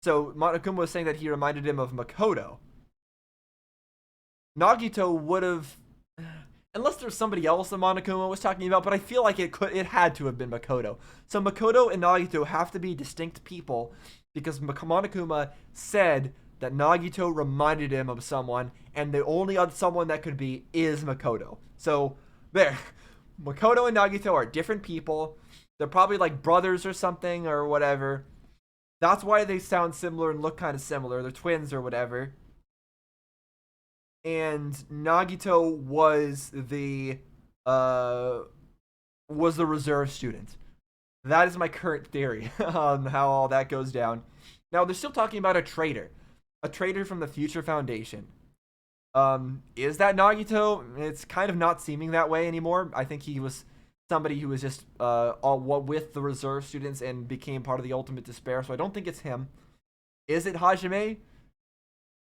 So Monokuma was saying that he reminded him of Makoto. Nagito would have, unless there's somebody else that Monokuma was talking about, but I feel like it had to have been Makoto. So Makoto and Nagito have to be distinct people, because Monokuma said that Nagito reminded him of someone, and the only other someone that could be is Makoto. So there, Makoto and Nagito are different people. They're probably like brothers or something or whatever. That's why they sound similar and look kind of similar. They're twins or whatever. And Nagito was the reserve student. That is my current theory on how all that goes down. Now they're still talking about a traitor from the Future Foundation. Is that Nagito? It's kind of not seeming that way anymore. I think he was somebody who was just with the reserve students and became part of the Ultimate Despair, so I don't think it's him. Is it Hajime?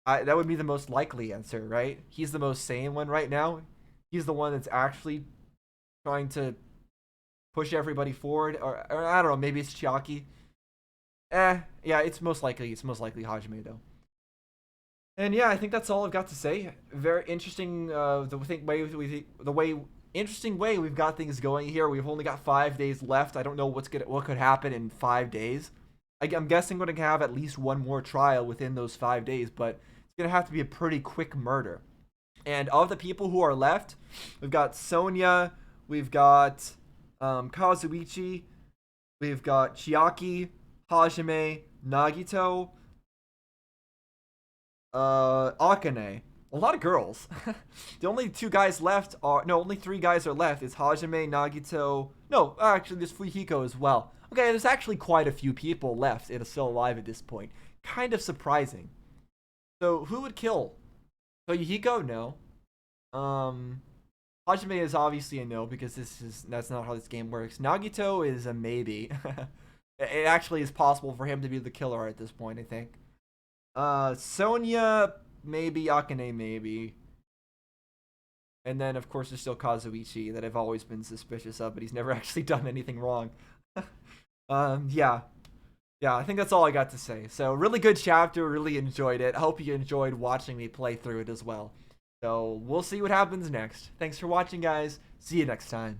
That would be the most likely answer, right? He's the most sane one right now. He's the one that's actually trying to push everybody forward, or I don't know, maybe it's Chiaki. Yeah, it's most likely Hajime though. And yeah, I think that's all I've got to say. Very interesting, interesting way we've got things going here. We've only got 5 days left. I don't know what could happen in 5 days. I'm guessing we're gonna have at least one more trial within those 5 days, but it's gonna have to be a pretty quick murder. And of the people who are left, we've got Sonia, we've got Kazuichi, we've got Chiaki, Hajime, Nagito, Akane. A lot of girls. The only 2 guys left only 3 guys are left. It's Hajime, Nagito. No, actually, there's Fuyuhiko as well. Okay, there's actually quite a few people left and are still alive at this point. Kind of surprising. So, who would kill? Fuyuhiko? No. Hajime is obviously a no, because that's not how this game works. Nagito is a maybe. It actually is possible for him to be the killer at this point, I think. Sonia, maybe. Akane, maybe. And then, of course, there's still Kazuichi that I've always been suspicious of, but he's never actually done anything wrong. Yeah, I think that's all I got to say. So, really good chapter, really enjoyed it. I hope you enjoyed watching me play through it as well. So, we'll see what happens next. Thanks for watching, guys. See you next time.